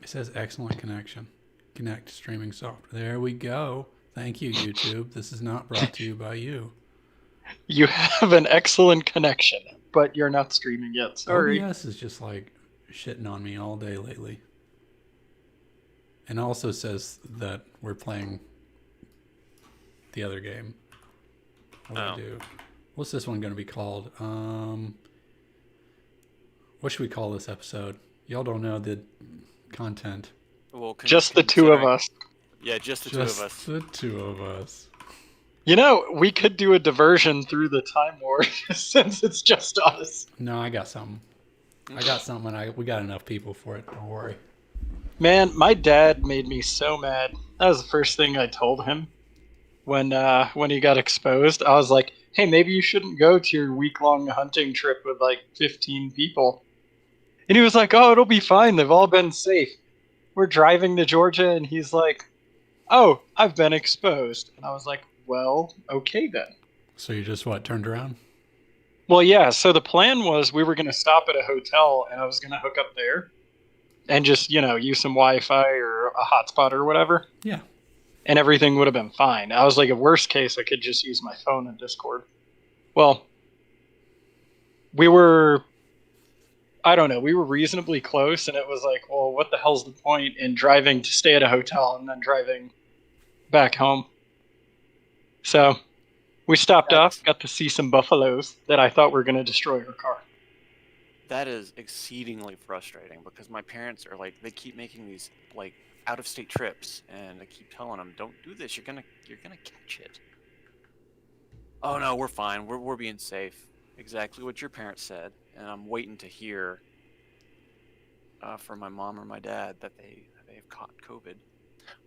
It says excellent connection. Connect streaming software. There we go. Thank you, YouTube. This is not brought to you by you. You have an excellent connection, but you're not streaming yet. Sorry. OBS is just like shitting on me all day lately. And also says that we're playing the other game. What do I do? What's this one going to be called? What should we call this episode? Y'all don't know the content. Well, Just the two of us. Yeah, just the two of us. Just the two of us. You know, we could do a diversion through the Time War since it's just us. No, I got something. I got something. We got enough people for it. Don't worry. Man, my dad made me so mad. That was the first thing I told him when he got exposed. I was like, "Hey, maybe you shouldn't go to your week-long hunting trip with like 15 people." And he was like, "Oh, it'll be fine. They've all been safe." We're driving to Georgia, and he's like, "Oh, I've been exposed." And I was like, "Well, okay then." So you just turned around? Well, yeah. So the plan was we were going to stop at a hotel, and I was going to hook up there and just, use some Wi-Fi or a hotspot or whatever. Yeah. And everything would have been fine. I was like, at worst case, I could just use my phone and Discord. Well, we were reasonably close, and it was like, well, what the hell's the point in driving to stay at a hotel and then driving back home? So we stopped off, got to see some buffaloes that I thought were going to destroy our car. That is exceedingly frustrating because my parents are like, they keep making these like out-of-state trips, and I keep telling them, "Don't do this. You're gonna catch it." Oh no, we're fine. We're being safe. Exactly what your parents said, and I'm waiting to hear from my mom or my dad that they've caught COVID.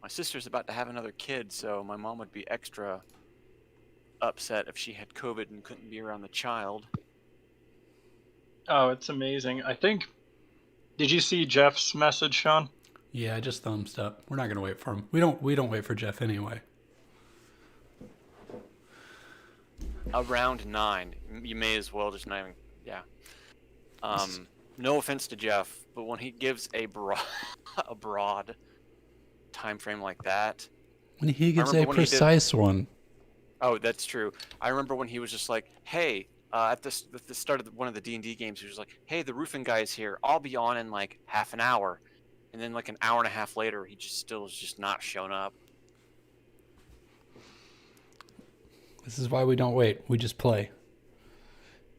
My sister's about to have another kid, so my mom would be extra upset if she had COVID and couldn't be around the child. Oh, it's amazing. Did you see Jeff's message, Sean? Yeah, I just thumbs up. We're not going to wait for him. We don't wait for Jeff anyway. Around 9. You may as well just not even, yeah. No offense to Jeff, but when he gives a broad time frame like that, when he gives a precise one. Oh, that's true. I remember when he was just like, "Hey," at the start of one of the D&D games, he was like, "Hey, the roofing guy is here. I'll be on in like half an hour," and then like an hour and a half later, he still is just not shown up. This is why we don't wait. We just play.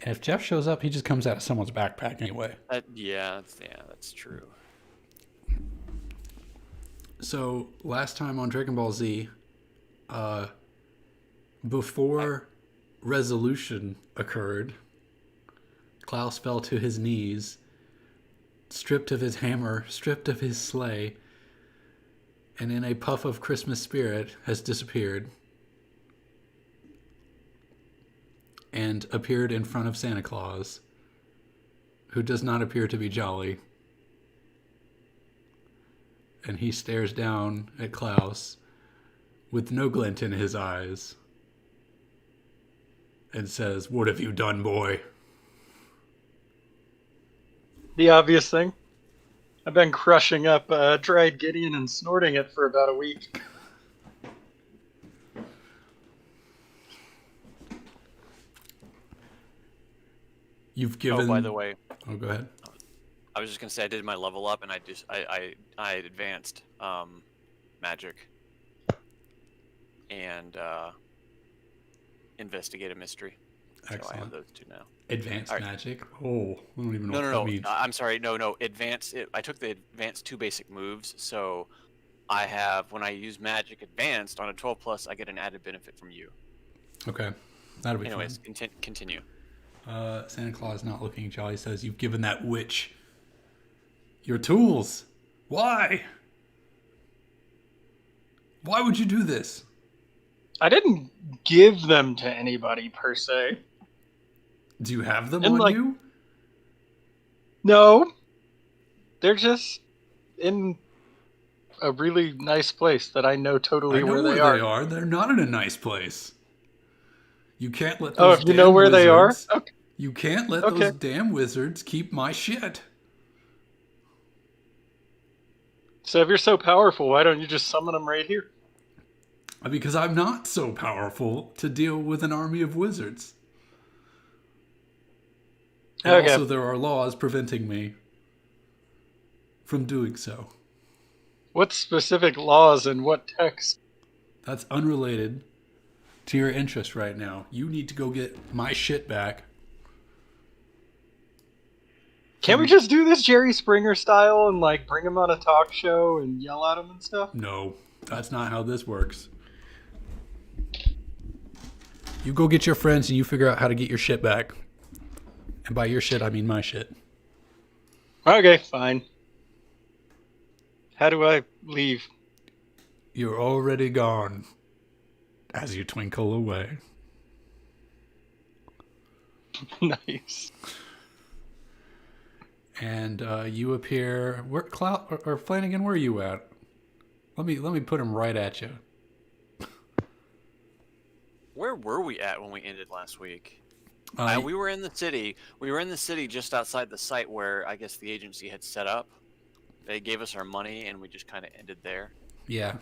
And if Jeff shows up, he just comes out of someone's backpack anyway. That's true. So last time on Dragon Ball Z, before resolution occurred, Klaus fell to his knees, stripped of his hammer, stripped of his sleigh, and in a puff of Christmas spirit has disappeared and appeared in front of Santa Claus, who does not appear to be jolly. And he stares down at Klaus with no glint in his eyes and says, "What have you done, boy?" The obvious thing. I've been crushing up dried Gideon and snorting it for about a week. You've given... Oh, by the way. Oh, go ahead. I was just gonna say I did my level up, and I advanced magic and investigate a mystery. Excellent. So I have those two now. Advanced magic? Oh, I don't even know what that means. I'm sorry. No. Advanced. I took the advanced 2 basic moves, so I have, when I use magic advanced on a 12+, I get an added benefit from you. Okay, that'll be fun. Anyways, continue. Santa Claus, not looking jolly, says, "You've given that witch your tools. Why? Why would you do this?" I didn't give them to anybody, per se. Do you have them on you? No. They're just in a really nice place that I know totally where they are. They are. They're not in a nice place. You can't let those Oh, if you know where they are? Okay. You can't let those damn wizards keep my shit. So if you're so powerful, why don't you just summon them right here? Because I'm not so powerful to deal with an army of wizards. And Okay. also, there are laws preventing me from doing so. What specific laws and what text? That's unrelated to your interest right now. You need to go get my shit back. Can't we just do this Jerry Springer style and like bring him on a talk show and yell at him and stuff? No, that's not how this works. You go get your friends and you figure out how to get your shit back. And by your shit, I mean my shit. Okay, fine. How do I leave? You're already gone. As you twinkle away. Nice. And you appear. Where or Flanagan? Where are you at? Let me put him right at you. Where were we at when we ended last week? Uh, We were in the city. We were in the city just outside the site where I guess the agency had set up. They gave us our money, and we just kind of ended there. Yeah,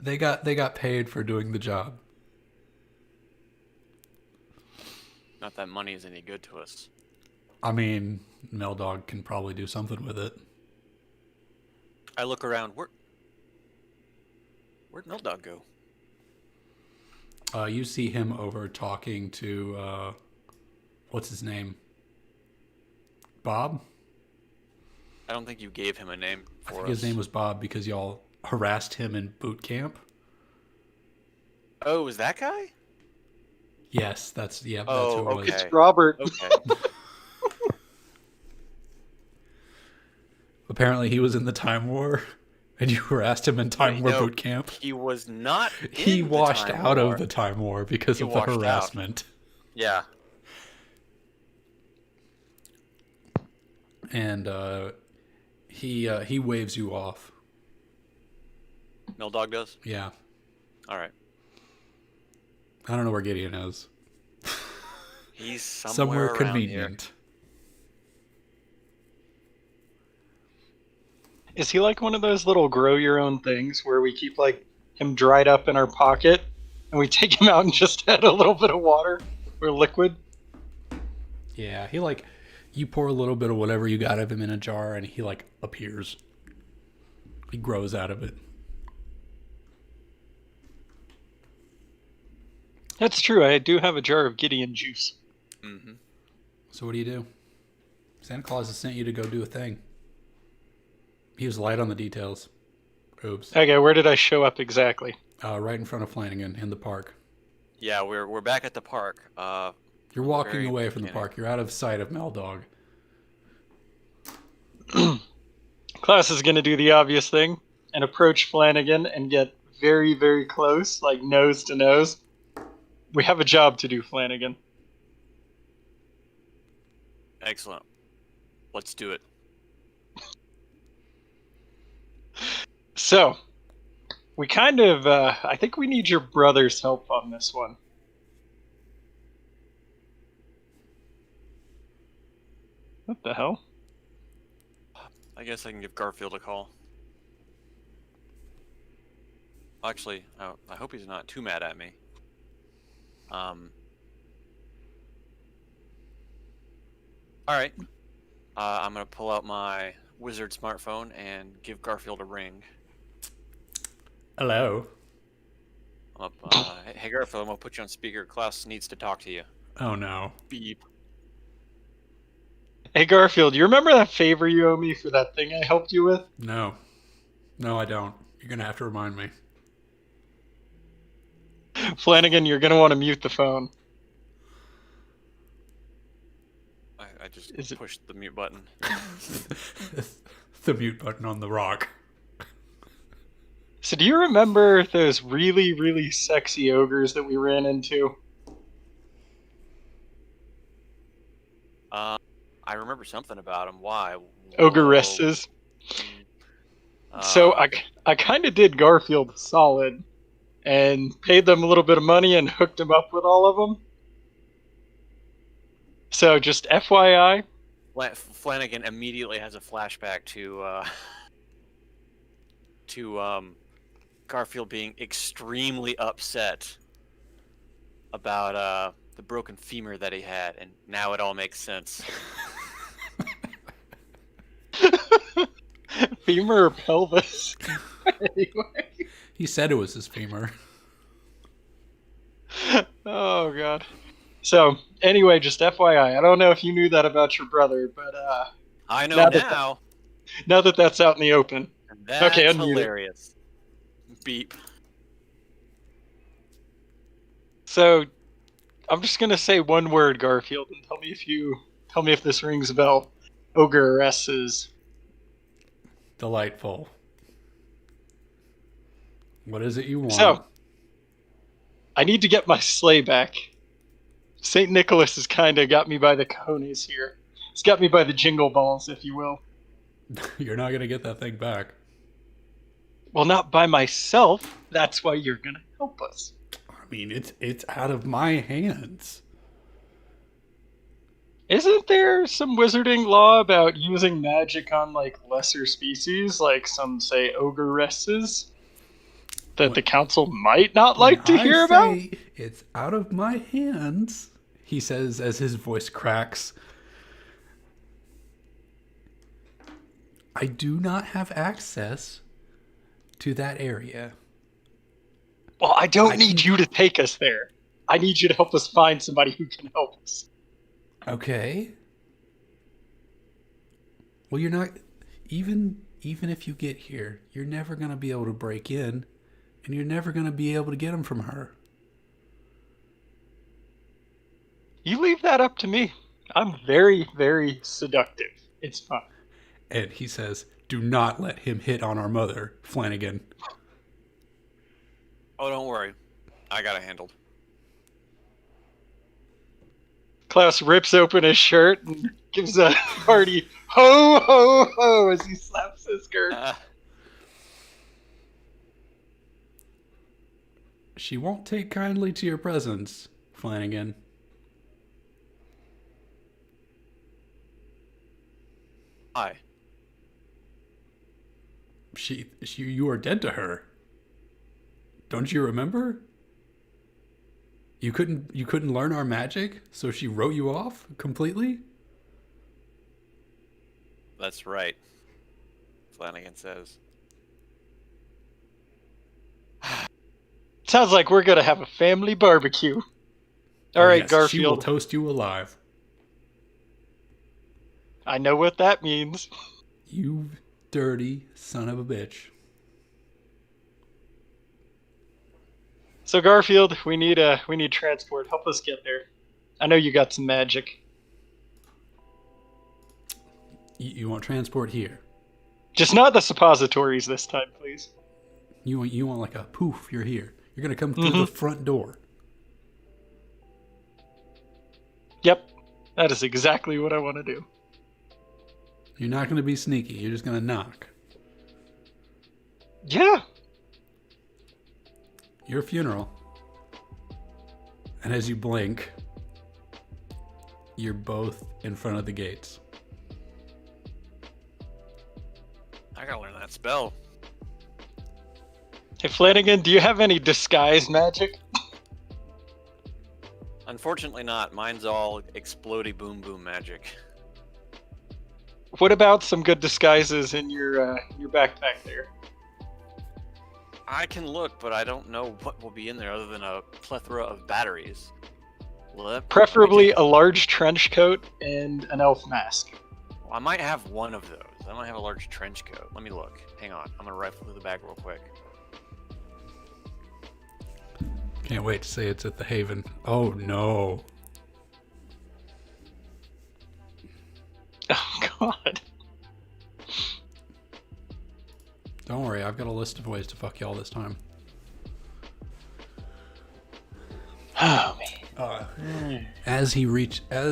they got paid for doing the job. Not that money is any good to us. I mean, Meldog can probably do something with it. I look around. Where'd Meldog go? You see him over talking to what's his name? Bob? I don't think you gave him a name I for think us. his name was Bob because y'all harassed him in boot camp. Oh, was that guy? Yes, that's who it Oh, was. okay. It's Robert. Okay. Apparently, he was in the Time War, and you harassed him in Time War No, boot camp. He was not. He in the washed Time out War. of the Time War because He of the washed out. harassment. Yeah. And he waves you off. Meldog does. Yeah, All right. I don't know where Gideon is. He's Somewhere around convenient. Is he like one of those little grow your own things where we keep like him dried up in our pocket and we take him out and just add a little bit of water or liquid? Yeah, he you pour a little bit of whatever you got of him in a jar, and he appears. He grows out of it. That's true. I do have a jar of Gideon juice. Mm-hmm. So what do you do? Santa Claus has sent you to go do a thing. He was light on the details. Oops. Okay, where did I show up exactly? Right in front of Flanagan in the park. Yeah, we're back at the park. You're walking very away from the beginning. park. You're out of sight of Meldog. Klaus is going to do the obvious thing and approach Flanagan and get very, very close, like nose to nose. We have a job to do, Flanagan. Excellent. Let's do it. So, we kind of, I think we need your brother's help on this one. What the hell? I guess I can give Garfield a call. Actually, I hope he's not too mad at me. All right. I'm gonna pull out my wizard smartphone and give Garfield a ring. Hello. I'm up. Hey Garfield, I'm gonna put you on speaker. Klaus needs to talk to you. Oh no. Beep. Hey Garfield, you remember that favor you owe me for that thing I helped you with? No. No, I don't. You're gonna have to remind me. Flanagan, you're gonna want to mute the phone. I just Is it- pushed the mute button. The mute button on the rock. So do you remember those really, really sexy ogres that we ran into? I remember something about him. Why? Ogresses. So I kind of did Garfield a solid and paid them a little bit of money and hooked him up with all of them. So just FYI. Flanagan immediately has a flashback to to Garfield being extremely upset about the broken femur that he had, and now it all makes sense. Femur or pelvis? Anyway. He said it was his femur. Oh god. So anyway, just FYI, I don't know if you knew that about your brother, but I know Now now. that- now that that's out in the open. And that's Okay, unmute it. hilarious. Beep. So I'm just gonna say one word, Garfield, and tell me if this rings a bell. Ogre-S is Delightful. What is it you want? so. I need to get my sleigh back. St. Nicholas has kind of got me by the cojones here. He's got me by the jingle balls, if you will. You're not gonna get that thing back. Well, not by myself. That's why you're gonna help us. I mean, it's out of my hands. Isn't there some wizarding law about using magic on, like, lesser species, like some say ogresses, that the council might not like to When I hear about? say it's out of my hands, he says as his voice cracks. I do not have access to that area. Well, I don't I need can- you to take us there. I need you to help us find somebody who can help us. Okay. Well, you're not even if you get here, you're never going to be able to break in, and you're never going to be able to get them from her. You leave that up to me. I'm very, very seductive. It's fine. And he says, "Do not let him hit on our mother, Flanagan." Oh, don't worry. I got it handled. Klaus rips open his shirt and gives a hearty ho ho ho as he slaps his skirt. She won't take kindly to your presence, Flanagan. Hi. You are dead to her. Don't you remember? You couldn't learn our magic, so she wrote you off completely? That's right. Flanagan says. Sounds like we're gonna have a family barbecue. All right, Yes, she will Garfield. toast you alive. I know what that means. You dirty son of a bitch. So Garfield, we need transport. Help us get there. I know you got some magic. You want transport here. Just not the suppositories this time, please. You want like a poof, you're here. You're gonna come through the front door. Yep, that is exactly what I want to do. You're not gonna be sneaky, you're just gonna knock. Yeah. Your funeral. And as you blink, you're both in front of the gates. I gotta learn that spell. Hey Flanagan, do you have any disguise magic? Unfortunately not. Mine's all explodey boom boom magic. What about some good disguises in your backpack there? I can look, but I don't know what will be in there other than a plethora of batteries. Preferably a large trench coat and an elf mask. I might have one of those. I might have a large trench coat. Let me look. Hang on. I'm gonna rifle through the bag real quick. Can't wait to say it's at the Haven. Oh no. Oh God. Don't worry, I've got a list of ways to fuck y'all this time. Oh man. As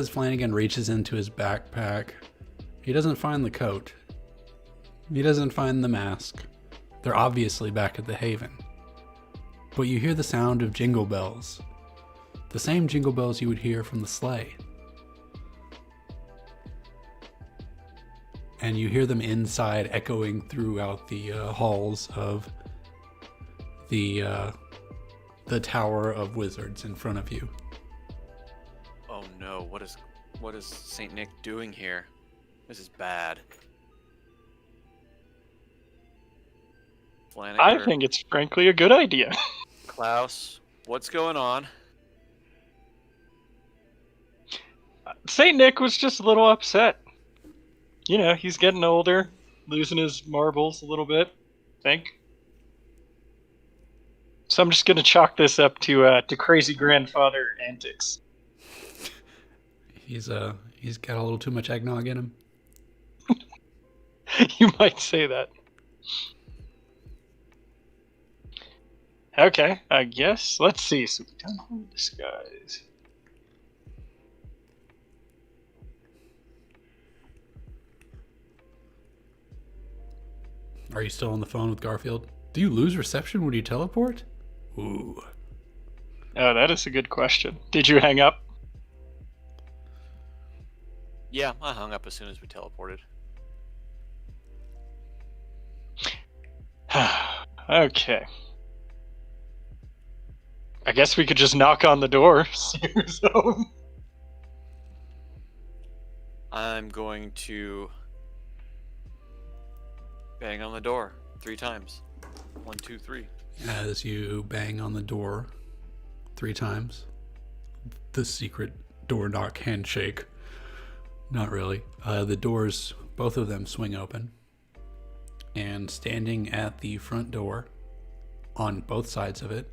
Flanagan reaches into his backpack, he doesn't find the coat. He doesn't find the mask. They're obviously back at the Haven. But you hear the sound of jingle bells. The same jingle bells you would hear from the sleigh. and you hear them inside echoing throughout the halls of the Tower of Wizards in front of you. Oh no, what is Saint Nick doing here? This is bad. Flanagan, I think it's frankly a good idea. Klaus, what's going on? Saint Nick was just a little upset. You know, he's getting older, losing his marbles a little bit, I think. So I'm just gonna chalk this up to crazy grandfather antics. He's got a little too much eggnog in him. You might say that. Okay, I guess. Let's see. So we don't hold disguise. Are you still on the phone with Garfield? Do you lose reception when you teleport? Ooh. Oh, that is a good question. Did you hang up? Yeah, I hung up as soon as we teleported. Okay. I guess we could just knock on the door. See who's home. I'm going to bang on the door 3 times. 1, 2, 3. As you bang on the door 3 times, the secret door knock handshake. Not really. The doors, both of them swing open. And standing at the front door, on both sides of it,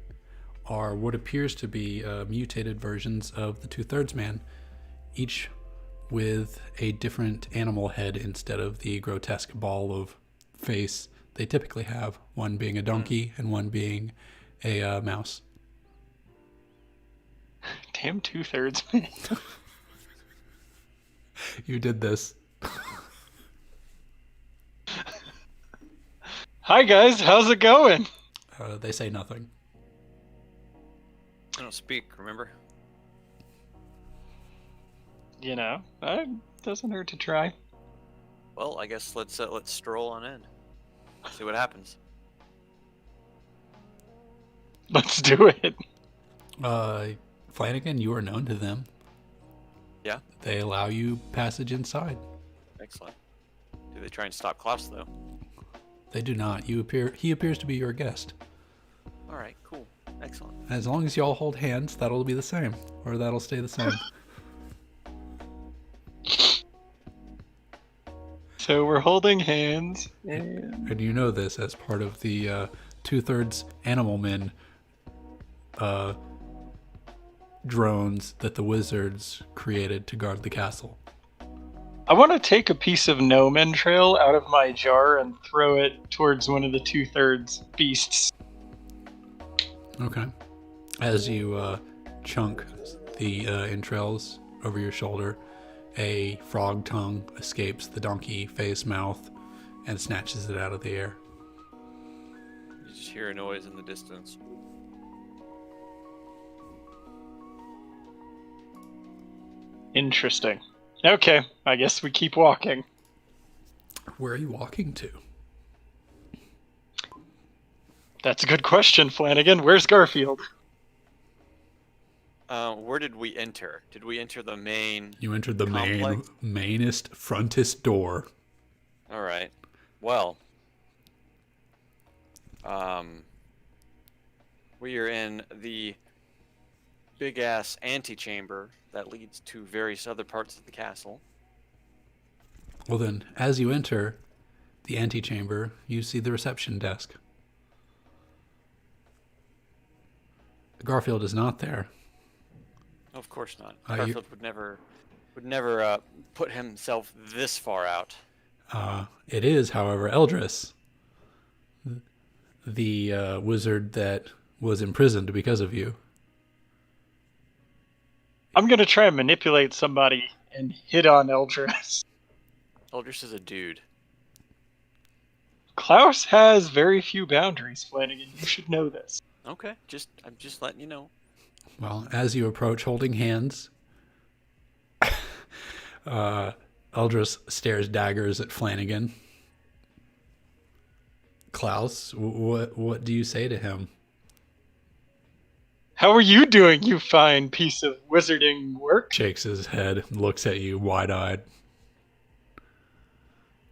are what appears to be mutated versions of the Two-Thirds Man, each with a different animal head instead of the grotesque ball of face they typically have, one being a donkey and one being a mouse. Damn Two-Thirds Man. You did this. Hi guys, how's it going? They say nothing. I don't speak, remember? You know, it doesn't hurt to try. Well, I guess let's stroll on in. See what happens. Let's do it. Flanagan, you are known to them. Yeah? They allow you passage inside. Excellent. Do they try and stop Klaus, though? They do not. He appears to be your guest. Alright, cool. Excellent. As long as y'all hold hands, that'll be the same. Or that'll stay the same. So we're holding hands. And And you know this as part of the Two-Thirds Animal Men drones that the wizards created to guard the castle. I want to take a piece of gnome entrail out of my jar and throw it towards one of the Two-Thirds beasts. Okay. As you chunk the entrails over your shoulder, a frog tongue escapes the donkey face mouth and snatches it out of the air. You just hear a noise in the distance. Interesting. Okay, I guess we keep walking. Where are you walking to? That's a good question, Flanagan. Where's Garfield? Where did we enter? Did we enter the main... You entered the complex? mainest, frontest door. Alright. Well. We are in the big-ass antechamber that leads to various other parts of the castle. Well then, as you enter the antechamber, you see the reception desk. Garfield is not there. Of course not. You- Garfield would never put himself this far out. It is, however, Eldris, the wizard that was imprisoned because of you. I'm gonna try and manipulate somebody and hit on Eldris. Eldris is a dude. Klaus has very few boundaries, Flanagan. You should know this. Okay, I'm just letting you know. Well, as you approach holding hands, Eldris stares daggers at Flanagan. Klaus, what do you say to him? How are you doing, you fine piece of wizarding work? Shakes his head, looks at you wide-eyed.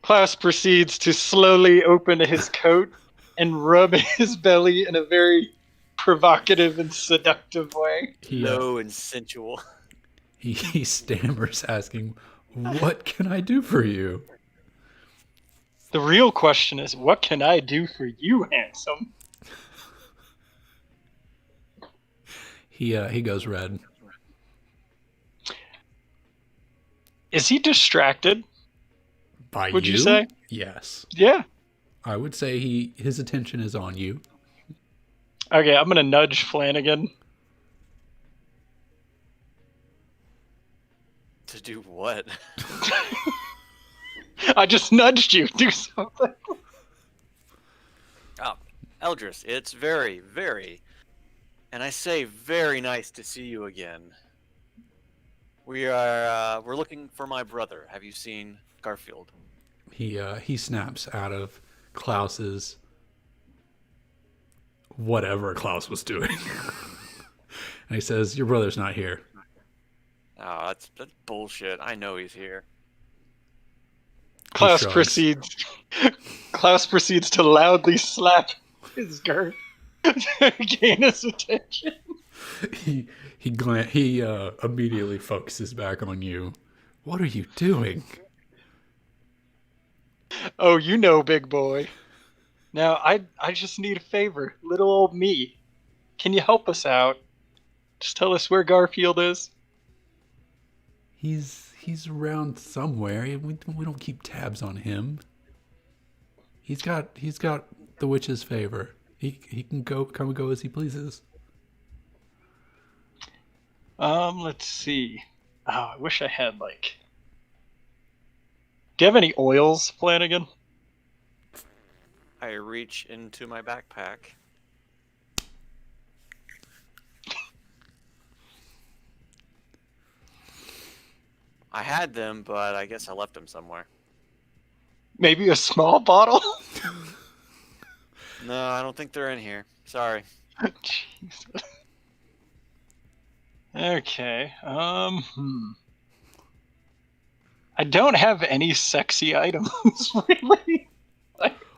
Klaus proceeds to slowly open his coat and rub his belly in a very provocative and seductive way. Low and sensual. He stammers, asking, "What can I do for you?" The real question is, what can I do for you, handsome? He goes red. Is he distracted? By Would you say? Yes. Yeah. I would say his attention is on you. Okay, I'm gonna nudge Flanagan. To do what? I just nudged you. Do something. Oh, Eldris, it's very, very, and I say very nice to see you again. We're looking for my brother. Have you seen Garfield? He snaps out of Klaus's whatever Klaus was doing. And he says, "Your brother's not here." Oh, that's bullshit. I know he's here. Klaus shrugs. proceeds. Klaus proceeds to loudly slap his girth to gain his attention. He immediately focuses back on you. "What are you doing?" Oh, you know, big boy. Now, I just need a favor. Little old me. Can you help us out? Just tell us where Garfield is. He's around somewhere. We don't keep tabs on him. He's got the witch's favor. He can come and go as he pleases. Let's see. Oh, I wish I had, like... Do you have any oils, Flanagan? I reach into my backpack. I had them, but I guess I left them somewhere. Maybe a small bottle? No, I don't think they're in here. Sorry. Jesus. Okay, I don't have any sexy items, really.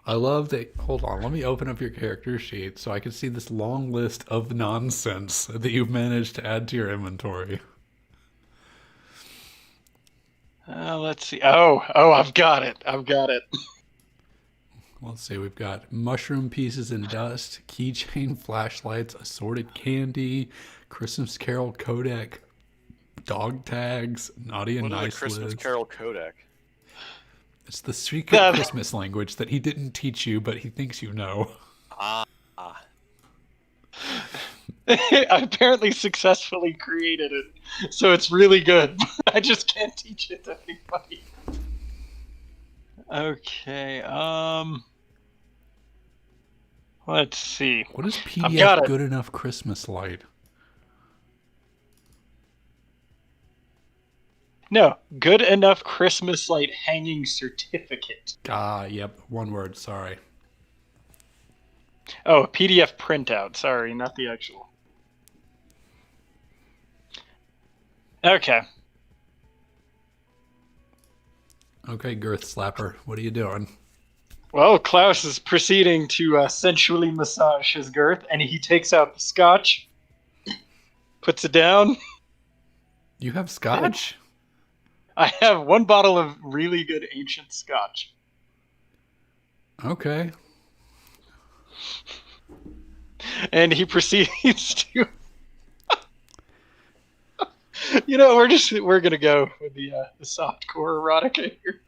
I love that. Hold on, let me open up your character sheet so I can see this long list of nonsense that you've managed to add to your inventory. Let's see. Oh, I've got it. Let's see, we've got mushroom pieces and dust, keychain, flashlights, assorted candy, Christmas Carol codec, dog tags, naughty and What is a nice Christmas lids. Carol codec? It's the secret Christmas language that he didn't teach you, but he thinks you know. Ah. I apparently successfully created it, so it's really good. I just can't teach it to anybody. Okay, let's see. What is I've got PDF it. Good Enough Christmas Light? No, good enough Christmas light hanging certificate. Yep, one word, sorry. Oh, a PDF printout. Sorry, not the actual. Okay. Okay, Girth Slapper, what are you doing? Well, Klaus is proceeding to sensually massage his girth, and he takes out the scotch, puts it down. You have scotch? I have one bottle of really good ancient scotch. Okay. And he proceeds to... we're gonna go with the softcore erotica here.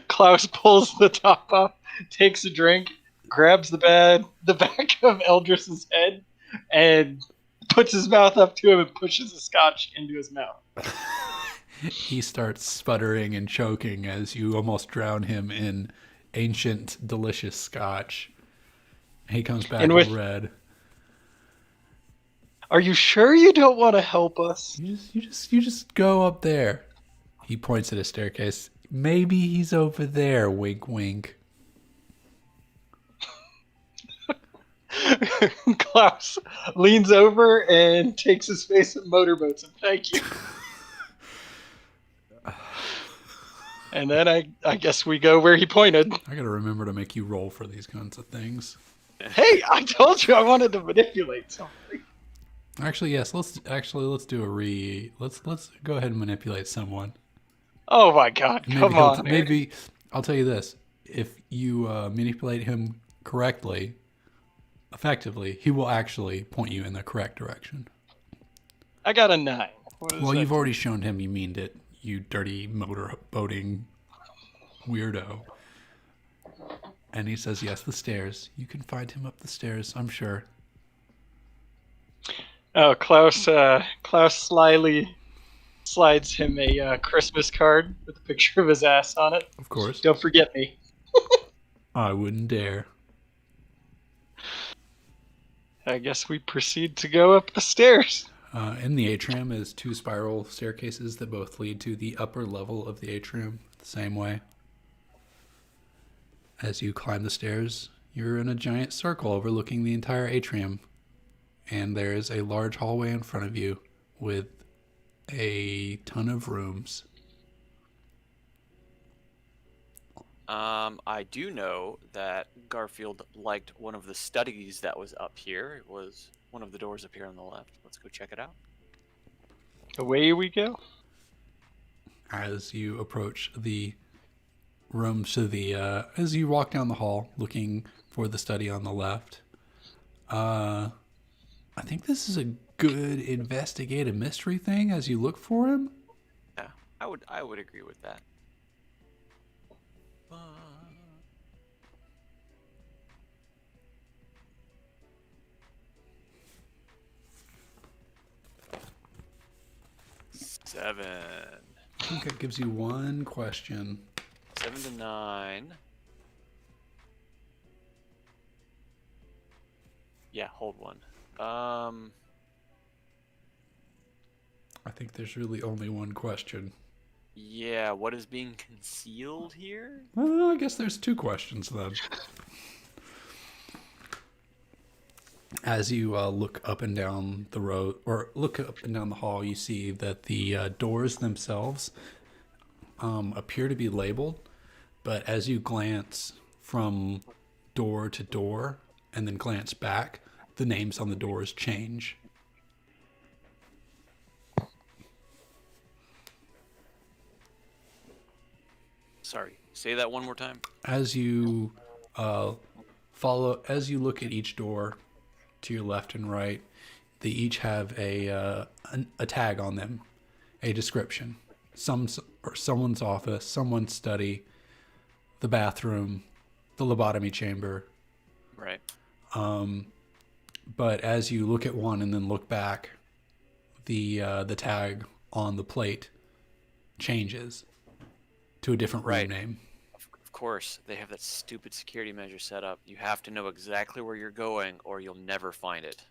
Klaus pulls the top off, takes a drink, grabs the back of Eldris's head, and puts his mouth up to him and pushes the scotch into his mouth. He starts sputtering and choking as you almost drown him in ancient, delicious scotch. He comes back with- red. Are you sure you don't want to help us? You just go up there. He points at a staircase. Maybe he's over there. Wink, wink. Klaus leans over and takes his face and motorboats him. Thank you. And then I guess we go where he pointed. I gotta remember to make you roll for these kinds of things. Hey, I told you I wanted to manipulate something. Actually, yes. Let's do a Let's go ahead and manipulate someone. Oh my God! Maybe Come on. maybe I'll tell you this: if you manipulate him correctly, effectively, he will actually point you in the correct direction. I got a 9. What is Well, that? you've already shown him you meaned it. You dirty motorboating weirdo. And he says, yes, the stairs. You can find him up the stairs, I'm sure. Oh, Klaus slyly slides him a Christmas card with a picture of his ass on it. Of course. Don't forget me. I wouldn't dare. I guess we proceed to go up the stairs. In the atrium is 2 spiral staircases that both lead to the upper level of the atrium the same way. As you climb the stairs, you're in a giant circle overlooking the entire atrium. And there is a large hallway in front of you with a ton of rooms. I do know that Garfield liked one of the studies that was up here. It was one of the doors up here on the left. Let's go check it out. Away we go. As you approach the rooms to the as you walk down the hall looking for the study on the left, I think this is a good investigate a mystery thing as you look for him. Yeah, I would agree with that. Seven. I think that gives you 1 question. 7 to 9. Yeah, hold 1. I think there's really only 1 question. Yeah, what is being concealed here? Well, I guess there's 2 questions then. As you look up and down the road, or look up and down the hall, you see that the doors themselves appear to be labeled, but as you glance from door to door and then glance back, the names on the doors change. Sorry, say that one more time. As you as you look at each door to your left and right, they each have a tag on them, a description. Someone's office, someone's study, the bathroom, the lobotomy chamber. Right. But as you look at one and then look back, the tag on the plate changes to a different room name. Of course, they have that stupid security measure set up. You have to know exactly where you're going or you'll never find it.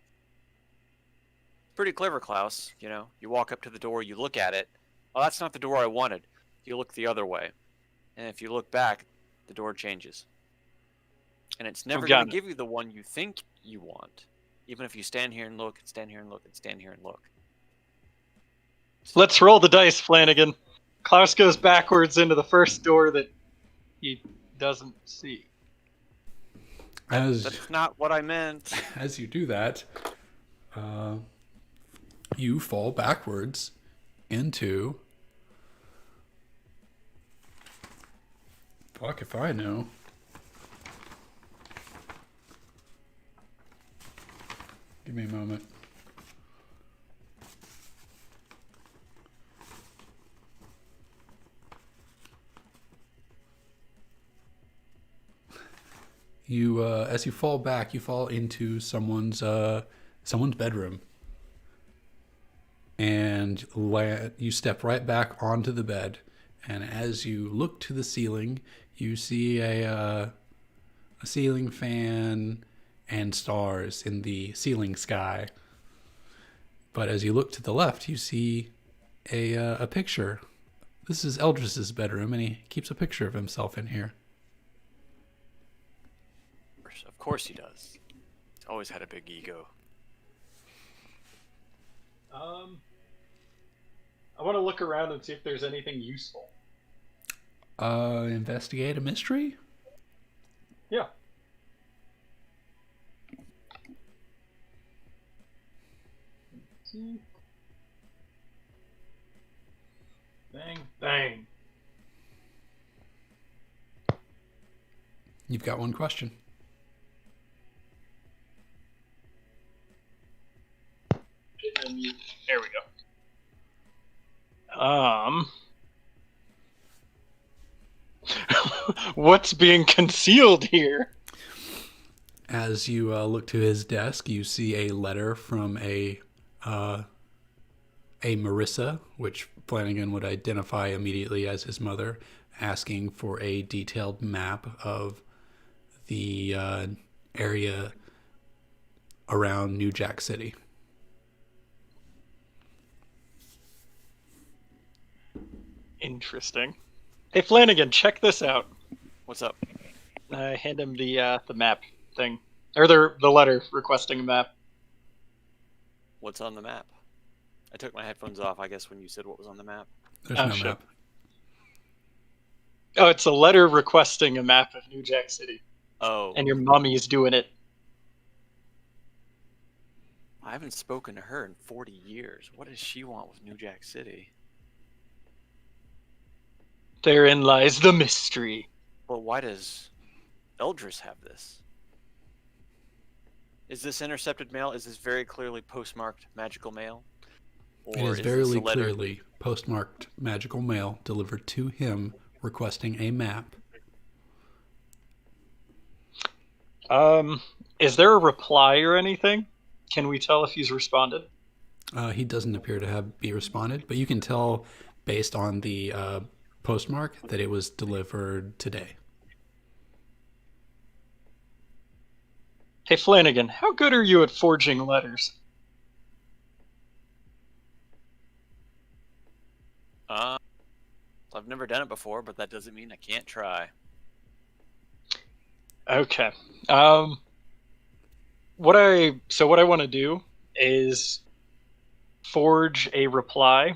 Pretty clever, Klaus. You know, you walk up to the door, you look at it. Oh, that's not the door I wanted. You look the other way. And if you look back, the door changes. And it's never going to give you the one you think you want. Even if you stand here and look, and stand here and look, and stand here and look. Let's roll the dice, Flanagan. Klaus goes backwards into the first door that he doesn't see. That's not what I meant. As you do that, you fall backwards into... Fuck if I know. Give me a moment. You, as you fall back, you fall into someone's bedroom, and you step right back onto the bed. And as you look to the ceiling, you see a ceiling fan and stars in the ceiling sky. But as you look to the left, you see a picture This is Eldris's bedroom, and he keeps a picture of himself in here. Of course he does. He's always had a big ego. I want to look around and see if there's anything useful. Investigate a mystery? Yeah. Bang, bang. You've got one question. There we go. What's being concealed here? As you look to his desk, you see a letter from a Marissa, which Flanagan would identify immediately as his mother, asking for a detailed map of the area around New Jack City. Interesting. Hey Flanagan, check this out. What's up? I hand him the map thing, or the letter requesting a map. What's on the map? I took my headphones off, I guess, when you said what was on the map. There's Oh, no shit. map. Oh, it's a letter requesting a map of New Jack City, Oh, and your mommy's doing it. I haven't spoken to her in 40 years. What does she want with New Jack City? Therein lies the mystery. Well, why does Eldris have this? Is this intercepted mail? Is this very clearly postmarked magical mail? It is this very a letter- clearly postmarked magical mail delivered to him requesting a map. Is there a reply or anything? Can we tell if he's responded? He doesn't appear to be responded, but you can tell based on the postmark that it was delivered today. Hey Flanagan, how good are you at forging letters? I've never done it before, but that doesn't mean I can't try. Okay. What I want to do is forge a reply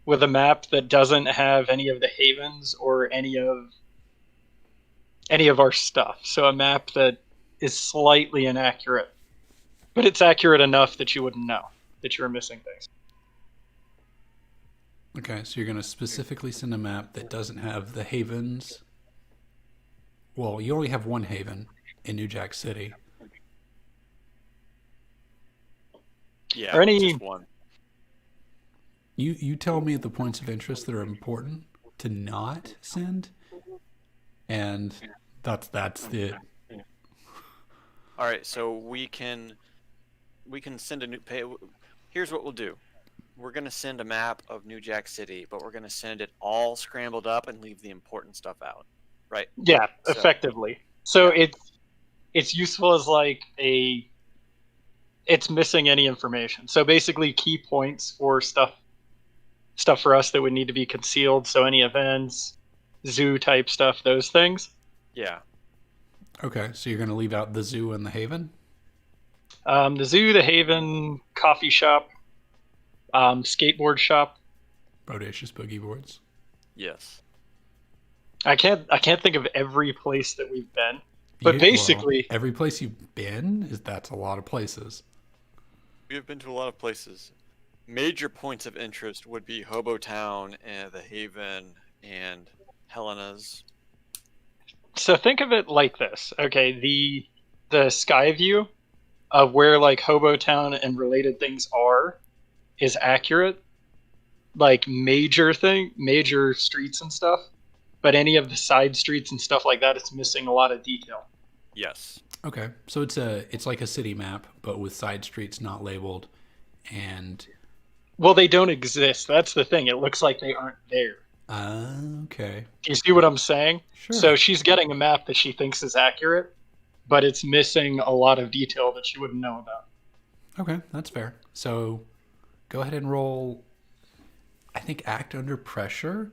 with a map that doesn't have any of the havens or any of our stuff. So a map that is slightly inaccurate, but it's accurate enough that you wouldn't know that you were missing things. Okay, so you're going to specifically send a map that doesn't have the havens. Well, you only have one haven in New Jack City. Yeah, Or any- just one. You tell me the points of interest that are important to not send, and that's the. All right, so we can send a new pay. Here's what we'll do. We're gonna send a map of New Jack City, but we're gonna send it all scrambled up and leave the important stuff out. Right? Yeah, So- effectively. So it's useful as like it's missing any information. So basically key points for stuff for us that would need to be concealed. So any events, zoo type stuff, those things. Yeah. Okay, so you're going to leave out the zoo and the haven? The zoo, the haven, coffee shop, skateboard shop. Bodacious boogie boards. Yes. I can't think of every place that we've been. But Well, basically, every place you've been, that's a lot of places. We have been to a lot of places. Major points of interest would be Hobotown and the Haven and Helena's. so think of it like this. Okay, the sky view of where like Hobotown and related things are is accurate. Like major streets and stuff. But any of the side streets and stuff like that, it's missing a lot of detail. Yes. Okay, so it's like a city map, but with side streets not labeled, and Well, they don't exist. That's the thing. It looks like they aren't there. okay, Do you see what I'm saying? sure. So she's getting a map that she thinks is accurate, but it's missing a lot of detail that she wouldn't know about. Okay, that's fair. So go ahead and roll. I think act under pressure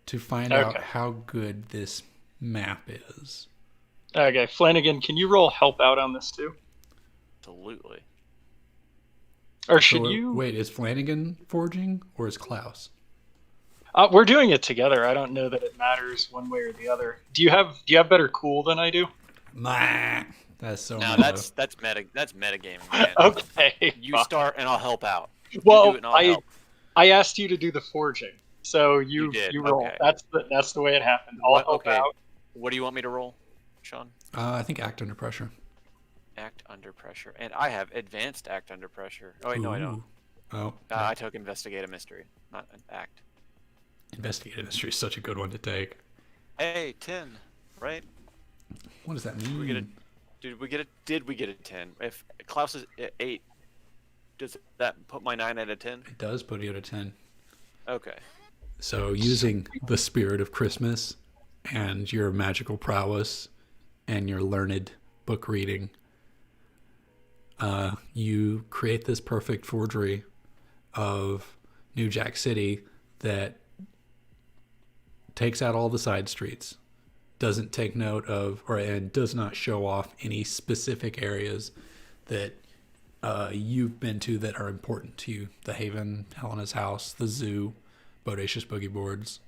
to find out Okay. how good this map is. Okay, Flanagan, can you roll help out on this too? Absolutely. Or So should you? wait, is Flanagan forging or is Klaus? We're doing it together. I don't know that it matters one way or the other. Do you have better cool than I do? Nah, that's so Now meta. that's metagaming, man. Okay. You fine. start and I'll help out. You do Well, it and I'll help. I asked you to do the forging, so you did, roll. okay. That's the way it happened. I'll What, help okay. out. What do you want me to roll, Sean? I think act under pressure. Act under pressure, and I have advanced act under pressure. Oh wait, no, I don't. Ooh. Oh, I took investigate a mystery, not an act. investigative mystery is such a good one to take. Hey, 10, right? What does that mean? We get a, did we get a 10? If Klaus is at 8, does that put my 9 at a 10? It does put you at a 10. Okay. So using the spirit of Christmas and your magical prowess and your learned book reading, you create this perfect forgery of New Jack City that takes out all the side streets, doesn't take note of and does not show off any specific areas that you've been to that are important to you. The Haven, Helena's house, the zoo, Bodacious Boogie Boards.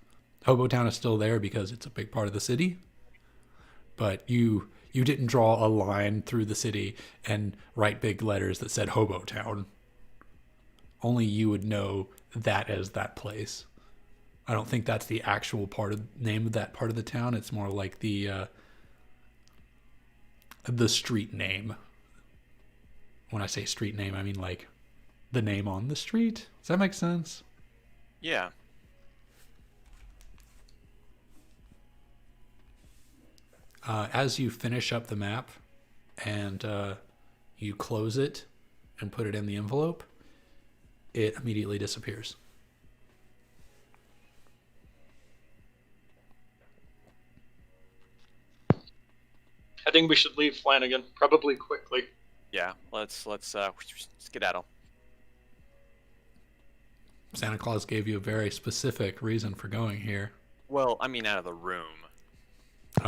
Hobotown is still there because it's a big part of the city, but you didn't draw a line through the city and write big letters that said Hobotown. Only you would know that as that place. I don't think that's the actual name of that part of the town. It's more like the street name. When I say street name, I mean like the name on the street. Does that make sense? Yeah. As you finish up the map and you close it and put it in the envelope, it immediately disappears. I think we should leave Flanagan, probably quickly. Yeah. Let's skedaddle. Santa Claus gave you a very specific reason for going here. Well, I mean out of the room.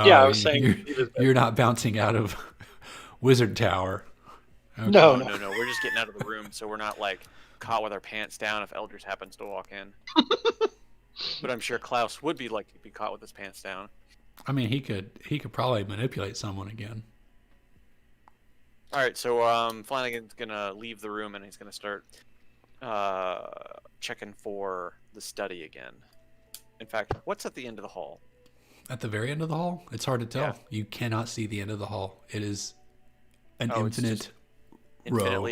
Yeah, I was saying you're not bouncing out of Wizard Tower. Okay. No. No. We're just getting out of the room, so we're not like caught with our pants down if Eldritch happens to walk in. But I'm sure Klaus would be like to be caught with his pants down. I mean, he could probably manipulate someone again. All right, so Flanagan's gonna leave the room and he's gonna start checking for the study again. In fact, what's at the end of the hall? At the very end of the hall, it's hard to tell. Yeah. You cannot see the end of the hall. It is an Oh, it's infinite row.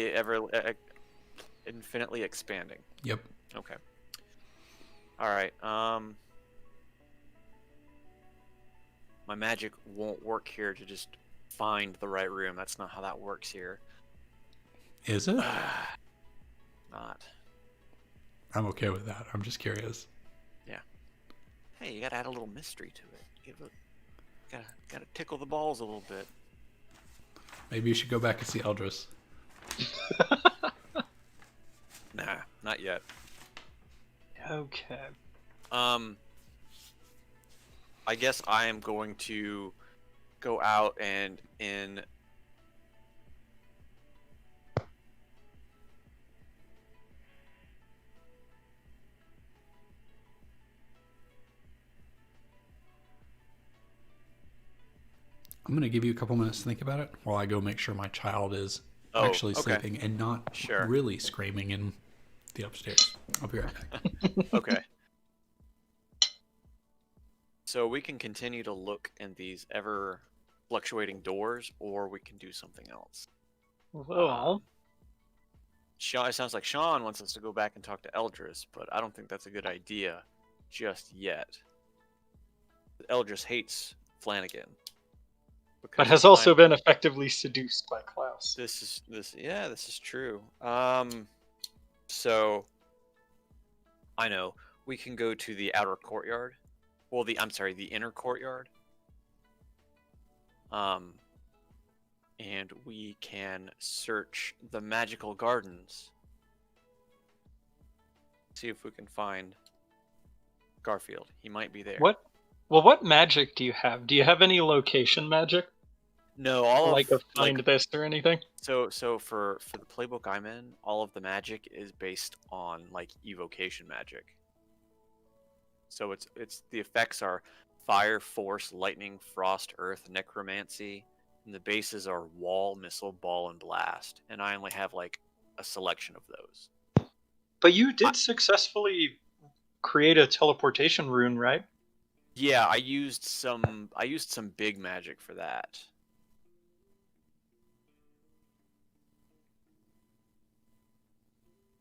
Infinitely expanding. Yep. Okay. All right. My magic won't work here to just find the right room. That's not how that works here. Is it? Not. I'm okay with that. I'm just curious. Yeah. Hey, you gotta add a little mystery to it. Gotta tickle the balls a little bit. Maybe you should go back and see Eldris. Nah, not yet. Okay. I guess I am going to go out and I'm going to give you a couple minutes to think about it while I go make sure my child is Oh, actually okay. sleeping and not Sure. really screaming in the upstairs. I'll be right back. Okay. So we can continue to look in these ever fluctuating doors, or we can do something else. Well, Sean, it sounds like Sean wants us to go back and talk to Eldris, but I don't think that's a good idea just yet. Eldris hates Flanagan. but has also been effectively seduced by Klaus. This is true. So I know we can go to the outer courtyard. Well, the inner courtyard. And we can search the magical gardens. See if we can find Garfield. He might be there. What? Well, what magic do you have? Do you have any location magic? No, all Like a of find this or anything? so for the playbook I'm in, all of the magic is based on like evocation magic. So it's the effects are fire, force, lightning, frost, earth, necromancy, and the bases are wall, missile, ball, and blast. And I only have like a selection of those. But you did successfully create a teleportation rune, right? Yeah, I used some big magic for that.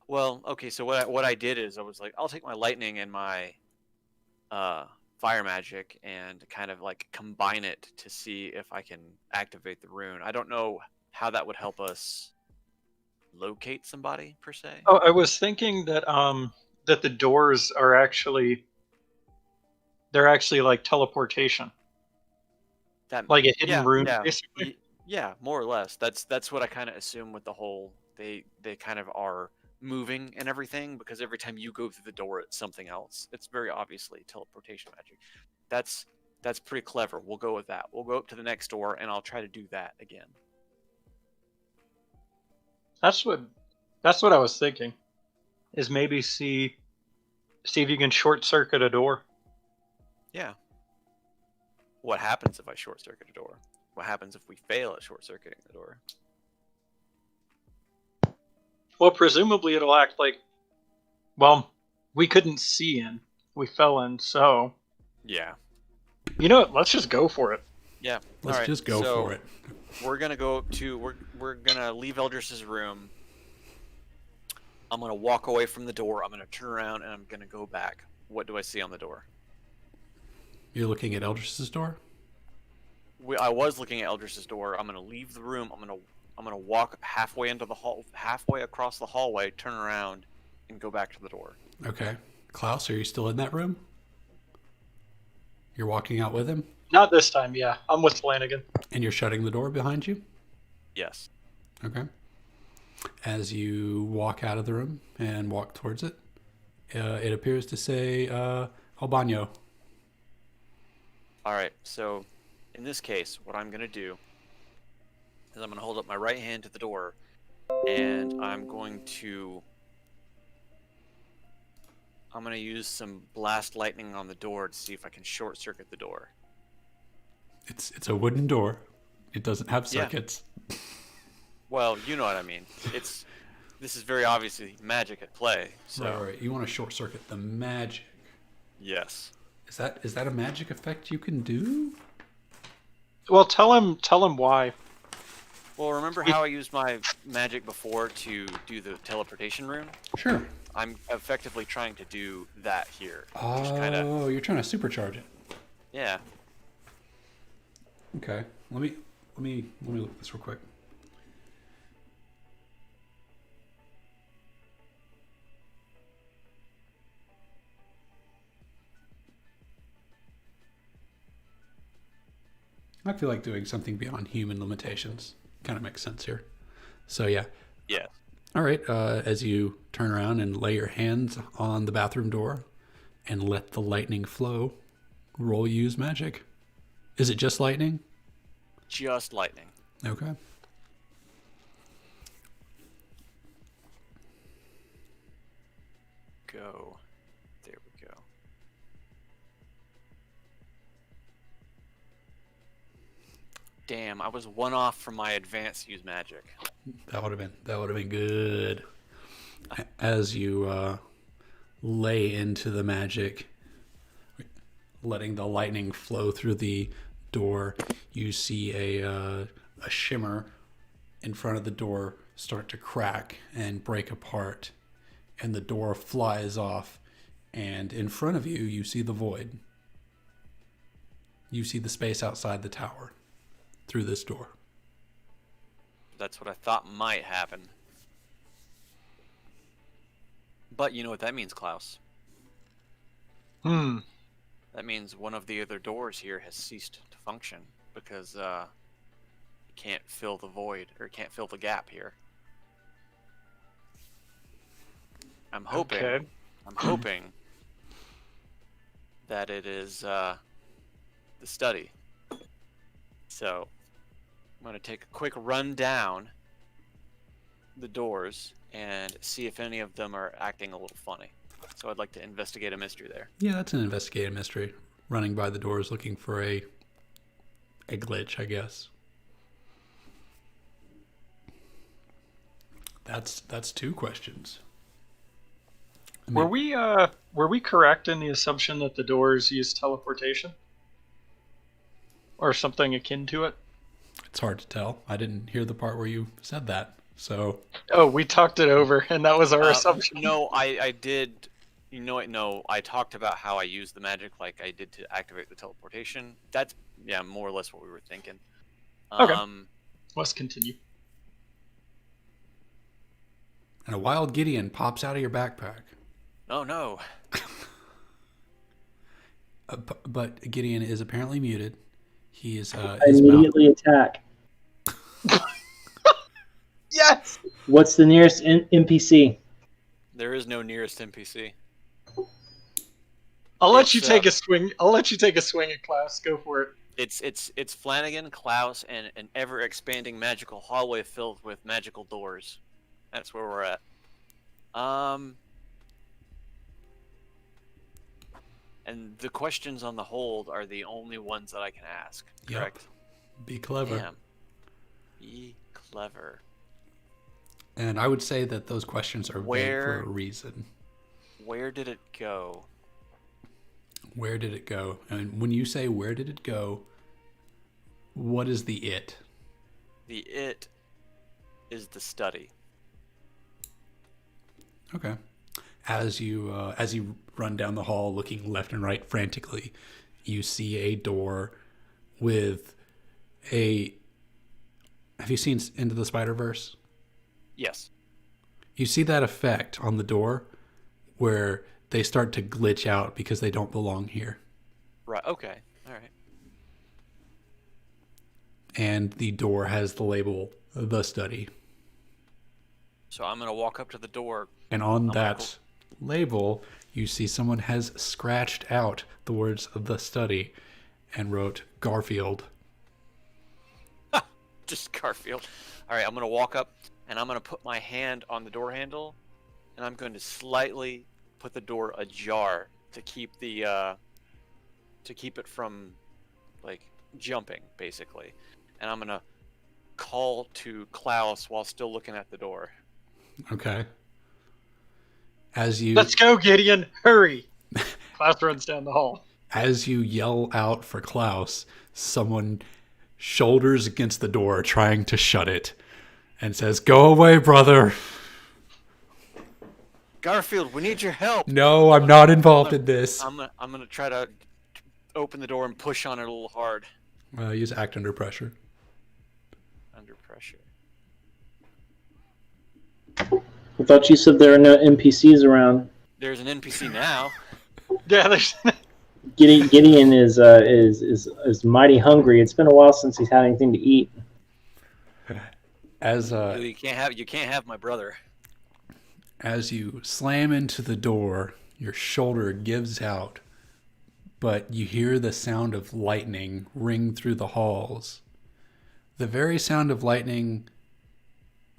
Well, okay, so what I did is I was like, I'll take my lightning and my fire magic and kind of like combine it to see if I can activate the rune. I don't know how that would help us locate somebody per se. Oh, I was thinking that that the doors are actually like teleportation, That like a hidden yeah, rune, yeah, basically. yeah, more or less. That's what I kind of assume with the whole they kind of are moving and everything because every time you go through the door it's something else. It's very obviously teleportation magic. That's pretty clever. We'll go with that. We'll go up to the next door and I'll try to do that again. That's what I was thinking. Is maybe see if you can short circuit a door. Yeah. What happens if I short circuit a door? What happens if we fail at short circuiting the door? Well, presumably it'll act like, well, we couldn't see in, we fell in, so Yeah. you know what? Let's just go for it. Yeah. Let's All right, just go so for it. We're gonna go up to we're gonna leave Eldris's room. I'm gonna walk away from the door. I'm gonna turn around and I'm gonna go back. What do I see on the door? You're looking at Eldris's door? I was looking at Eldris's door. I'm gonna leave the room. I'm gonna walk halfway into the hall, halfway across the hallway, turn around, and go back to the door. Okay. Klaus, are you still in that room? You're walking out with him? Not this time, yeah. I'm with Flanagan. And you're shutting the door behind you? Yes. Okay. As you walk out of the room and walk towards it, it appears to say Albano. All right. So, in this case, what I'm gonna do is I'm gonna hold up my right hand to the door, and I'm gonna use some blast lightning on the door to see if I can short circuit the door. It's a wooden door. It doesn't have Yeah. circuits. Well, you know what I mean. This is very obviously magic at play. So Right. You want to short circuit the magic. yes. Is that a magic effect you can do? Well, tell him why. Well, remember how I used my magic before to do the teleportation rune? Sure. I'm effectively trying to do that here. Oh, Just kinda, you're trying to supercharge it. yeah. Okay. Let me look at this real quick. I feel like doing something beyond human limitations kind of makes sense here. So yeah. Yeah. All right. As you turn around and lay your hands on the bathroom door and let the lightning flow, roll use magic. Is it just lightning? Just lightning. Okay. Go. There we go. Damn, I was one off from my advanced use magic. That would have been good. As you lay into the magic, letting the lightning flow through the door, you see a shimmer in front of the door start to crack and break apart, and the door flies off. And in front of you, you see the void. You see the space outside the tower through this door. That's what I thought might happen. But you know what that means, Klaus? That means one of the other doors here has ceased to function because it can't fill the void, or it can't fill the gap here. I'm hoping Okay. I'm hoping that it is the study. So I'm going to take a quick run down the doors and see if any of them are acting a little funny. So I'd like to investigate a mystery there. Yeah, that's an investigative mystery. Running by the doors looking for a glitch, I guess. That's 2 questions. I mean, Were we correct in the assumption that the doors use teleportation? Or something akin to it? it's hard to tell. I didn't hear the part where you said that. So, Oh, we talked it over, and that was our assumption. No, I did. You know what? No, I talked about how I use the magic like I did to activate the teleportation. That's, yeah, more or less what we were thinking. Okay. Let's continue. and a wild Gideon pops out of your backpack. Oh, no. But Gideon is apparently muted. He is I immediately attack. Yes! What's the nearest NPC? There is no nearest NPC. I'll let It's, you take a swing. I'll let you take a swing at Klaus. Go for it. It's Flanagan, Klaus, and an ever-expanding magical hallway filled with magical doors. That's where we're at. And the questions on the hold are the only ones that I can ask. Yep. Correct? Be clever. Damn. Be clever. And I would say that those questions are vague Where- for a reason. Where did it go? Where did it go? And when you say where did it go, what is the it? The it is the study. Okay. As you run down the hall looking left and right frantically, you see a door with a... Have you seen Into the Spider-Verse? Yes. You see that effect on the door where they start to glitch out because they don't belong here. Right. Okay. All right. And the door has the label, The Study. So I'm gonna walk up to the door. And on Oh, that label, you see someone has scratched out the words The Study and wrote Garfield. Just Garfield. All right. I'm gonna walk up and I'm gonna put my hand on the door handle, and I'm going to slightly put the door ajar to keep the to keep it from like jumping, basically. And I'm gonna call to Klaus while still looking at the door. Okay. As you Let's go, Gideon! Hurry! Klaus runs down the hall. as you yell out for Klaus, someone shoulders against the door trying to shut it and says, "Go away, brother." Garfield, we need your help. No, I'm not involved in this. I'm gonna try to open the door and push on it a little hard. Use act under pressure. Under pressure. I thought you said there are no NPCs around. There's an NPC now. Yeah, there's. Gideon is mighty hungry. It's been a while since he's had anything to eat. As You can't have my brother. as you slam into the door, your shoulder gives out, but you hear the sound of lightning ring through the halls. The very sound of lightning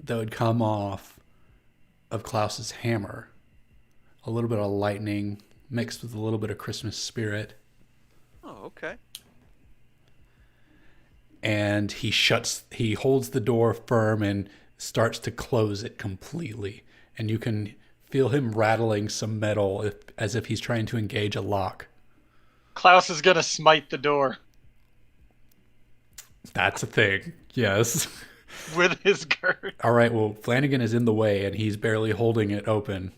that would come off of Klaus's hammer. A little bit of lightning mixed with a little bit of Christmas spirit. Oh, okay. And he holds the door firm and starts to close it completely. And you can feel him rattling some metal as if he's trying to engage a lock. Klaus is gonna smite the door That's a thing. Yes. with his girth. All right. Well, Flanagan is in the way and he's barely holding it open.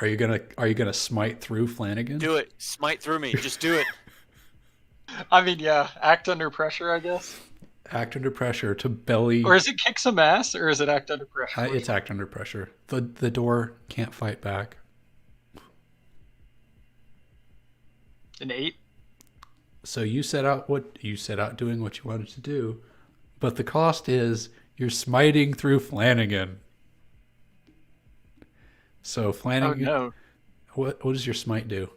Are you gonna smite through Flanagan? Do it. Smite through me. Just do it. I mean, yeah, act under pressure, I guess. Act under pressure to belly. Or is it kick some ass, or is it act under pressure? It's act under pressure. The door can't fight back. An 8? So you set out doing what you wanted to do, but the cost is you're smiting through Flanagan. So Oh Flanagan, no. What does your smite do?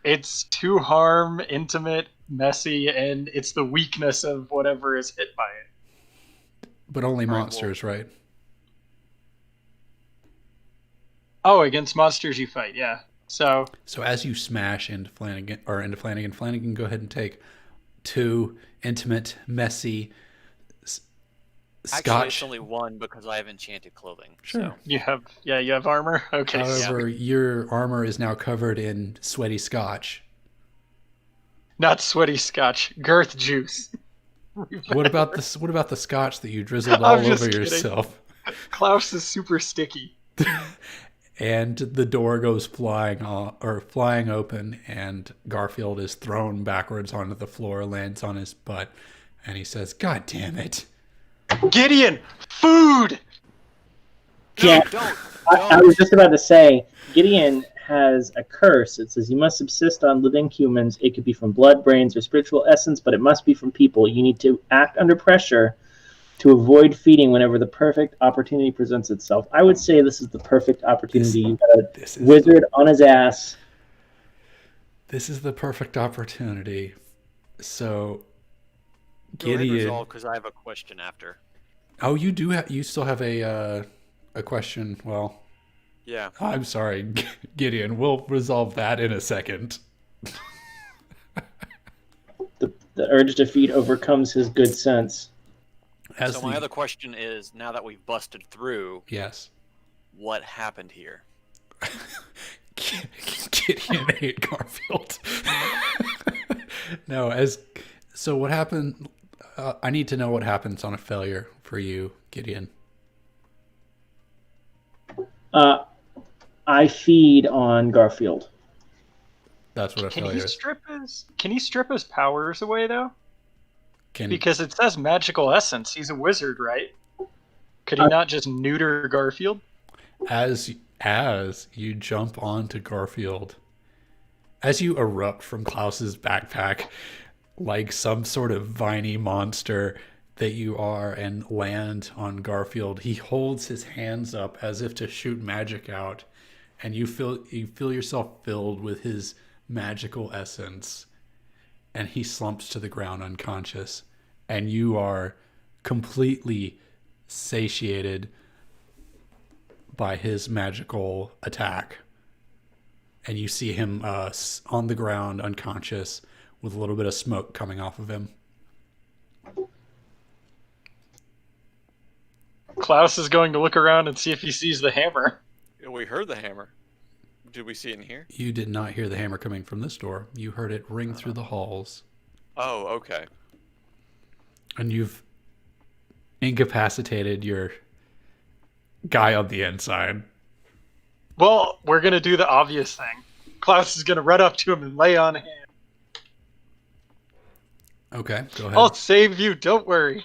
It's to harm, intimate, messy, and it's the weakness of whatever is hit by it. But only All right, monsters, right? Oh, against monsters you fight, yeah. So So as you smash into Flanagan, go ahead and take 2 intimate, messy, Actually, Scotch. it's only 1 because I have enchanted clothing. Sure. So. you have armor. Okay. However, your armor is now covered in sweaty Scotch. Not sweaty Scotch, girth juice. What about the Scotch that you drizzled I'm all just over kidding. yourself? Klaus is super sticky. And the door goes flying open, and Garfield is thrown backwards onto the floor, lands on his butt, and he says, "God damn it!" Gideon, food. Yeah, Don't. I was just about to say, Gideon has a curse. It says you must subsist on living humans. It could be from blood, brains, or spiritual essence, but it must be from people. You need to act under pressure to avoid feeding whenever the perfect opportunity presents itself. I would say this is the perfect opportunity. You've got a This is wizard on his ass. This is the perfect opportunity. So, Go ahead and Gideon. resolve because I have a question after. Oh, you still have a question. Well, Yeah. I'm sorry, Gideon. We'll resolve that in a second. The urge to feed overcomes his good sense. As So my other question is, now that we've busted through, yes, what happened here? Gideon ate Garfield. No, so what happened? I need to know what happens on a failure for you, Gideon. I feed on Garfield. That's what a Can failure he is. strip his powers away though? Can Because it says magical essence. He's a wizard, right? Could he not just neuter Garfield? as you jump onto Garfield, as you erupt from Klaus's backpack like some sort of viney monster that you are and land on Garfield, he holds his hands up as if to shoot magic out, and you feel yourself filled with his magical essence, and he slumps to the ground unconscious, and you are completely satiated by his magical attack. And you see him on the ground unconscious with a little bit of smoke coming off of him. Klaus is going to look around and see if he sees the hammer. We heard the hammer. Did we see it in here? You did not hear the hammer coming from this door. You heard it ring through the halls. Oh, okay. And you've incapacitated your guy on the inside. Well, we're gonna do the obvious thing. Klaus is gonna run up to him and lay on a hand. Okay, go ahead. I'll save you, don't worry.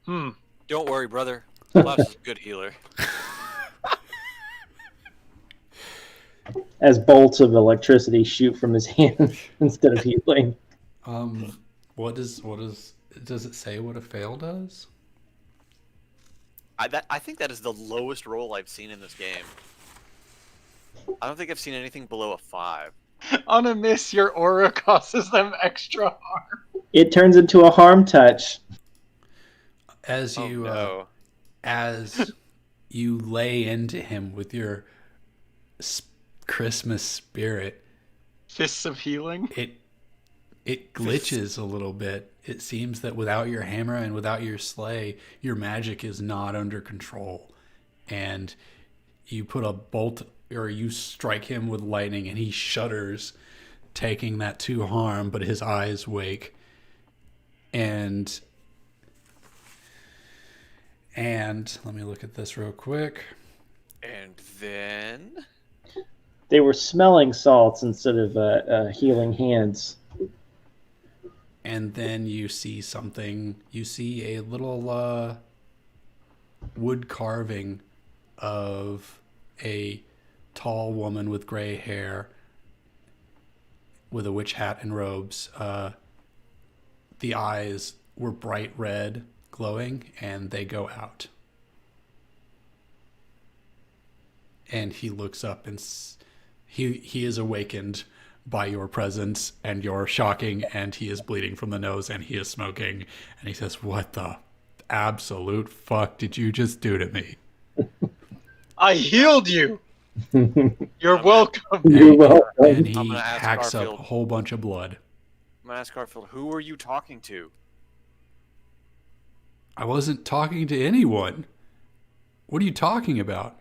Don't worry, brother. Klaus is a good healer. As bolts of electricity shoot from his hands instead of healing. What does it say what a fail does? I think that is the lowest roll I've seen in this game. I don't think I've seen anything below a 5. On a miss, your aura causes them extra harm. It turns into a harm touch. As Oh, you no. as you lay into him with your Christmas spirit, Fists of healing. it glitches a little bit. It seems that without your hammer and without your sleigh, your magic is not under control. And you put a bolt, or you strike him with lightning, and he shudders, taking that 2 harm, but his eyes wake. And let me look at this real quick. And then... They were smelling salts instead of healing hands. And then you see something. You see a little wood carving of a tall woman with gray hair with a witch hat and robes. The eyes were bright red, glowing, and they go out. and he looks up and he is awakened by your presence and your shocking, and he is bleeding from the nose and he is smoking, and he says, "What the absolute fuck did you just do to me?" I healed you. You're I'm welcome. You're welcome. And he I'm gonna ask hacks up a Garfield. whole bunch of blood. I'm gonna ask Garfield, who are you talking to? I wasn't talking to anyone. What are you talking about?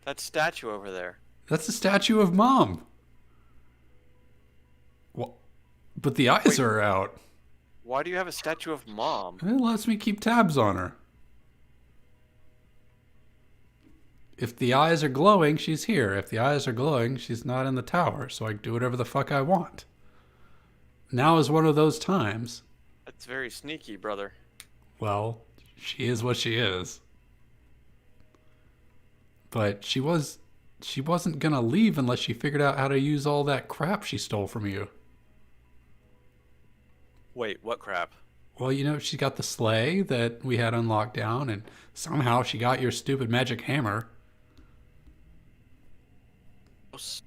That statue over there. That's the statue of Mom. Well, but the eyes Wait. are out. Why do you have a statue of Mom? It lets me keep tabs on her. If the eyes are glowing, she's here. If the eyes are glowing, she's not in the tower, so I can do whatever the fuck I want. Now is one of those times. That's very sneaky, brother. Well, she is what she is. But she wasn't gonna leave unless she figured out how to use all that crap she stole from you. Wait, what crap? Well, you know, she got the sleigh that we had on lockdown, and somehow she got your stupid magic hammer.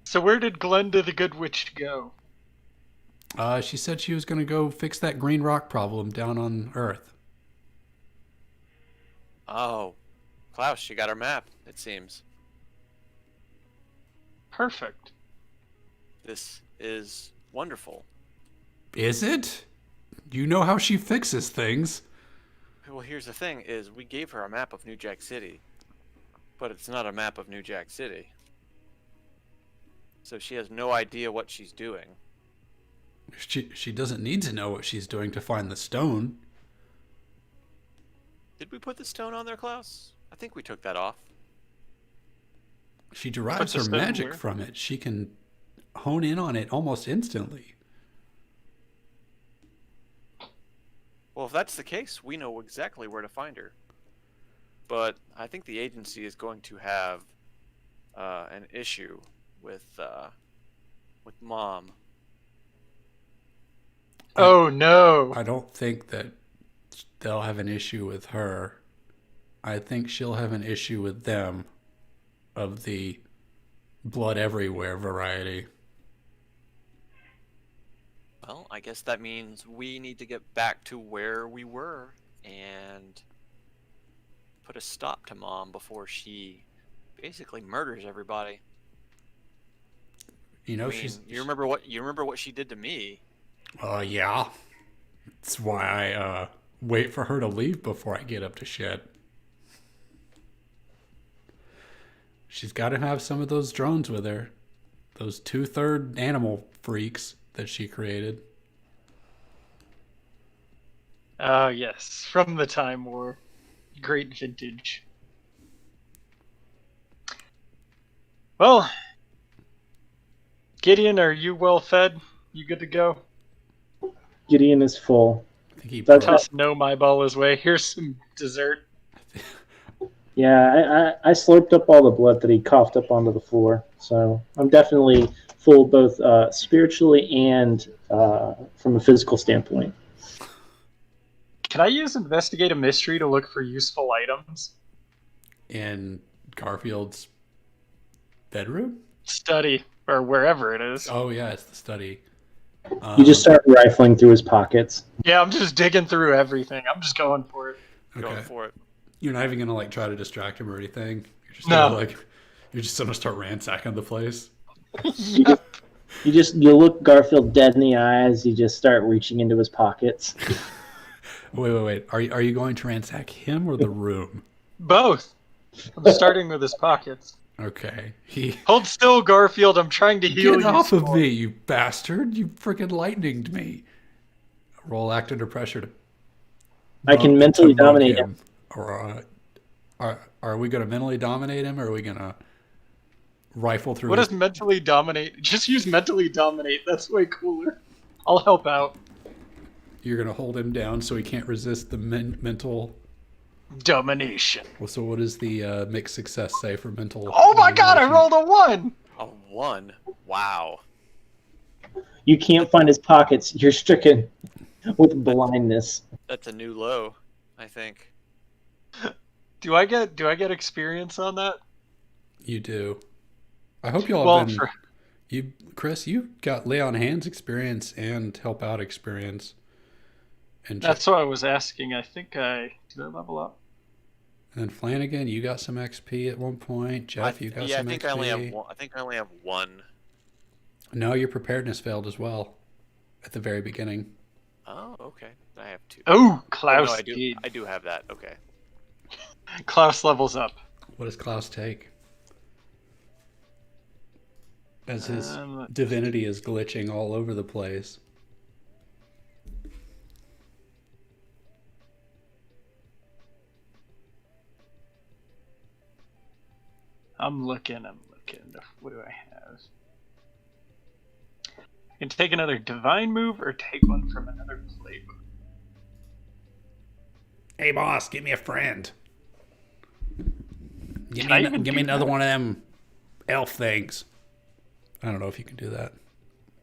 So where did Glenda the Good Witch go? She said she was gonna go fix that green rock problem down on Earth. Oh, Klaus, she got her map, it seems. Perfect. This is wonderful. Is it? You know how she fixes things. Well, here's the thing, is we gave her a map of New Jack City, but it's not a map of New Jack City. So she has no idea what she's doing. She doesn't need to know what she's doing to find the stone. Did we put the stone on there, Klaus? I think we took that off. She derives the her stone magic where? from it. She can hone in on it almost instantly. Well, if that's the case, we know exactly where to find her. But I think the agency is going to have an issue with Mom. Oh no. I don't think that they'll have an issue with her. I think she'll have an issue with them, of the blood everywhere variety. Well, I guess that means we need to get back to where we were and put a stop to Mom before she basically murders everybody. You know, I mean, you remember what she did to me? Yeah. That's why I wait for her to leave before I get up to shit. She's got to have some of those drones with her. Those 2/3 animal freaks that she created. Ah, yes. From the Time War. Great vintage. Well, Gideon, are you well fed? You good to go? Gideon is full. I think he That's Toss no my ball his way. Here's some dessert. Yeah, I slurped up all the blood that he coughed up onto the floor. So I'm definitely full, both spiritually and from a physical standpoint. Can I use Investigate a Mystery to look for useful items? in Garfield's bedroom. Study, or wherever it is. Oh yeah, it's the study. You just start rifling through his pockets. Yeah, I'm just digging through everything. I'm just going for it. Going Okay. for it. You're not even gonna like try to distract him or anything. You're just No. gonna, you're just gonna start ransacking the place. Yeah. You look Garfield dead in the eye as you just start reaching into his pockets. Wait. Are you going to ransack him or the room? Both. I'm starting with his pockets. Okay. Hold still, Garfield. I'm trying to heal Get you. off of small. me, you bastard! You freaking lightninged me. Roll act under pressure to. I can mentally to mug dominate him. Or are we gonna mentally dominate him, or are we gonna rifle through? What his... does mentally dominate? Just use mentally dominate. That's way cooler. I'll help out. You're gonna hold him down so he can't resist the mental. Domination. Well, so what does the mixed success say for mental? Oh my god, I domination? rolled a 1! A 1. Wow. You can't find his pockets. You're stricken with blindness. That's a new low, I think. Do I get experience on that? You do. I hope you all Well, have been. Chris, you got lay on hands experience and help out experience. And that's what I was asking. I think did I level up? And then Flanagan, you got some XP at one point. Jeff, you got some I think XP. I only have one. I think I only have one. No, your preparedness failed as well at the very beginning. Oh, okay. I have two. Oh, Oh, Klaus. no, I do have that. Okay. Klaus levels up. What does Klaus take? As his Um, divinity is glitching all over the place. I'm looking. What do I have? I can take another divine move or take one from another playbook. Hey, boss, give me a friend. Give Can I me, even give do me another that? one of them elf things. I don't know if you can do that,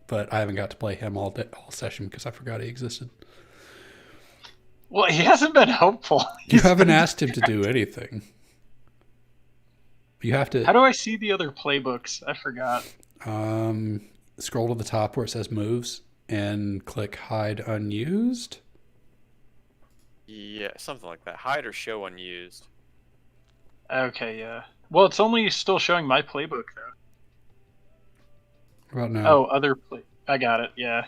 but I haven't got to play him all session because I forgot he existed. Well, he hasn't been helpful. You He's haven't been- asked him to do anything. You have How to do I see the other playbooks? I forgot. scroll to the top where it says moves and click hide unused. Yeah, something like that. Hide or show unused. Okay, yeah. Well, it's only still showing my playbook though. What about now? Oh, other play. I got it. Yeah.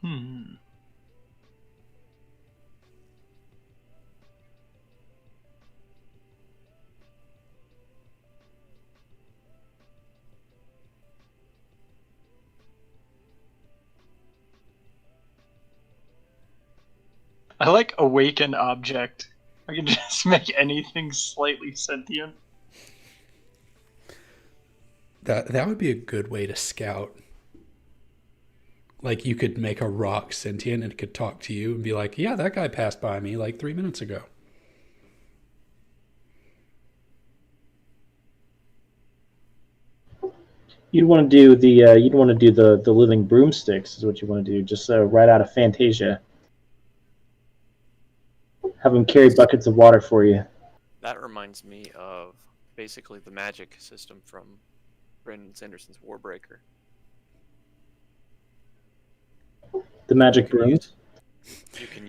Hmm. I like awaken object. I can just make anything slightly sentient. That would be a good way to scout. Like you could make a rock sentient and it could talk to you and be like, "Yeah, that guy passed by me like 3 minutes ago." You'd want to do the living broomsticks is what you want to do. Just right out of Fantasia. Have them carry buckets of water for you. That reminds me of basically the magic system from Brandon Sanderson's Warbreaker. The magic brooms. You can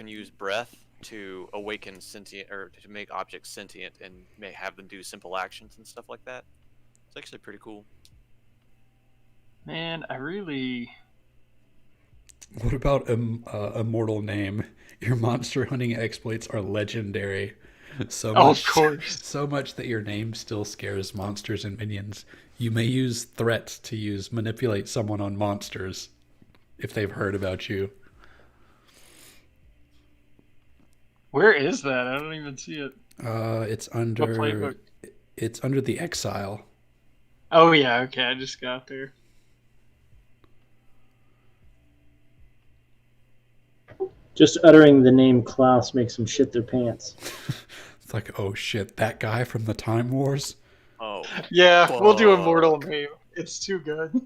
use breath to awaken sentient or to make objects sentient and may have them do simple actions and stuff like that. It's actually pretty cool. Man, I really. What about a mortal name? Your monster hunting exploits are legendary. So Oh, much, of course. so much that your name still scares monsters and minions. You may use threats to manipulate someone on monsters if they've heard about you. Where is that? I don't even see it. It's What under playbook? it's under the exile. Oh yeah, okay, I just got there. Just uttering the name Klaus makes them shit their pants. It's like, oh shit, that guy from the Time Wars. Oh, Yeah, we'll do a Fuck. mortal name. It's too good.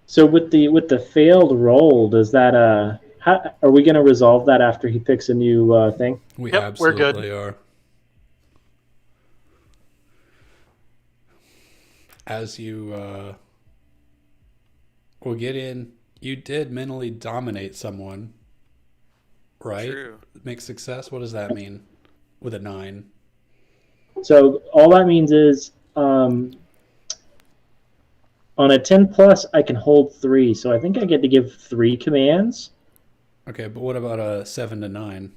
So with the failed roll, does that how, are we going to resolve that after he picks a new thing? We Yep, we're good. absolutely are. As you will get in, you did mentally dominate someone, right? true. Make success. What does that mean? With a 9. So all that means is on a 10 plus, I can hold 3. So I think I get to give 3 commands. Okay, but what about a 7 to 9?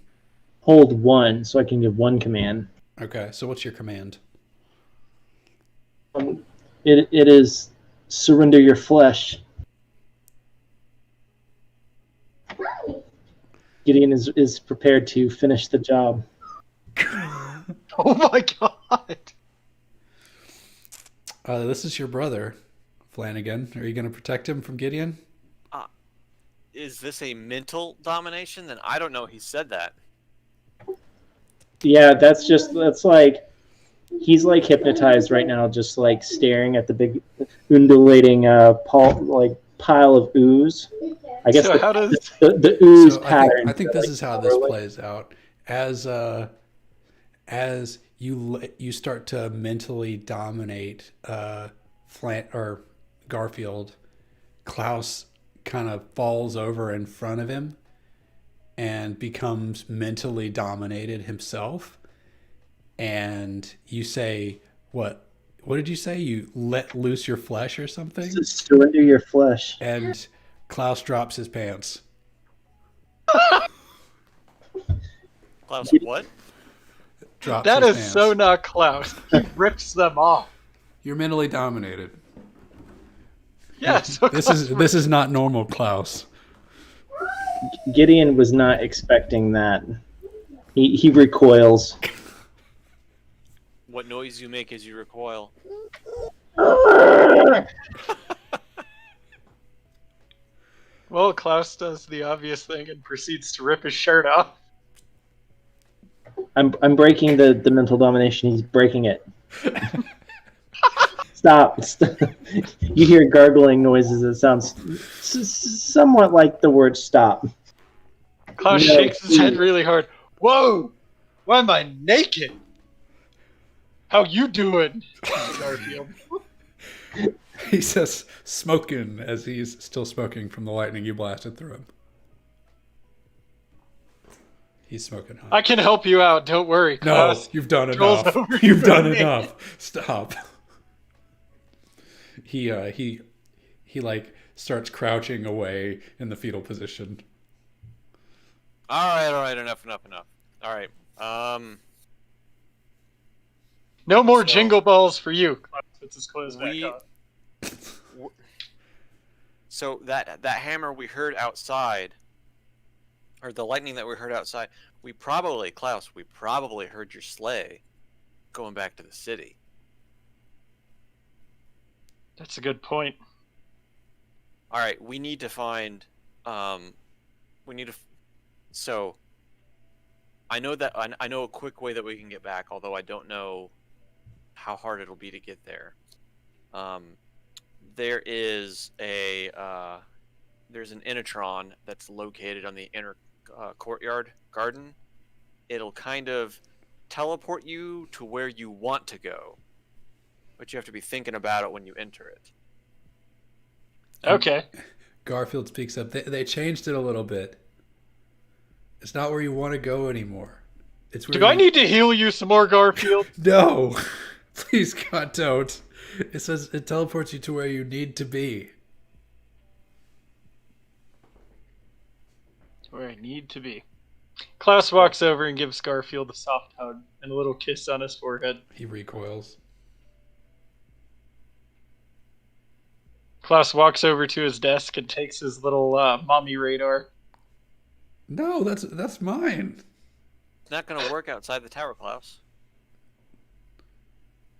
Hold 1, so I can give 1 command. Okay, so what's your command? It is surrender your flesh. Gideon is prepared to finish the job. Oh my god. This is your brother, Flanagan. Are you going to protect him from Gideon? Is this a mental domination? Then I don't know. He said that. Yeah, that's like he's like hypnotized right now, just like staring at the big undulating pile of ooze. I guess So how does the ooze So pattern. I think this is how this plays out. As you start to mentally dominate or Garfield, Klaus kind of falls over in front of him and becomes mentally dominated himself. And you say, what did you say? You let loose your flesh or something? Surrender your flesh. And Klaus drops his pants. Klaus, what? Drops that his is pants. so not Klaus. He rips them off. You're mentally dominated. Yeah, so This is not normal, Klaus. Gideon was not expecting that. He recoils. What noise you make as you recoil? Well, Klaus does the obvious thing and proceeds to rip his shirt off. I'm breaking the mental domination. He's breaking it. Stop. You hear gargling noises. It sounds somewhat like the word stop. Klaus No, shakes his head really hard. Whoa! Why am I naked? How you doing, Garfield? He says smoking as he's still smoking from the lightning you blasted through him. He's smoking hot. I can help you out. Don't worry, No, Klaus. you've done Rolls enough. over You've to done me. enough. Stop. He like starts crouching away in the fetal position. All right, enough. All right, No more So- jingle balls for you. Klaus puts his clothes back We- on. So that hammer we heard outside, or the lightning that we heard outside, Klaus, we probably heard your sleigh going back to the city. That's a good point. All right, we need to find. So. I know that I know a quick way that we can get back, although I don't know how hard it'll be to get there. There is there's an Initron that's located on the inner courtyard garden. It'll kind of teleport you to where you want to go, but you have to be thinking about it when you enter it. Okay. Garfield speaks up. They changed it a little bit. It's not where you want to go anymore. It's where Do I need to heal you some more, Garfield? No. Please, God, don't. It says it teleports you to where you need to be. Where I need to be. Klaus walks over and gives Garfield a soft hug and a little kiss on his forehead. He recoils. Klaus walks over to his desk and takes his little mommy radar. No, that's mine. It's not going to work outside the tower, Klaus.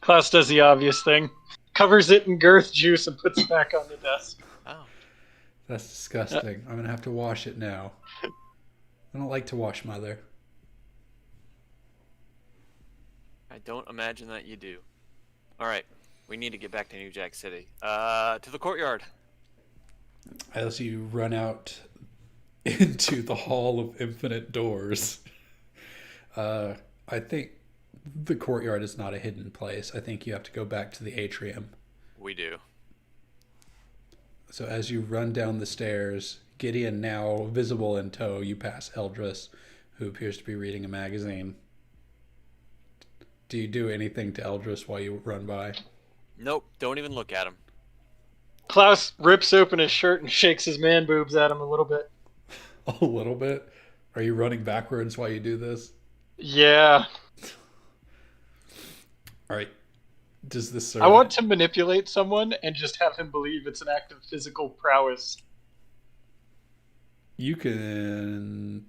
Klaus does the obvious thing. Covers it in girth juice and puts it back on the desk. Oh. That's disgusting. I'm gonna have to wash it now. I don't like to wash Mother. I don't imagine that you do. All right, we need to get back to New Jack City. To the courtyard. As you run out into the Hall of Infinite Doors, I think the courtyard is not a hidden place. I think you have to go back to the atrium. We do. So as you run down the stairs, Gideon now visible in tow, you pass Eldris, who appears to be reading a magazine. Do you do anything to Eldris while you run by? Nope, don't even look at him. Klaus rips open his shirt and shakes his man boobs at him a little bit. A little bit? Are you running backwards while you do this? Yeah. All right. Does this serve? I want to manipulate someone and just have him believe it's an act of physical prowess. You can...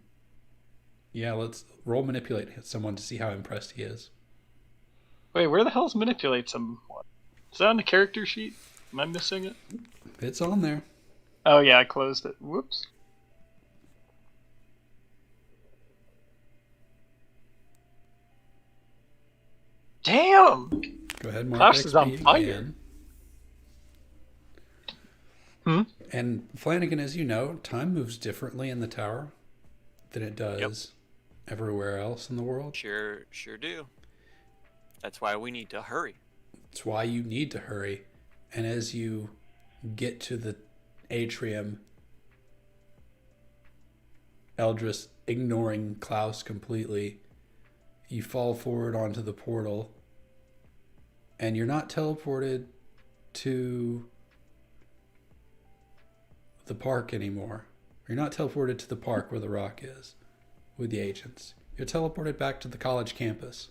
Yeah, let's roll manipulate someone to see how impressed he is. Wait, where the hell's manipulate someone? Is that on the character sheet? Am I missing it? It's on there. Oh yeah, I closed it. Whoops. Damn! Go ahead, Mark. Klaus is on XP fire. again. Hmm? And Flanagan, as you know, time moves differently in the tower than it does everywhere else in the world. Sure do. That's why we need to hurry. It's why you need to hurry. And as you get to the atrium, Eldris ignoring Klaus completely, you fall forward onto the portal, and you're not teleported to the park anymore. You're not teleported to the park where the rock is with the agents. You're teleported back to the college campus.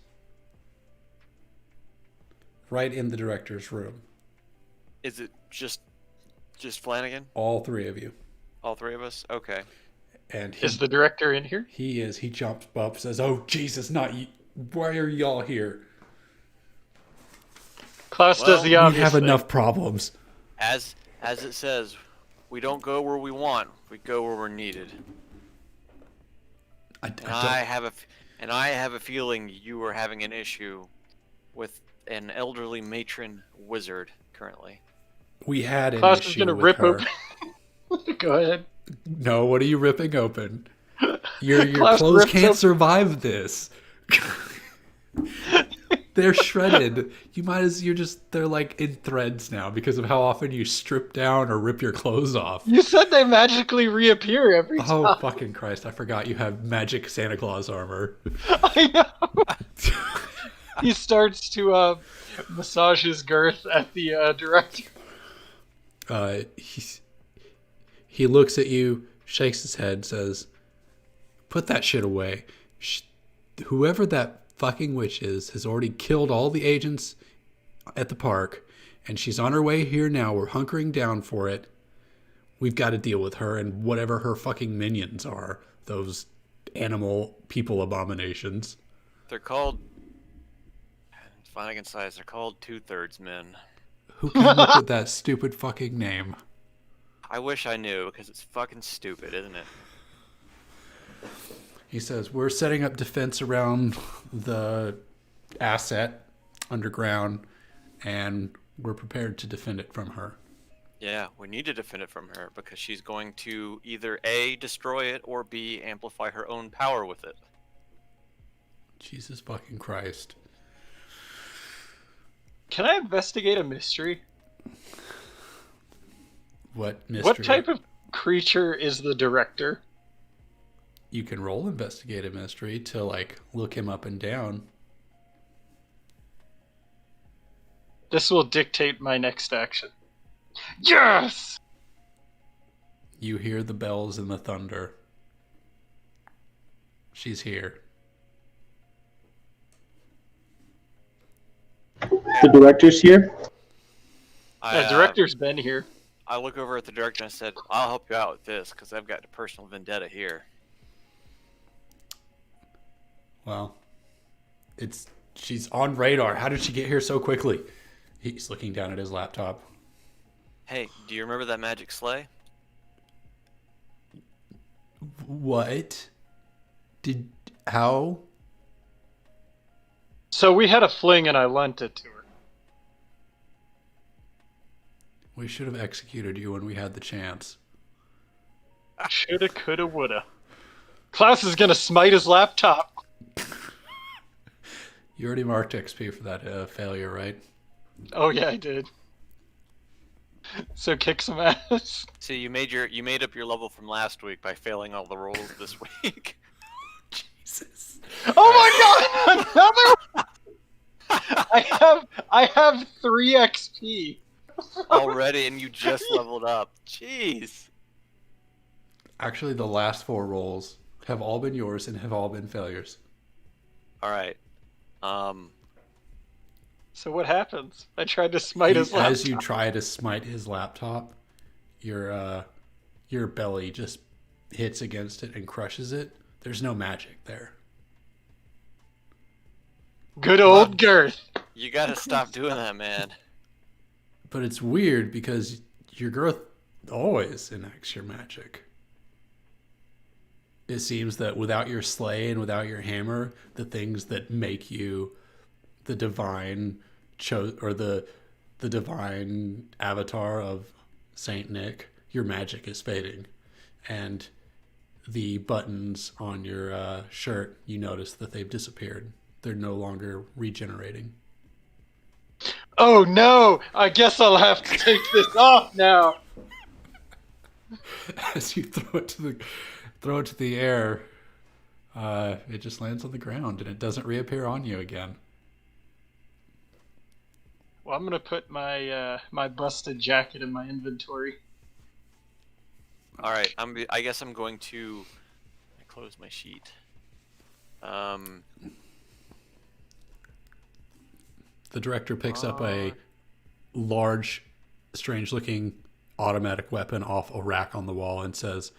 Right in the director's room. Is it just Flanagan? All three of you. All three of us? Okay. And Is the director in here? he is. He jumps up, says, "Oh, Jesus, not you. Why are y'all here? Klaus Well, does the We obvious have thing. enough problems." As it says, we don't go where we want. We go where we're needed. And I have a feeling you are having an issue with an elderly matron wizard currently. we had an Klaus is issue gonna with rip her. open. Go ahead. No, what are you ripping open? Your Klaus clothes rips can't open- survive this. They're shredded. They're like in threads now because of how often you strip down or rip your clothes off. You said they magically reappear every time. Oh, fucking Christ. I forgot you have magic Santa Claus armor. I know. He starts to massage his girth at the director. He looks at you, shakes his head, says, "Put that shit away. Whoever that fucking witch is has already killed all the agents at the park, and she's on her way here now. We're hunkering down for it. We've got to deal with her and whatever her fucking minions are, those animal people abominations." They're called Flanagan size. They're called 2/3 men. Who came up with that stupid fucking name? I wish I knew because it's fucking stupid, isn't it? He says, "We're setting up defense around the asset underground, and we're prepared to defend it from her." Yeah, we need to defend it from her because she's going to either A, destroy it, or B, amplify her own power with it. Jesus fucking Christ. Can I investigate a mystery? What mystery? What type of creature is the director? You can roll investigate a mystery to like look him up and down. This will dictate my next action. Yes! You hear the bells and the thunder. She's here. The director's here. The director's been here. I look over at the director and I said, "I'll help you out with this because I've got a personal vendetta here." Well, she's on radar. How did she get here so quickly? He's looking down at his laptop. Hey, do you remember that magic sleigh? What? How? So we had a fling and I lent it to her. We should have executed you when we had the chance. Shoulda, coulda, woulda. Klaus is gonna smite his laptop. You already marked XP for that failure, right? Oh yeah, I did. So kick some ass. See, you made up your level from last week by failing all the rolls this week. Jesus. Oh my god! Another. I have 3 XP. Already, and you just leveled up. Jeez. Actually, the last 4 rolls have all been yours and have all been failures. All right. So what happens? I tried to smite his laptop. As you try to smite his laptop, your belly just hits against it and crushes it. There's no magic there. Good old Girth. You gotta stop doing that, man. But it's weird because your growth always enacts your magic. It seems that without your sleigh and without your hammer, the things that make you the divine or the divine avatar of Saint Nick, your magic is fading, and the buttons on your shirt, you notice that they've disappeared. They're no longer regenerating. Oh no! I guess I'll have to take this off now. As you throw it to the air, it just lands on the ground and it doesn't reappear on you again. Well, I'm gonna put my my busted jacket in my inventory. All right, I guess I'm going to close my sheet. The director picks up a large, strange-looking automatic weapon off a rack on the wall and says,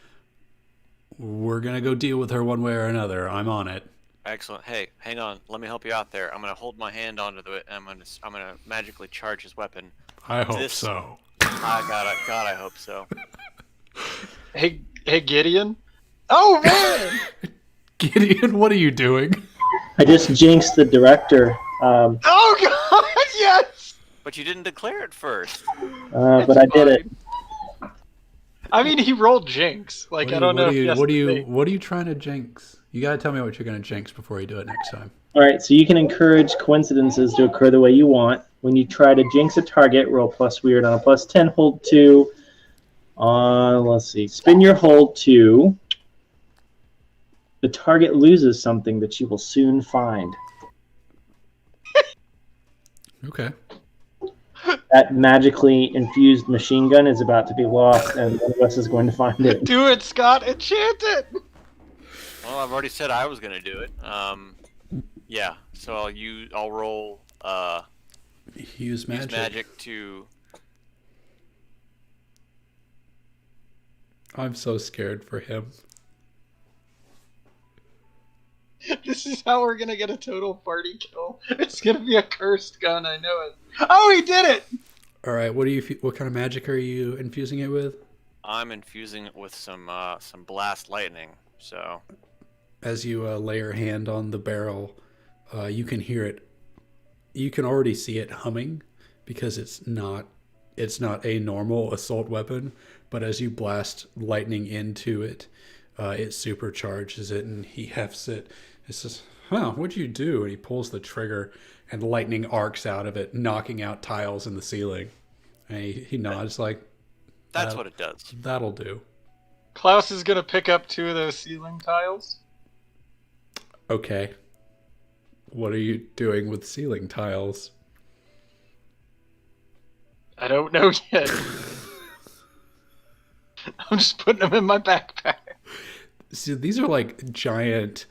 "We're gonna go deal with her one way or another. I'm on it." Excellent. Hey, hang on. Let me help you out there. I'm gonna hold my hand onto it, and I'm gonna magically charge his weapon. I hope so. God, I hope so. Hey, Gideon. Oh man! Gideon, what are you doing? I just jinxed the director. Oh god, yes! But you didn't declare it first. But I did it. I mean, he rolled jinx. Like, I don't know. What are you trying to jinx? You gotta tell me what you're gonna jinx before you do it next time. All right, so you can encourage coincidences to occur the way you want. When you try to jinx a target, roll plus weird on a plus 10, hold 2. Let's see. Spin your hold 2. The target loses something that you will soon find. Okay. That magically infused machine gun is about to be lost, and one of us is going to find it. Do it, Scott. Enchant it. Well, I've already said I was gonna do it. Yeah. So I'll roll. Use magic. Use magic to. I'm so scared for him. This is how we're gonna get a total party kill. It's gonna be a cursed gun. I know it. Oh, he did it! All right. What kind of magic are you infusing it with? I'm infusing it with some blast lightning. So. As you lay your hand on the barrel, you can hear it. You can already see it humming because it's not a normal assault weapon. But as you blast lightning into it, it supercharges it, and he hefts it. He says, what'd you do? And he pulls the trigger, and lightning arcs out of it, knocking out tiles in the ceiling. And he nods like, That's what it does. That'll do. Klaus is gonna pick up 2 of those ceiling tiles. Okay. What are you doing with ceiling tiles? I don't know yet. I'm just putting them in my backpack. See, these are like giant,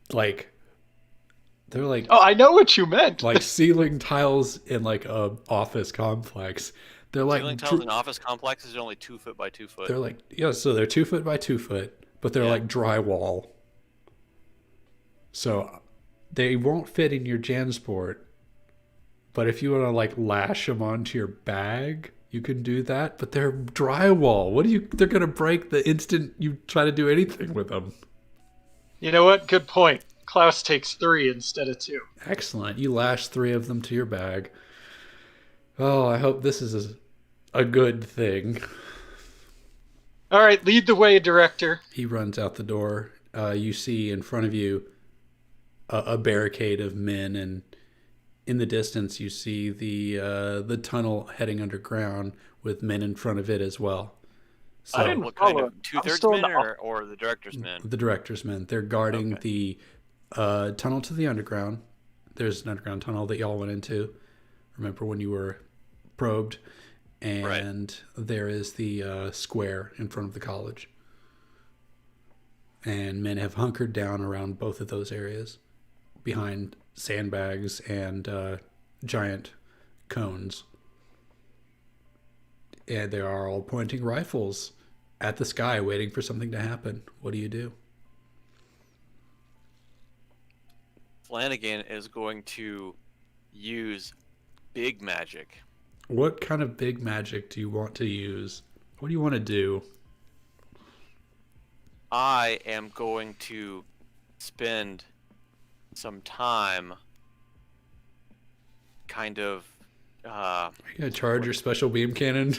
they're like... Oh, I know what you meant. Like ceiling tiles in like a office complex. They're like... Ceiling tiles in office complexes are only 2 foot by 2 foot. They're like, so they're 2 foot by 2 foot, but they're like drywall. So they won't fit in your JanSport, but if you want to like lash them onto your bag, you can do that. But they're drywall. They're gonna break the instant you try to do anything with them. You know what? Good point. Klaus takes 3 instead of 2. Excellent. You lash 3 of them to your bag. Oh, I hope this is a good thing. All right, lead the way, director. He runs out the door. You see in front of you a barricade of men, and in the distance you see the tunnel heading underground with men in front of it as well. So, I didn't what kind follow. of 2/3 men or the director's men? The director's men. They're guarding the tunnel to the underground. There's an underground tunnel that y'all went into. Remember when you were probed? And there is the square in front of the college. And men have hunkered down around both of those areas behind sandbags and giant cones. And they are all pointing rifles at the sky, waiting for something to happen. What do you do? Flanagan is going to use big magic. What kind of big magic do you want to use? What do you want to do? I am going to spend some time kind of. Are you gonna charge your special beam cannon?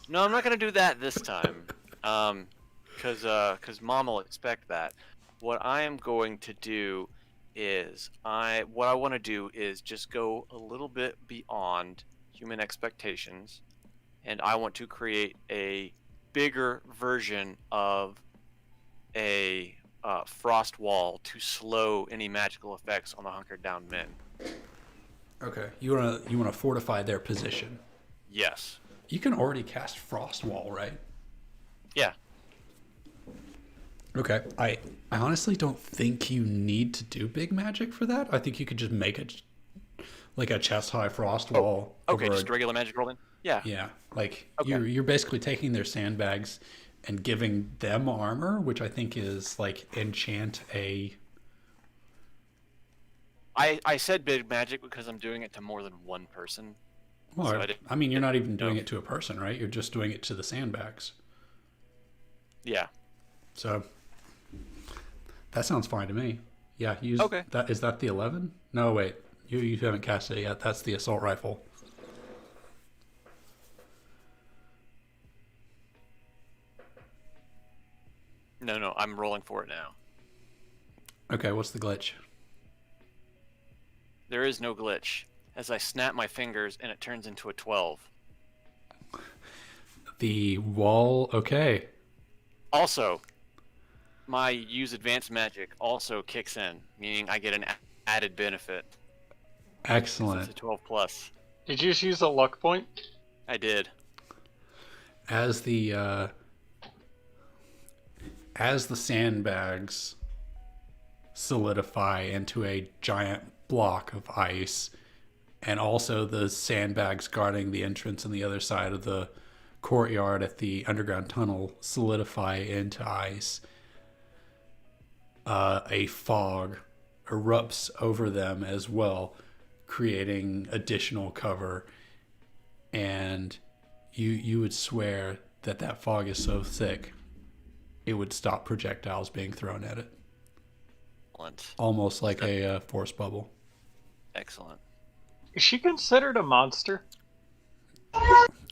No, I'm not gonna do that this time. Because Mom will expect that. What I am going to do is what I want to do is just go a little bit beyond human expectations, and I want to create a bigger version of a frost wall to slow any magical effects on the hunkered down men. Okay. You wanna fortify their position. Yes. You can already cast Frost Wall, right? Yeah. Okay. I honestly don't think you need to do big magic for that. I think you could just make it like a chest high frost wall. Okay, over just regular magic roll then? Yeah. Yeah. Like Okay. you're basically taking their sandbags and giving them armor, which I think is like enchant a. I said big magic because I'm doing it to more than one person. Well, So I mean, you're not even doing no. it to a person, right? You're just doing it to the sandbags. Yeah. So that sounds fine to me. Yeah. Use Okay. that. Is that the 11? No, wait. You haven't cast it yet. That's the assault rifle. No, I'm rolling for it now. Okay. What's the glitch? There is no glitch. As I snap my fingers and it turns into a 12. The wall. Okay. Also, my use advanced magic also kicks in, meaning I get an added benefit. It's Excellent. a 12 plus. Did you just use a luck point? I did. As the sandbags solidify into a giant block of ice, and also the sandbags guarding the entrance on the other side of the courtyard at the underground tunnel solidify into ice, a fog erupts over them as well, creating additional cover. And you would swear that fog is so thick it would stop projectiles being thrown at it, Excellent. almost like a force bubble. Excellent. Is she considered a monster?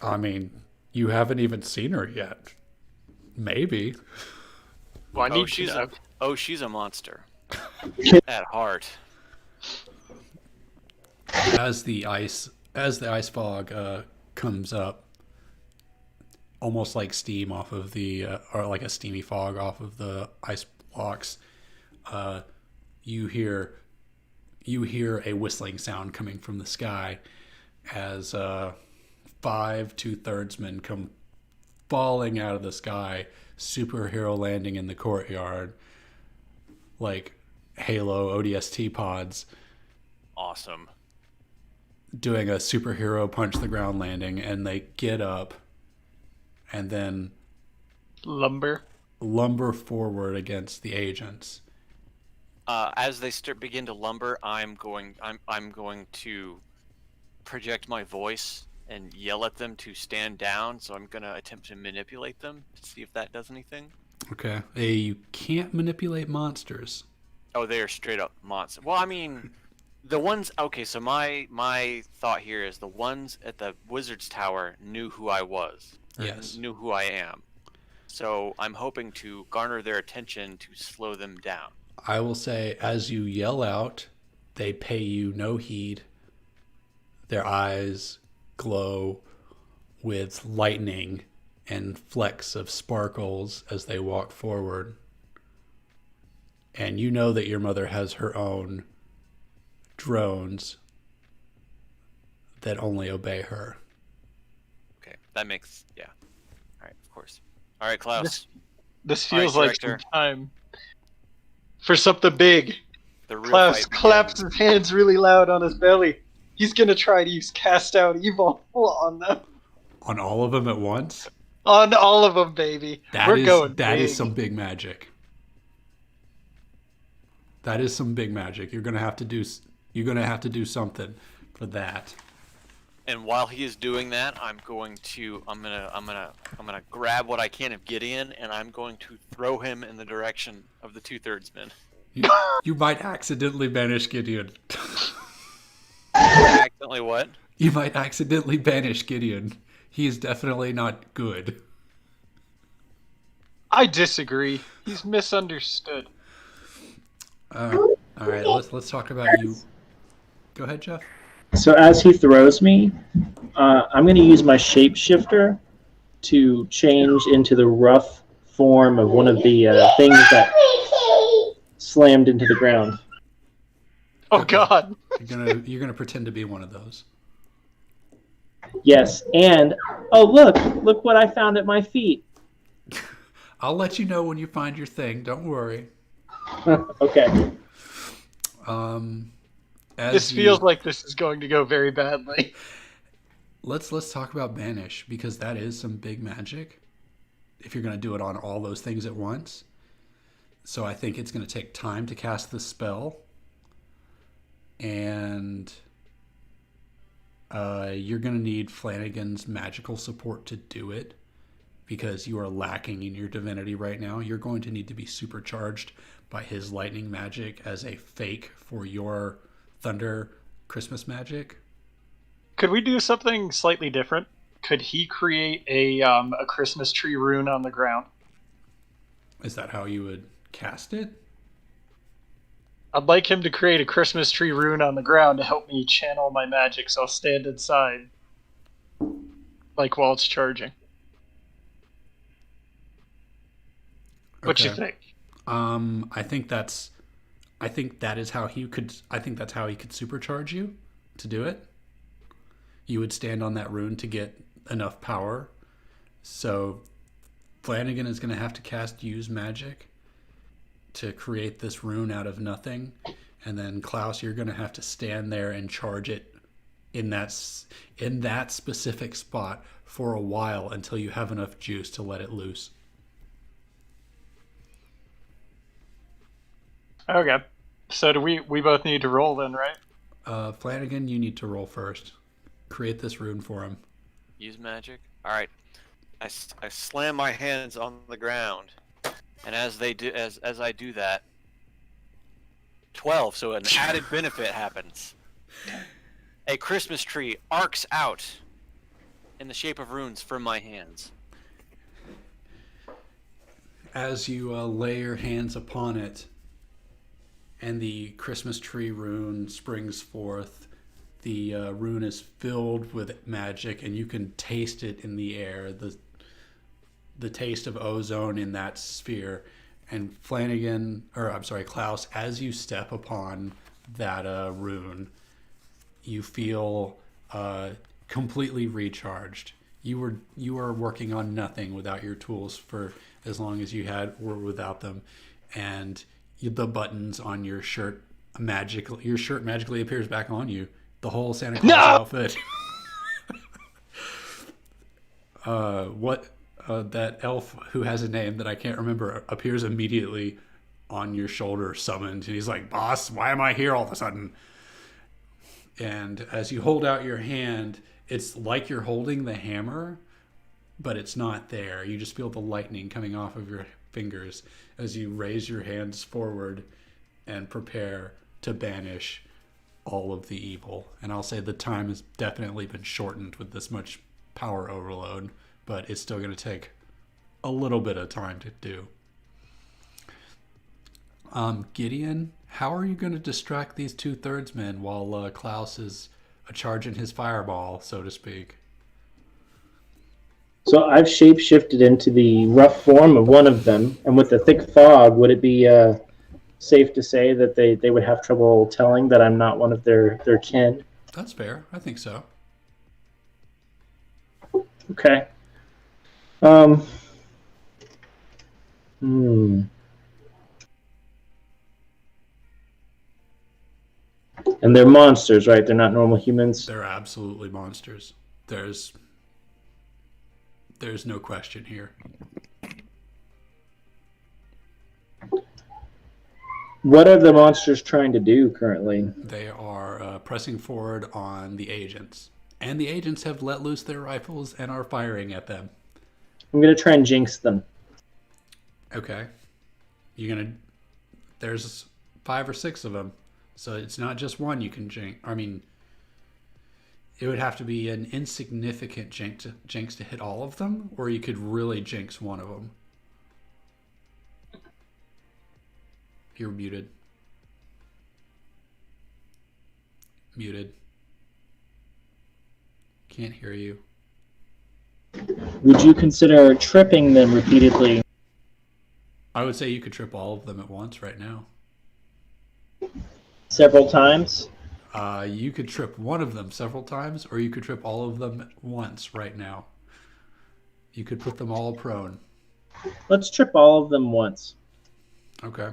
I mean, you haven't even seen her yet. Maybe. Well, I need to she's know. she's a monster. At heart. As the ice fog comes up, almost like steam off of the or like a steamy fog off of the ice blocks, you hear a whistling sound coming from the sky as 5 2/3men come falling out of the sky, superhero landing in the courtyard like Halo ODST pods, Awesome. doing a superhero punch the ground landing, and they get up and then Lumber. lumber forward against the agents. As they begin to lumber, I'm going to project my voice and yell at them to stand down. So I'm gonna attempt to manipulate them to see if that does anything. Okay. You can't manipulate monsters. Oh, they are straight up monsters. Well, I mean, the ones. Okay, so my thought here is the ones at the Wizard's Tower knew who I was. or Yes. Knew who I am. So I'm hoping to garner their attention to slow them down. I will say, as you yell out, they pay you no heed. Their eyes glow with lightning and flecks of sparkles as they walk forward. And you know that your mother has her own drones that only obey her. Okay, that makes All right, of course. All right, Klaus. This All right, feels like director. some time for something big. The real Klaus fight claps begins. his hands really loud on his belly. He's gonna try to use Cast Out Evil on them. On all of them at once? On all of them, baby. We're going That big. is some big magic. That is some big magic. You're gonna have to do something for that. And while he is doing that, I'm gonna grab what I can of Gideon, and I'm going to throw him in the direction of the 2/3 men. You might accidentally banish Gideon. accidentally what? You might accidentally banish Gideon. He is definitely not good. I disagree. He's misunderstood. All right, let's talk about you. Go ahead, Jeff. So as he throws me, I'm going to use my shapeshifter to change into the rough form of one of the things that slammed into the ground. Oh Okay. God. You're gonna pretend to be one of those. Yes, and look what I found at my feet. I'll let you know when you find your thing. Don't worry. Okay. This feels like this is going to go very badly. Let's talk about banish, because that is some big magic. If you're gonna do it on all those things at once, so I think it's gonna take time to cast the spell, and you're gonna need Flanagan's magical support to do it, because you are lacking in your divinity right now. You're going to need to be supercharged by his lightning magic as a fake for your thunder Christmas magic. Could we do something slightly different? Could he create a Christmas tree rune on the ground? Is that how you would cast it? I'd like him to create a Christmas tree rune on the ground to help me channel my magic, so I'll stand inside, like while it's charging. What you think? I think that is how he could. I think that's how he could supercharge you to do it. You would stand on that rune to get enough power. So Flanagan is going to have to cast use magic to create this rune out of nothing, and then Klaus, you're going to have to stand there and charge it in that specific spot for a while until you have enough juice to let it loose. Okay. So do we both need to roll then, right? Flanagan, you need to roll first. Create this rune for him. Use magic. All right. I slam my hands on the ground, and as I do that, 12. So an added benefit happens. A Christmas tree arcs out in the shape of runes from my hands. As you lay your hands upon it, and the Christmas tree rune springs forth, the rune is filled with magic, and you can taste it in the air, the taste of ozone in that sphere. And Klaus, as you step upon that rune, you feel completely recharged. You were working on nothing without your tools for as long as you were without them, and the buttons on your shirt magically appears back on you. The whole Santa Claus outfit. That elf who has a name that I can't remember appears immediately on your shoulder, summoned, and he's like, "Boss, why am I here all of a sudden?" And as you hold out your hand, it's like you're holding the hammer, but it's not there. You just feel the lightning coming off of your fingers as you raise your hands forward and prepare to banish all of the evil. And I'll say the time has definitely been shortened with this much power overload, but it's still going to take a little bit of time to do. Gideon, how are you going to distract these 2/3 men while Klaus is charging his fireball, so to speak? So I've shapeshifted into the rough form of one of them, and with the thick fog, would it be safe to say that they would have trouble telling that I'm not one of their kin? That's fair. I think so. Okay. And they're monsters, right? They're not normal humans? They're absolutely monsters. There's no question here. What are the monsters trying to do currently? They are pressing forward on the agents. And the agents have let loose their rifles and are firing at them. I'm going to try and jinx them. Okay. There's 5 or 6 of them. So it's not just one you can jinx. I mean, It would have to be an insignificant jinx to hit all of them, or you could really jinx one of them. You're muted. Muted. Can't hear you. Would you consider tripping them repeatedly? I would say you could trip all of them at once right now. Several times? You could trip one of them several times, or you could trip all of them at once right now. You could put them all prone. Let's trip all of them once. Okay.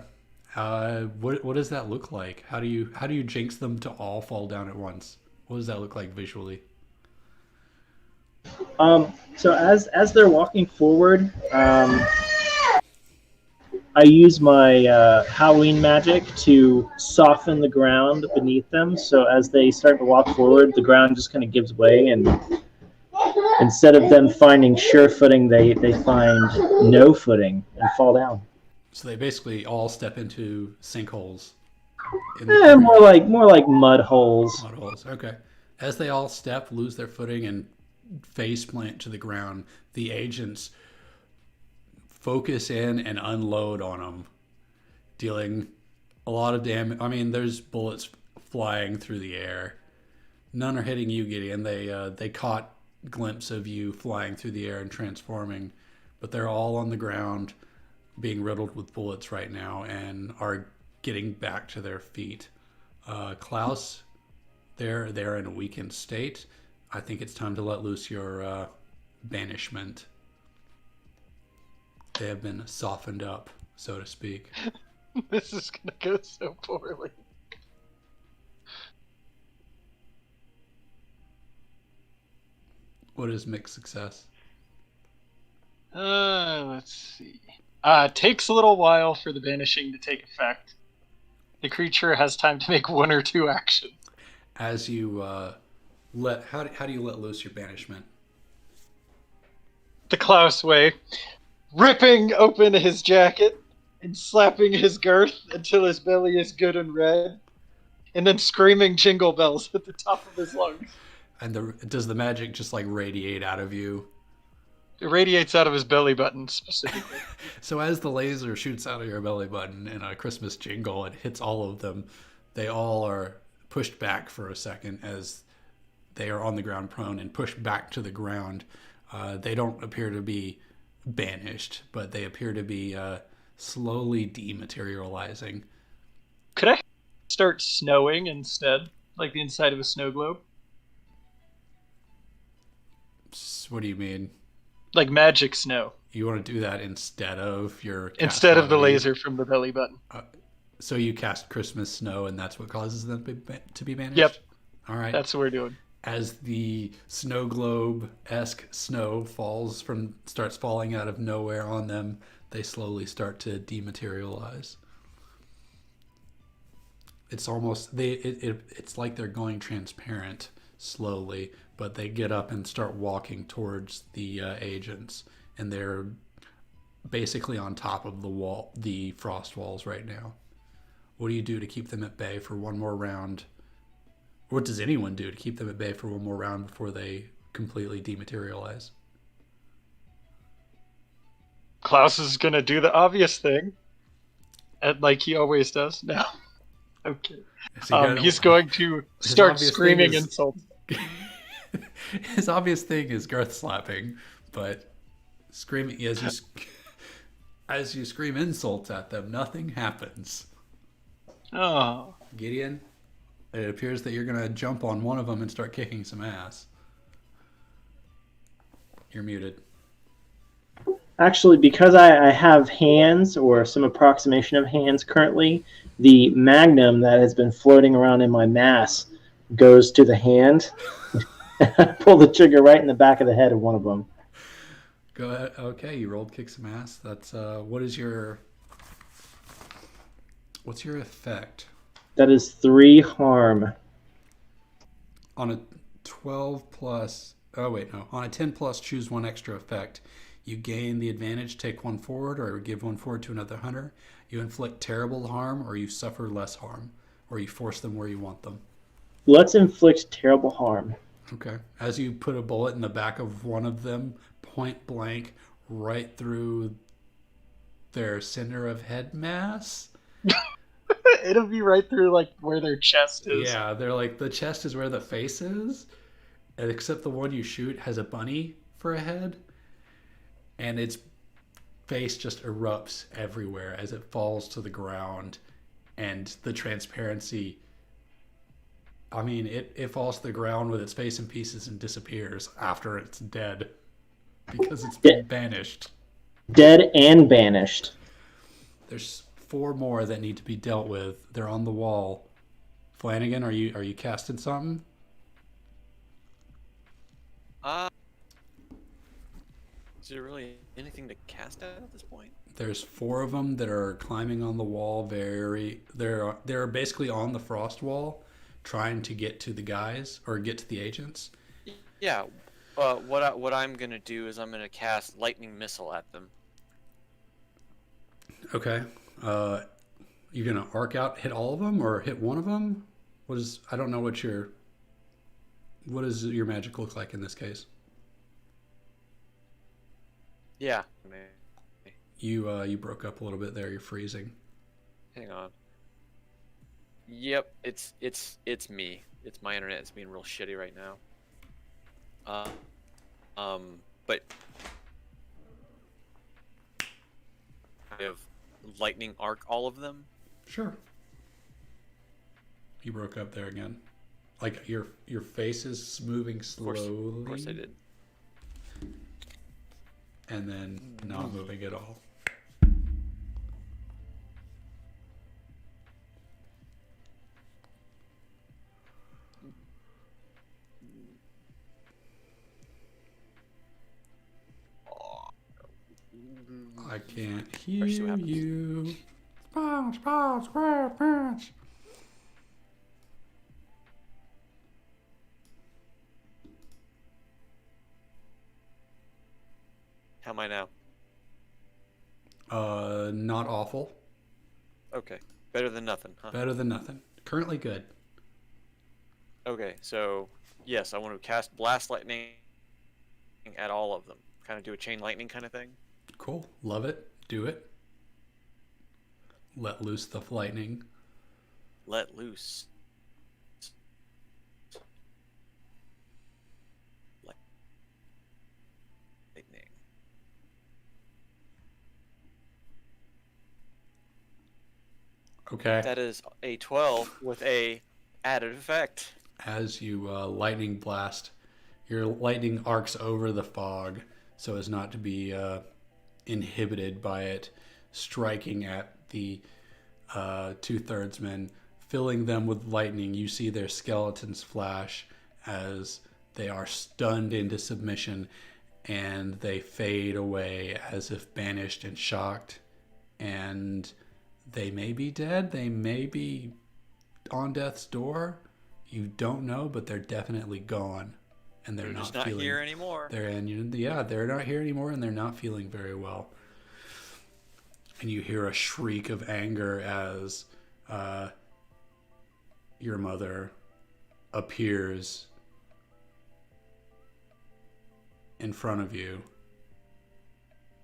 What does that look like? How do you jinx them to all fall down at once? What does that look like visually? So as they're walking forward, I use my Halloween magic to soften the ground beneath them. So as they start to walk forward, the ground just kind of gives way, and instead of them finding sure footing, they find no footing and fall down. So they basically all step into sinkholes. More like mud holes. Mud holes. Okay. As they all step, lose their footing, and face plant to the ground, the agents focus in and unload on them, dealing a lot of damage. I mean, there's bullets flying through the air. None are hitting you, Gideon. They caught a glimpse of you flying through the air and transforming, but they're all on the ground, being riddled with bullets right now, and are getting back to their feet. Klaus, they're in a weakened state. I think it's time to let loose your banishment. They have been softened up, so to speak. This is gonna go so poorly. What is mixed success? Let's see. Takes a little while for the banishing to take effect. The creature has time to make one or two actions. As you how do you let loose your banishment? The Klaus way. Ripping open his jacket and slapping his girth until his belly is good and red, and then screaming jingle bells at the top of his lungs. And does the magic just like radiate out of you? It radiates out of his belly button specifically. So as the laser shoots out of your belly button in a Christmas jingle, it hits all of them. They all are pushed back for a second as they are on the ground prone and pushed back to the ground. They don't appear to be banished, but they appear to be slowly dematerializing. Could I start snowing instead? Like the inside of a snow globe? What do you mean? Like magic snow. You want to do that instead of Instead of the laser from the belly button. So you cast Christmas snow, and that's what causes them to be banished? Yep. All right. That's what we're doing. As the snow globe-esque snow starts falling out of nowhere on them, they slowly start to dematerialize. It's almost it's like they're going transparent slowly, but they get up and start walking towards the agents, and they're basically on top of the frost walls right now. What do you do to keep them at bay for one more round? What does anyone do to keep them at bay for one more round before they completely dematerialize? Klaus is gonna do the obvious thing, like he always does. No, okay. He's going to start screaming insults. His obvious thing is girth slapping, but screaming as you scream insults at them, nothing happens. Oh, Gideon, it appears that you're gonna jump on one of them and start kicking some ass. You're muted. Actually, because I have hands, or some approximation of hands currently, the magnum that has been floating around in my mass goes to the hand. Pull the trigger right in the back of the head of one of them. Go ahead. Okay, you rolled kick some ass. That's what's your effect? That is 3 harm. On a 12 plus, on a 10 plus, choose one extra effect. You gain the advantage, take one forward, or give one forward to another hunter. You inflict terrible harm, or you suffer less harm, or you force them where you want them. Let's inflict terrible harm. Okay. As you put a bullet in the back of one of them, point blank, right through their center of head mass. It'll be right through like where their chest is. Yeah, they're like the chest is where the face is, and except the one you shoot has a bunny for a head, and its face just erupts everywhere as it falls to the ground, and the transparency. I mean, it falls to the ground with its face in pieces and disappears after it's dead because it's been banished. Dead and banished. There's 4 more that need to be dealt with. They're on the wall. Flanagan, are you casting something? Is there really anything to cast at this point? There's 4 of them that are climbing on the wall. They're basically on the frost wall, trying to get to the guys or get to the agents. Yeah. What I'm gonna do is I'm gonna cast lightning missile at them. Okay. You're gonna arc out, hit all of them, or hit one of them? I don't know what does your magic look like in this case? Yeah. You broke up a little bit there. You're freezing. Hang on. Yep, it's me. It's my internet. It's being real shitty right now. But I have lightning arc all of them. Sure. You broke up there again. Like your face is moving slowly. Of course I did. And then not moving at all. I can't hear see what happens. you. SpongeBob SquarePants. How am I now? Not awful. Okay. Better than nothing, huh? Better than nothing. Currently good. Okay, so yes, I want to cast blast lightning at all of them. Kind of do a chain lightning kind of thing. Cool. Love it. Do it. Let loose the lightning. Let loose. Lightning. Okay. That is a 12 with a added effect. As you lightning blast, your lightning arcs over the fog so as not to be inhibited by it striking at the 2/3 men, filling them with lightning. You see their skeletons flash as they are stunned into submission, and they fade away as if banished and shocked. And they may be dead, they may be on death's door. You don't know, but they're definitely gone, and they're just not here anymore. They're not here anymore, and they're not feeling very well. And you hear a shriek of anger as your mother appears in front of you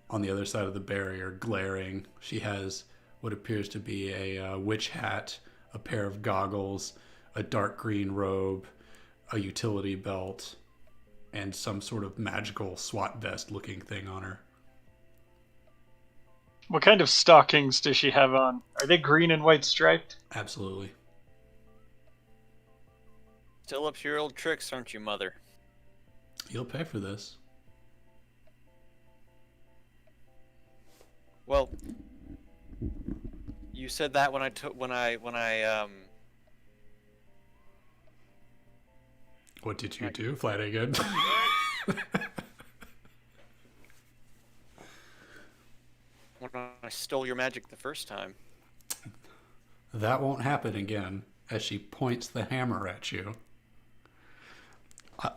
on the other side of the barrier, glaring. She has what appears to be a witch hat, a pair of goggles, a dark green robe, a utility belt, and some sort of magical SWAT vest looking thing on her. What kind of stockings does she have on? Are they green and white striped? Absolutely. Still up to your old tricks, aren't you, Mother? You'll pay for this. Well, you said that when I What did you do, Flanagan? when I stole your magic the first time. That won't happen again, as she points the hammer at you.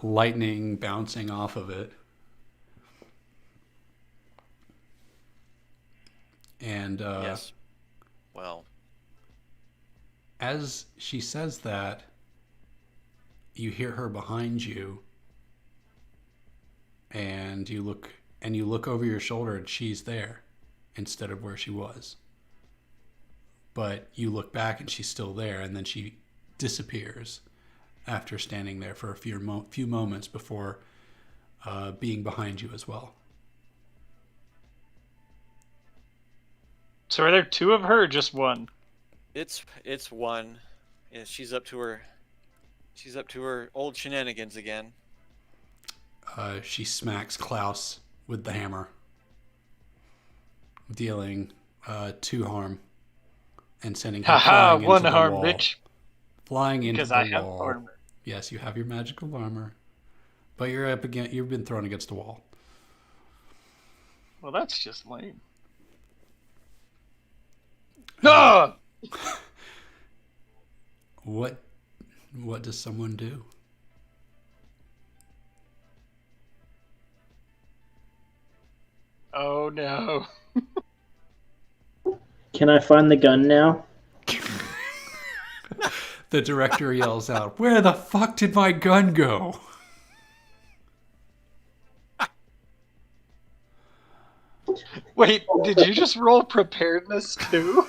Lightning bouncing off of it. And Yes. Well, as she says that, you hear her behind you, and you look over your shoulder, and she's there instead of where she was. But you look back, and she's still there, and then she disappears after standing there for a few moments before being behind you as well. So are there two of her or just one? It's one. Yeah, she's up to her old shenanigans again. She smacks Klaus with the hammer, dealing 2 harm and sending him Haha, flying one into the harm, wall. bitch. Flying into Because the I have wall. armor. Yes, you have your magical armor, but you've been thrown against a wall. Well, that's just lame. No! What does someone do? Oh no. Can I find the gun now? The director yells out, "Where the fuck did my gun go?" Wait, did you just roll preparedness too?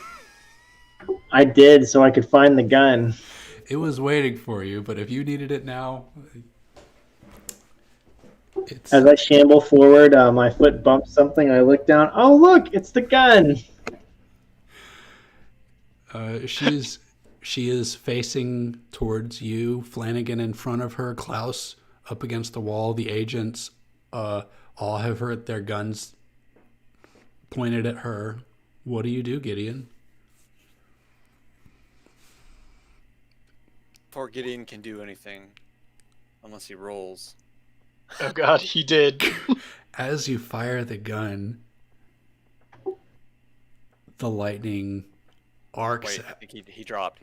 I did, so I could find the gun. It was waiting for you, but if you needed it now, it's... As I shamble forward, my foot bumps something. I look down. Oh, look! It's the gun! She is facing towards you, Flanagan in front of her, Klaus up against the wall. The agents all have their guns pointed at her. What do you do, Gideon? Poor Gideon can do anything unless he rolls. Oh god, he did. As you fire the gun, the lightning arcs. Wait, I think he dropped.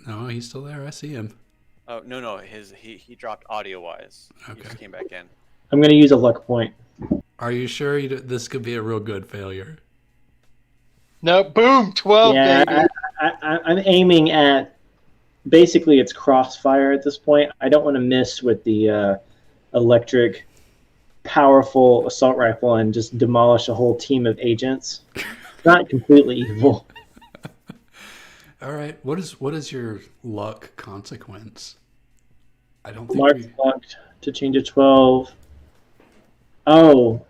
No, he's still there. I see him. Oh no, he dropped audio wise. Okay. He just came back in. I'm going to use a luck point. Are you sure this could be a real good failure? No, boom, 12, Yeah, baby. I'm aiming at... Basically, it's crossfire at this point. I don't want to miss with the electric, powerful assault rifle and just demolish a whole team of agents. Not completely evil. All right. What is your luck consequence? I don't think Mark locked to change to 12. Oh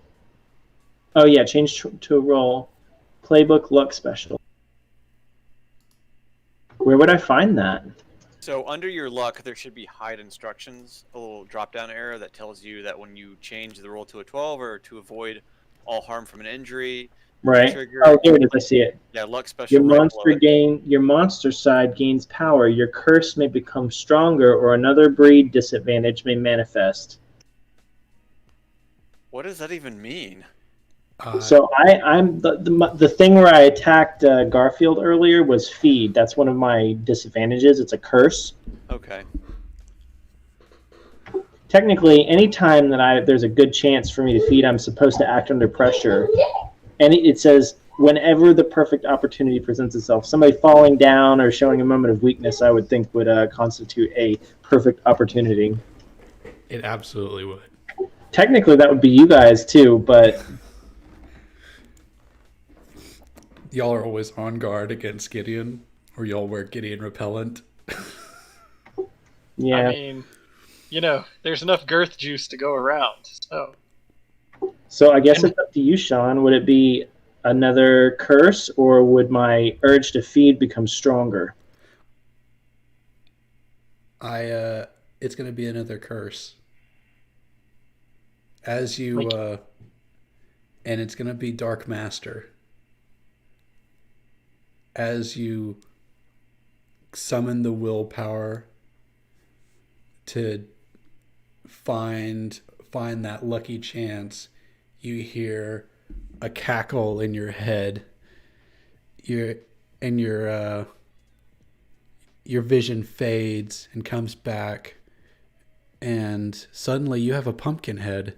yeah, change to a roll. Playbook luck special. Where would I find that? So under your luck, there should be hide instructions, a little drop-down arrow that tells you that when you change the roll to a 12 or to avoid all harm from an injury, Right. trigger. Oh, here it is. I see it. Yeah, luck special. Your right monster below it. your monster side gains power. Your curse may become stronger, or another breed disadvantage may manifest. What does that even mean? So I'm the thing where I attacked Garfield earlier was feed. That's one of my disadvantages. It's a curse. Okay. Technically, anytime that there's a good chance for me to feed, I'm supposed to act under pressure. And it says whenever the perfect opportunity presents itself, somebody falling down or showing a moment of weakness, I would think would constitute a perfect opportunity. It absolutely would. Technically, that would be you guys too, but Y'all are always on guard against Gideon, or y'all wear Gideon repellent. yeah. I mean, there's enough girth juice to go around, so. So I guess it's up to you, Sean. Would it be another curse, or would my urge to feed become stronger? It's gonna be another curse. As you and it's gonna be Dark Master. As you summon the willpower to find that lucky chance, you hear a cackle in your head. Your vision fades and comes back, and suddenly you have a pumpkin head.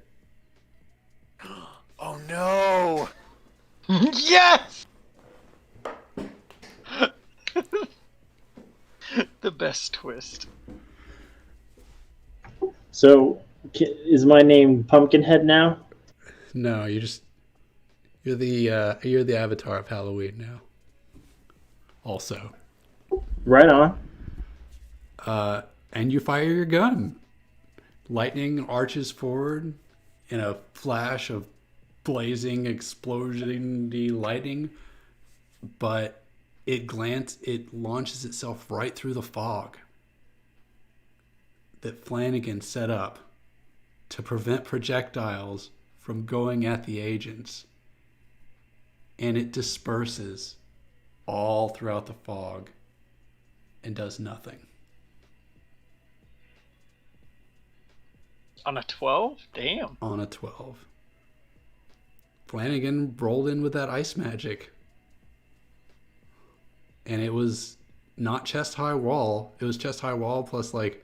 Oh no! Yes! The best twist. So, is my name Pumpkinhead now? No, you're the avatar of Halloween now. Also, Right on. and you fire your gun. Lightning arches forward in a flash of blazing, explosion-y lightning, but it launches itself right through the fog that Flanagan set up to prevent projectiles from going at the agents. And it disperses all throughout the fog and does nothing. On a 12? Damn. On a 12. Flanagan rolled in with that ice magic. And it was not chest high wall. It was chest high wall plus like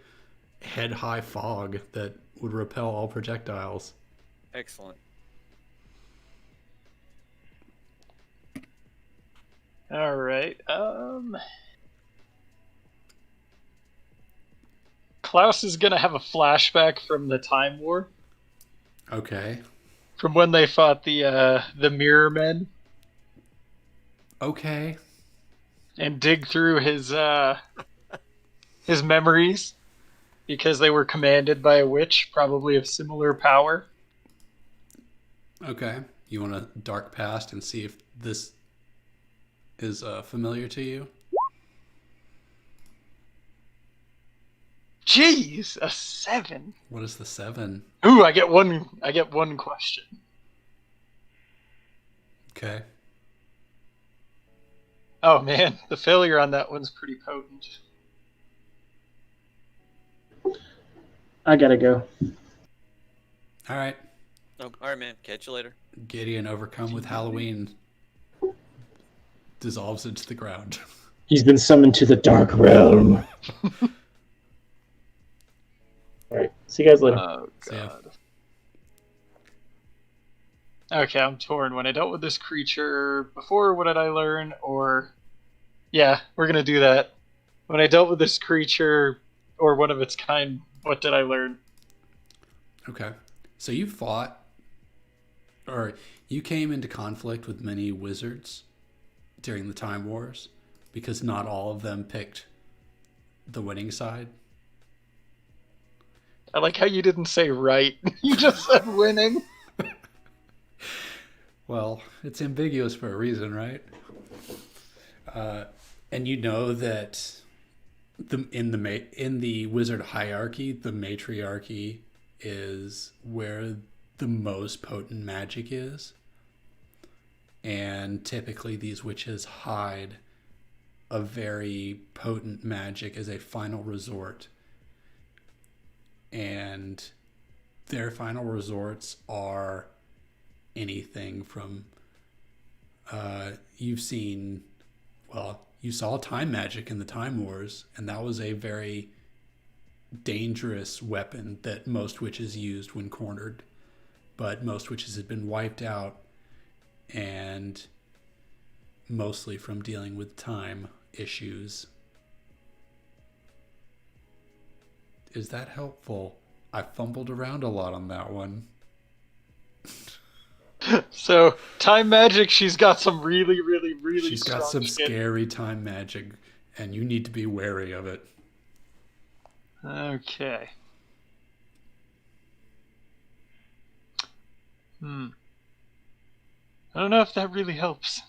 head high fog that would repel all projectiles. Excellent. All right. Klaus is gonna have a flashback from the Time War, Okay. from when they fought the Mirror Men, Okay. and dig through his memories because they were commanded by a witch, probably of similar power. Okay. You want to dark past and see if this is familiar to you? Jeez, a 7. What is the 7? Ooh, I get one question. Okay. Oh man, the failure on that one's pretty potent. I gotta go. All right. Oh, all right, man. Catch you later. Gideon, overcome with Halloween, dissolves into the ground. He's been summoned to the Dark Realm. Alright, see you guys later. Oh See ya. god. Okay, I'm torn. When I dealt with this creature before, what did I learn? Or, yeah, we're gonna do that. When I dealt with this creature, or one of its kind, what did I learn? Okay. So you fought, or you came into conflict with many wizards during the Time Wars because not all of them picked the winning side. I like how you didn't say right. You just said winning. Well, it's ambiguous for a reason, right? And you know that in the wizard hierarchy, the matriarchy is where the most potent magic is, and typically these witches hide a very potent magic as a final resort, and their final resorts are anything from you saw time magic in the Time Wars, and that was a very dangerous weapon that most witches used when cornered, but most witches had been wiped out, and mostly from dealing with time issues. Is that helpful? I fumbled around a lot on that one. So, time magic, she's got some really, really, really She's got some scary time magic, and you need to be wary of it. Okay. I don't know if that really helps.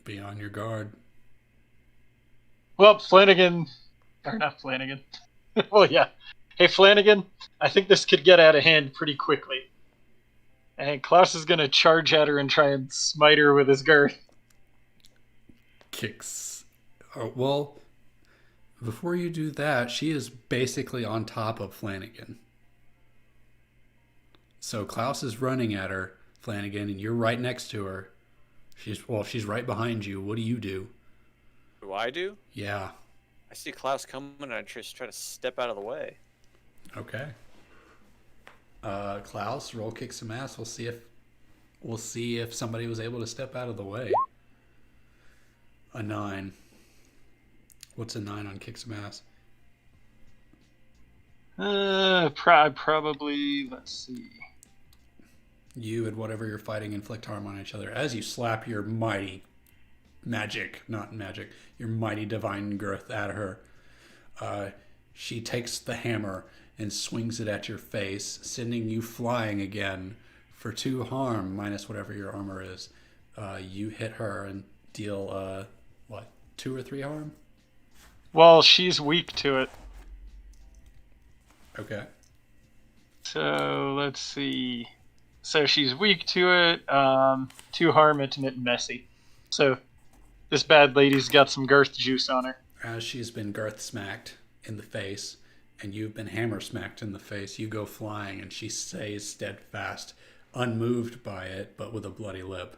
Be on your guard. Well, Flanagan, or not Flanagan. Well, yeah. Hey, Flanagan, I think this could get out of hand pretty quickly. And Klaus is going to charge at her and try and smite her with his girth. Kicks. Oh, well, before you do that, she is basically on top of Flanagan. So Klaus is running at her, Flanagan, and you're right next to her. She's right behind you. What do you do? What do I do? Yeah. I see Klaus coming, and I just try to step out of the way. Okay. Klaus, roll kick some ass. We'll see if somebody was able to step out of the way. A 9. What's a 9 on kick some ass? Probably. Let's see. You and whatever you're fighting inflict harm on each other as you slap your mighty not magic, your mighty divine girth at her. She takes the hammer and swings it at your face, sending you flying again for 2 harm minus whatever your armor is. You hit her and deal 2 or 3 harm. Well, she's weak to it. Okay. So let's see. So she's weak to it. 2 harm, intimate, and messy. So this bad lady's got some girth juice on her. As she's been girth smacked in the face, and you've been hammer smacked in the face, you go flying, and she stays steadfast, unmoved by it, but with a bloody lip.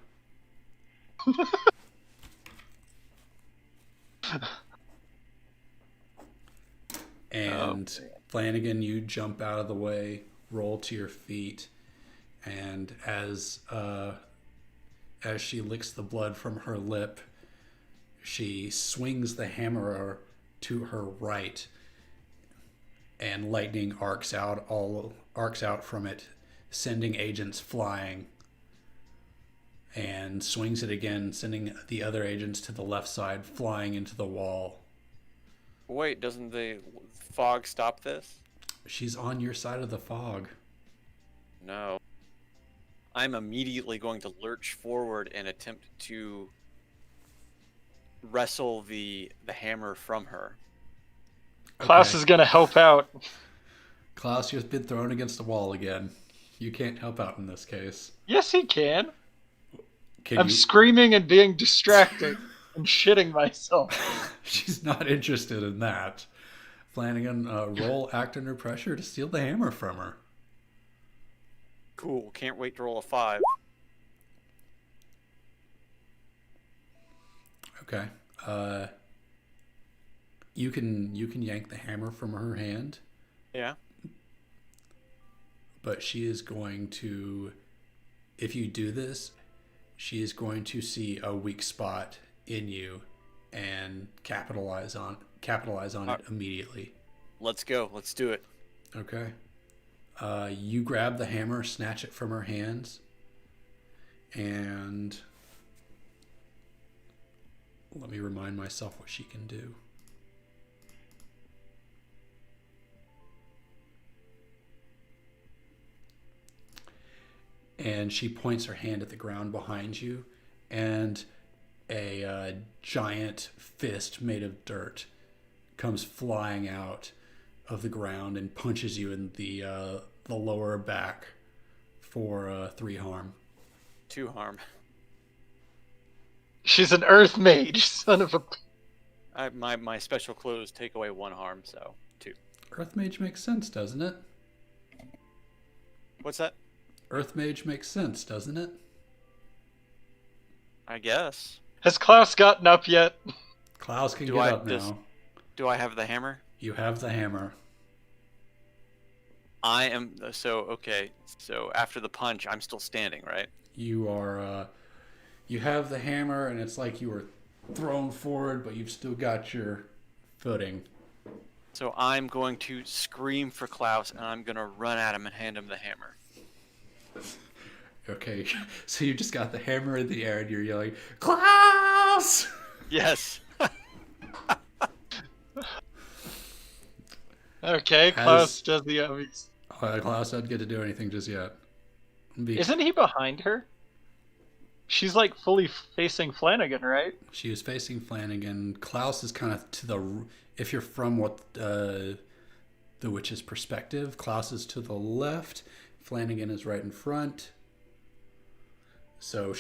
And Flanagan, you jump out of the way, roll to your feet, and as she licks the blood from her lip, she swings the hammer to her right, and lightning arcs out from it, sending agents flying, and swings it again, sending the other agents to the left side, flying into the wall. Wait, doesn't the fog stop this? She's on your side of the fog. No. I'm immediately going to lurch forward and attempt to wrestle the hammer from her. Klaus is gonna help out. Klaus, you've been thrown against the wall again. You can't help out in this case. Yes, he can. Can I'm you? screaming and being distracted and shitting myself. She's not interested in that. Flanagan, roll act under pressure to steal the hammer from her. Cool. Can't wait to roll a 5. Okay. You can yank the hammer from her hand, Yeah. but she is going to, if you do this, she is going to see a weak spot in you and capitalize on it immediately. Let's go. Let's do it. Okay. You grab the hammer, snatch it from her hands, and let me remind myself what she can do. And she points her hand at the ground behind you, and a giant fist made of dirt comes flying out of the ground and punches you in the lower back for 3 harm. 2 harm. She's an earth mage, son of a... My special clothes take away 1 harm, so 2. Earth Mage makes sense, doesn't it? What's that? Earth Mage makes sense, doesn't it? I guess. Has Klaus gotten up yet? Klaus can Do get I up just- now. Do I have the hammer? You have the hammer. I am... So, okay. So, after the punch, I'm still standing, right? You are, you have the hammer, and it's like you were thrown forward, but you've still got your footing. So, I'm going to scream for Klaus, and I'm going to run at him and hand him the hammer. Okay, so you just got the hammer in the air, and you're yelling, Klaus! Yes! Okay, Klaus does the obvious. Klaus doesn't get to do anything just yet. Isn't he behind her? She's like fully facing Flanagan, right? She is facing Flanagan. Klaus is kind of to the... If you're from what the witch's perspective, Klaus is to the left. Flanagan is right in front. So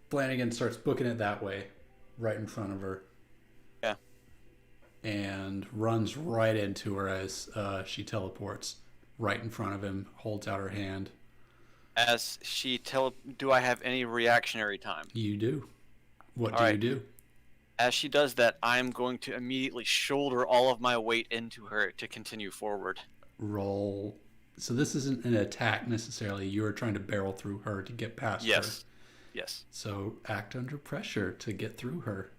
Flanagan starts booking it that way, right in front of her. Yeah. And runs right into her as she teleports right in front of him, holds out her hand. As she do I have any reactionary time? You do. What All do right. you do? As she does that, I'm going to immediately shoulder all of my weight into her to continue forward. Roll. So this isn't an attack necessarily. You're trying to barrel through her to get past her. Yes. Yes. So act under pressure to get through her.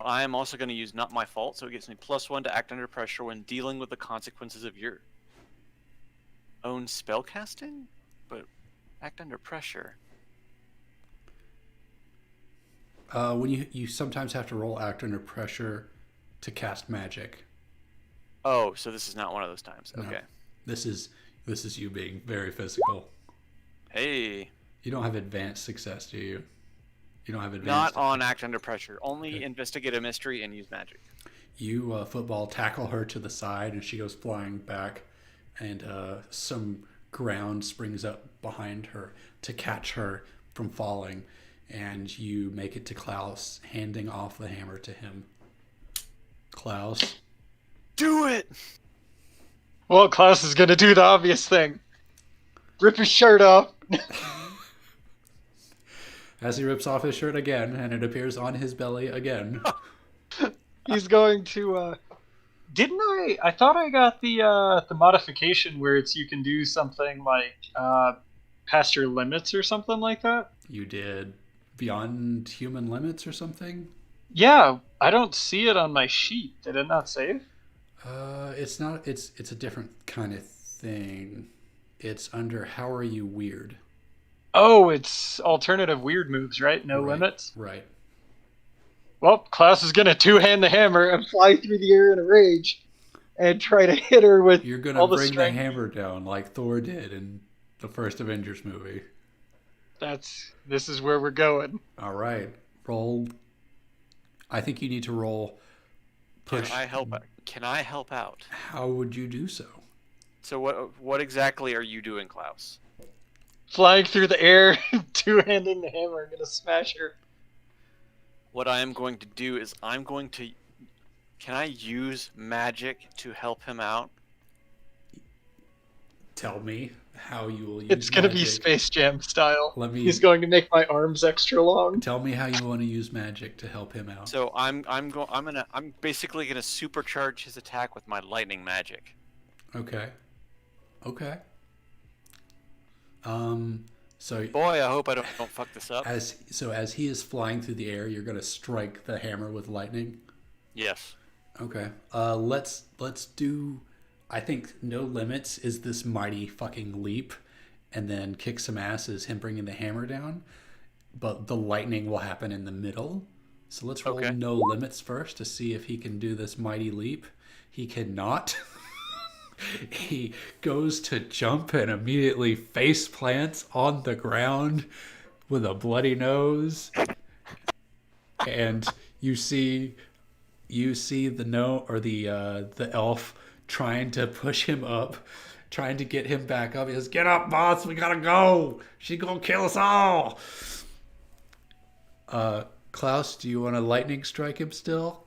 I am also going to use Not My Fault, so it gives me +1 to act under pressure when dealing with the consequences of your own spellcasting? But act under pressure. When you sometimes have to roll act under pressure to cast magic. Oh, so this is not one of those times. No. Okay. This is you being very physical. Hey. You don't have advanced success, do you? You don't have Not advanced. on act under pressure. Only Okay. investigate a mystery and use magic. You football tackle her to the side, and she goes flying back, and some ground springs up behind her to catch her from falling, and you make it to Klaus, handing off the hammer to him. Klaus, Do it! Well, Klaus is gonna do the obvious thing. Rip his shirt off. as he rips off his shirt again, and it appears on his belly again. He's going to. Didn't I? I thought I got the modification where it's you can do something like past your limits or something like that. You did beyond human limits or something. Yeah, I don't see it on my sheet. Did it not save? It's not. It's a different kind of thing. It's under how are you weird? Oh, it's alternative weird moves, right? No Right. limits. Right. Well, Klaus is gonna two-hand the hammer and fly through the air in a rage, and try to hit her with You're gonna all the bring the strength. hammer down like Thor did in the first Avengers movie. This is where we're going. All right, roll. I think you need to roll. Push. Can I help out? How would you do so? So what exactly are you doing, Klaus? Flying through the air, two-handing the hammer, gonna smash her. What I am going to do is I'm going to... Can I use magic to help him out? Tell me how you will use. It's gonna be magic. Space Jam style. Let me. He's going to make my arms extra long. Tell me how you want to use magic to help him out. So I'm basically gonna supercharge his attack with my lightning magic. Okay. Okay. So Boy, I hope I don't fuck this up. as he is flying through the air, you're gonna strike the hammer with lightning. Yes. Okay. Let's do. I think no limits is this mighty fucking leap, and then kick some ass is him bringing the hammer down, but the lightning will happen in the middle. So let's roll Okay. no limits first to see if he can do this mighty leap. He cannot. He goes to jump and immediately face plants on the ground with a bloody nose. And you see the the elf trying to push him up, trying to get him back up. He goes, "Get up, boss, we gotta go. She's gonna kill us all." Klaus, do you want to lightning strike him still?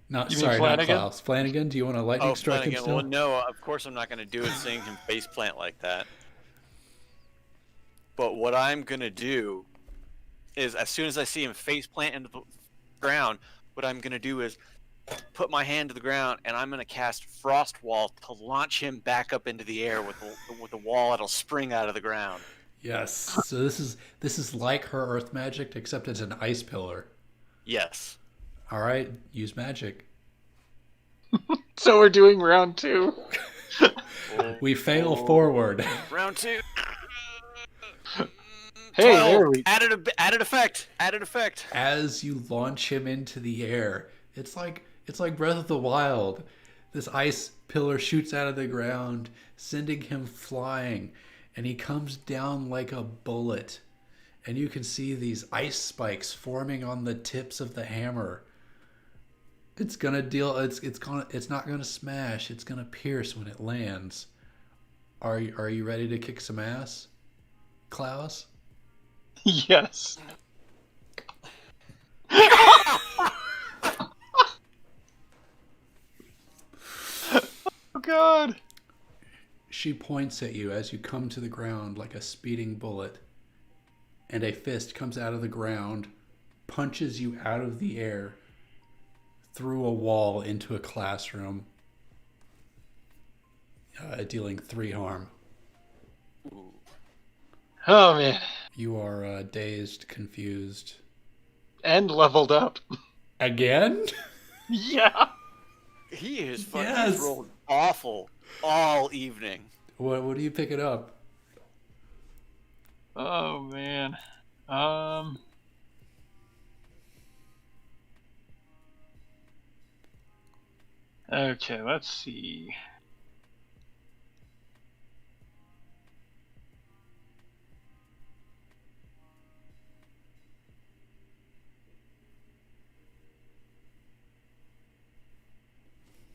You mean Not Flanagan? Klaus. Flanagan, do you want to lightning Oh, strike him Flanagan. still? Well, no, of course I'm not gonna do it seeing him face plant like that. But what I'm gonna do is, as soon as I see him face plant into the ground, what I'm gonna do is put my hand to the ground and I'm gonna cast Frost Wall to launch him back up into the air with a wall that'll spring out of the ground. Yes. So this is like her earth magic, except it's an ice pillar. Yes. All right, use magic. So we're doing round 2. We fail forward. Round 2. Hey, 12. there we Added effect. Added effect. As you launch him into the air, it's like Breath of the Wild. This ice pillar shoots out of the ground, sending him flying, and he comes down like a bullet. And you can see these ice spikes forming on the tips of the hammer. It's gonna deal. It's not gonna smash. It's gonna pierce when it lands. Are you ready to kick some ass, Klaus? Yes. Oh God. She points at you as you come to the ground like a speeding bullet, and a fist comes out of the ground, punches you out of the air, through a wall into a classroom, dealing 3 harm. Oh man. You are dazed, confused. And leveled up. Again? Yeah. He is Yes. he's rolled awful all evening. What are you picking up? Oh man. Okay, let's see.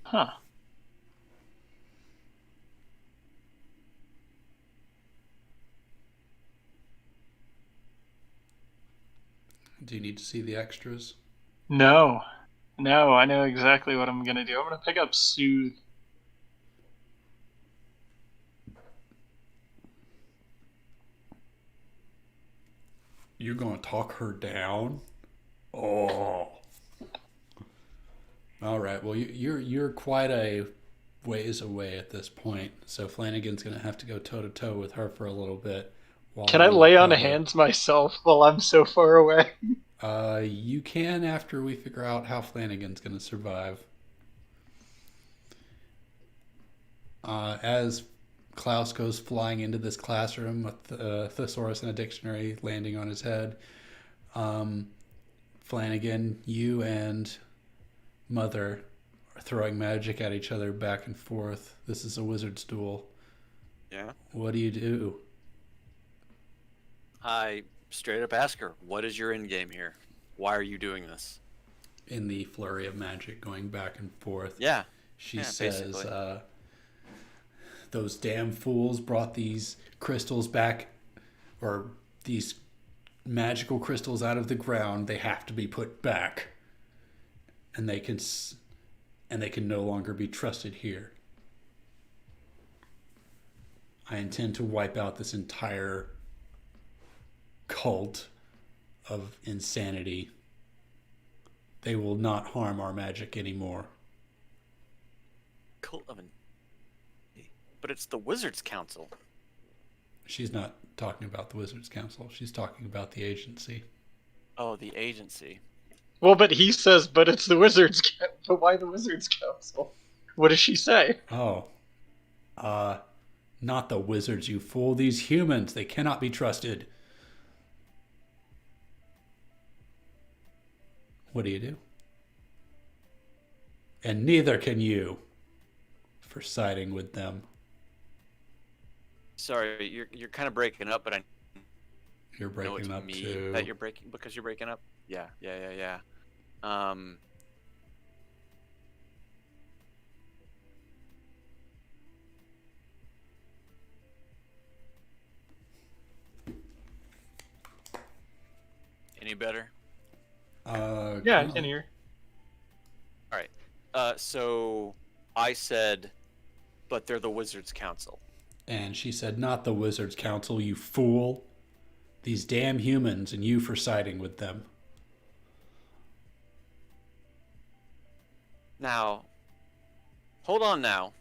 Huh. Do you need to see the extras? No. No, I know exactly what I'm gonna do. I'm gonna pick up Soothe. You're going to talk her down? Oh. All right. Well, you're quite a ways away at this point, so Flanagan's going to have to go toe to toe with her for a little bit. While Can I you lay on recover. hands myself while I'm so far away? You can after we figure out how Flanagan's going to survive. As Klaus goes flying into this classroom with a thesaurus and a dictionary landing on his head, Flanagan, you and Mother are throwing magic at each other back and forth. This is a wizard's duel. Yeah. What do you do? I straight up ask her, what is your end game here? Why are you doing this? In the flurry of magic going back and forth, Yeah. she Yeah, says, basically. those damn fools brought these crystals back, or these magical crystals out of the ground. They have to be put back, and they can no longer be trusted here. I intend to wipe out this entire cult of insanity. They will not harm our magic anymore. Cult of an... But it's the Wizards Council. She's not talking about the Wizards Council. She's talking about the agency. Oh, the agency. Well, but he says, but it's the Wizards Council. But why the Wizards Council? What does she say? Oh. Not the wizards, you fool. These humans, they cannot be trusted. What do you do? And neither can you for siding with them. Sorry, you're kind of breaking up, but I You're know it's breaking up me too. that you're breaking because you're breaking up. Yeah. Any better? Yeah, I come can on. hear. All right. So I said, but they're the Wizards Council. And she said, not the Wizards Council, you fool. These damn humans, and you for siding with them. Now, hold on now.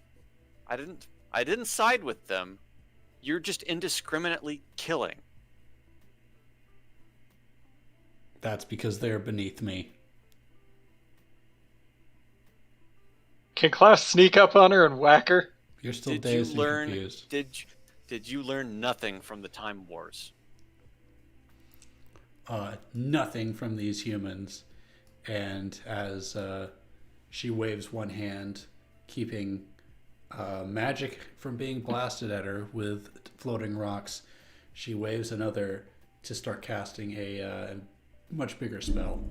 I didn't side with them. You're just indiscriminately killing. That's because they're beneath me. Can Klaus sneak up on her and whack her? You're still Did dazed you learn? and confused. Did you learn nothing from the Time Wars? Nothing from these humans. And as she waves one hand, keeping magic from being blasted at her with floating rocks, she waves another to start casting a much bigger spell.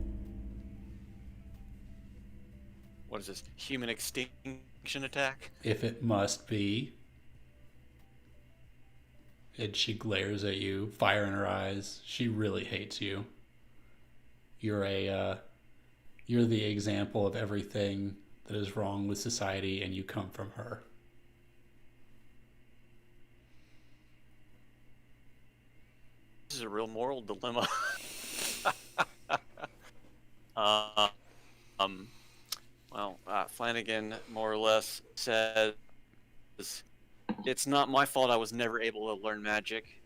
What is this? Human extinction attack? If it must be. And she glares at you, fire in her eyes. She really hates you. You're the example of everything that is wrong with society, and you come from her. This is a real moral dilemma. Flanagan more or less says, "It's not my fault I was never able to learn magic."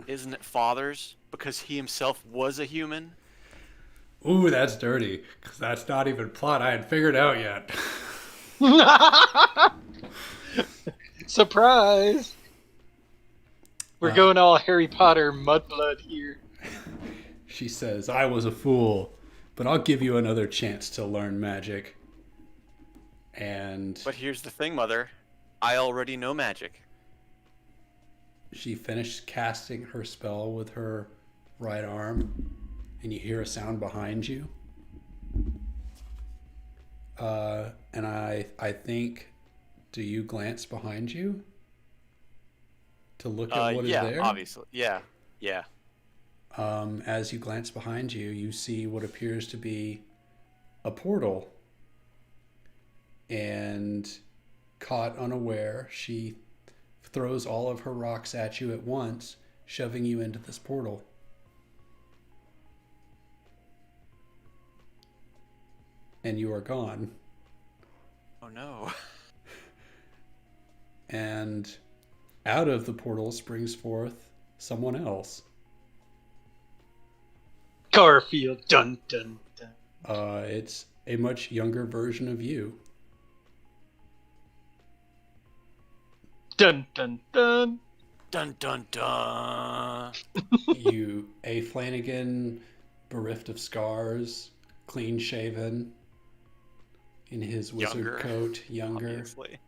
Isn't it father's? Because he himself was a human? Ooh, that's dirty. Because that's not even plot I hadn't figured out yet. Surprise! We're going all Harry Potter mudblood here. She says, I was a fool, but I'll give you another chance to learn magic. And But here's the thing, Mother. I already know magic. she finished casting her spell with her right arm, and you hear a sound behind you. And I think, do you glance behind you to look at what is Yeah, there? obviously. Yeah. As you glance behind you, you see what appears to be a portal. And caught unaware, she throws all of her rocks at you at once, shoving you into this portal. And you are gone. Oh no. And out of the portal springs forth someone else. Garfield, dun dun dun. It's a much younger version of you. Dun dun dun. Dun dun dun. A Flanagan, bereft of scars, clean shaven, in his wizard Younger, coat, younger. Obviously.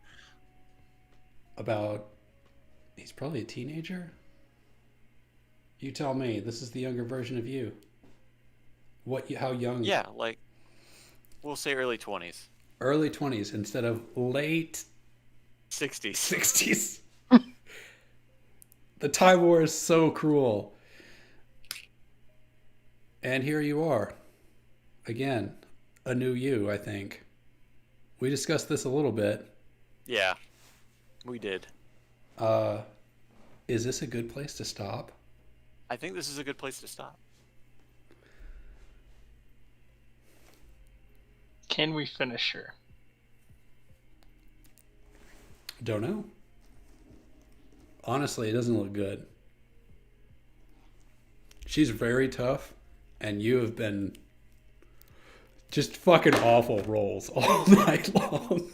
He's probably a teenager? You tell me, this is the younger version of you. How young? Yeah, like, we'll say early 20s. Early 20s instead of late 60s. 60s. The Time War is so cruel. And here you are. Again, a new you, I think. We discussed this a little bit. Yeah, we did. Is this a good place to stop? I think this is a good place to stop. Can we finish her? Don't know. Honestly, it doesn't look good. She's very tough, and you have been just fucking awful rolls all night long.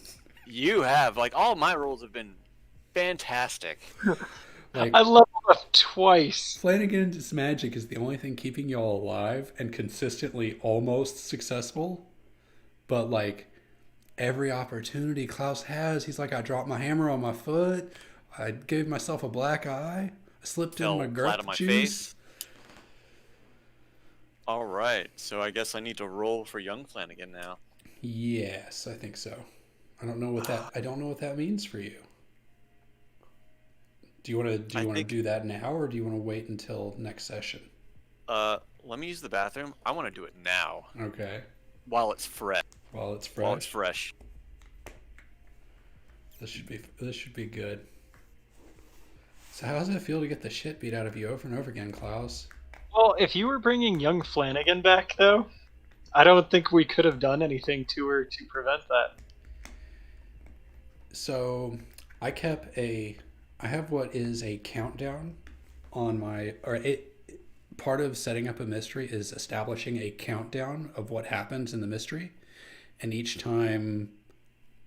You have, like, all my rolls have been fantastic. Like, I leveled up twice. Flanagan's magic is the only thing keeping y'all alive and consistently almost successful. But, like, every opportunity Klaus has, he's like, I dropped my hammer on my foot. I gave myself a black eye. I slipped in Fell my flat girth on my juice. face. All right, so I guess I need to roll for young Flanagan now. Yes, I think so. I don't know what that means for you. Do you want to do that now, or do you want to wait until next session? Let me use the bathroom. I want to do it now Okay. while it's fresh. While it's fresh. While it's fresh. This should be good. So how does it feel to get the shit beat out of you over and over again, Klaus? Well, if you were bringing young Flanagan back, though, I don't think we could have done anything to her to prevent that. So I have what is a countdown on part of setting up a mystery is establishing a countdown of what happens in the mystery. And each time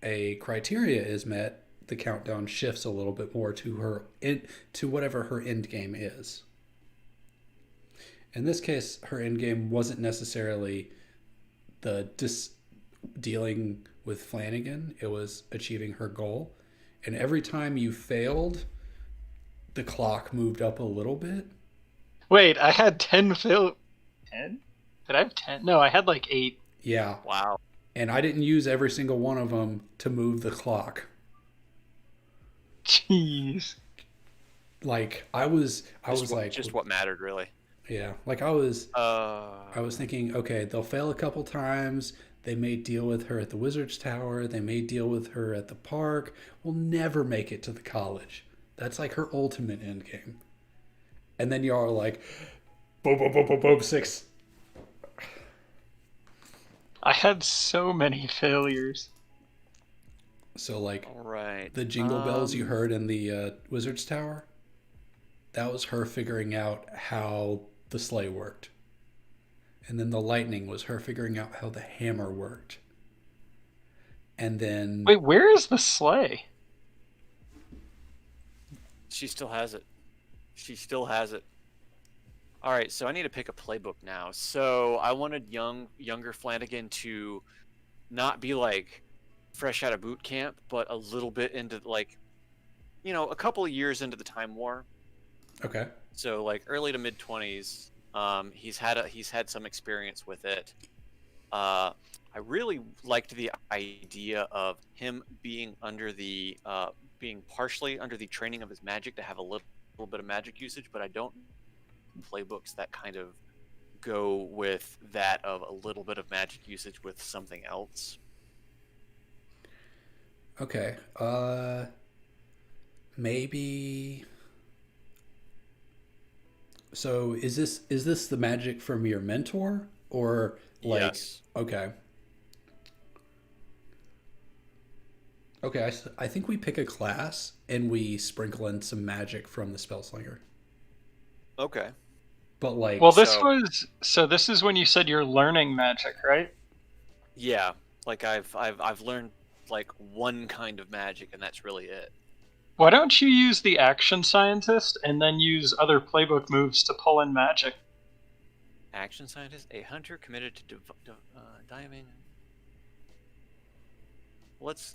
a criteria is met, the countdown shifts a little bit more to whatever her end game is. In this case, her end game wasn't necessarily dealing with Flanagan. It was achieving her goal. And every time you failed, the clock moved up a little bit. Wait, I had 10 fail... 10? Did I have 10? No, I had like 8. Yeah. Wow. And I didn't use every single one of them to move the clock. Jeez. Like I was like just what mattered, really. Yeah, like I was I was thinking, okay, they'll fail a couple times. They may deal with her at the Wizard's Tower. They may deal with her at the park. We'll never make it to the college. That's like her ultimate end game. And then y'all are like, boom, boom, boom, boom, boom, 6. I had so many failures. So like All right. the jingle bells you heard in the Wizard's Tower, That was her figuring out how the sleigh worked. And then the lightning was her figuring out how the hammer worked. And then Wait, where is the sleigh? She still has it. She still has it. All right, so I need to pick a playbook now. So I wanted younger Flanagan to not be like fresh out of boot camp, but a little bit into like, a couple of years into the Time War. okay. So like early to mid 20s. He's had some experience with it. I really liked the idea of him being being partially under the training of his magic to have a little bit of magic usage, but I don't playbooks that kind of go with that of a little bit of magic usage with something else. Okay. Maybe. So is this the magic from your mentor or like? Yes. Okay. Okay. I think we pick a class and we sprinkle in some magic from the spellslinger. Okay. But like, Well, this is when you said you're learning magic, right? Yeah, like I've learned like one kind of magic, and that's really it. Why don't you use the action scientist and then use other playbook moves to pull in magic? Action scientist, a hunter committed to diving. Let's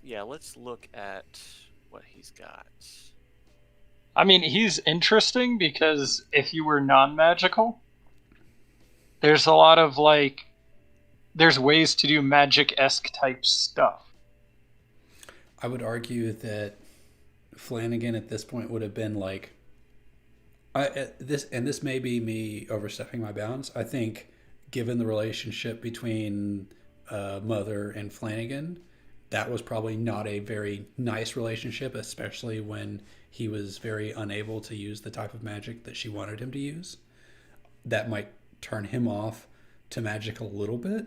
look at what he's got. I mean, he's interesting because if you were non-magical, there's a lot of there's ways to do magic-esque type stuff. I would argue that Flanagan at this point would have been like, this may be me overstepping my bounds. I think, given the relationship between Mother and Flanagan, that was probably not a very nice relationship, especially when he was very unable to use the type of magic that she wanted him to use. That might turn him off to magic a little bit,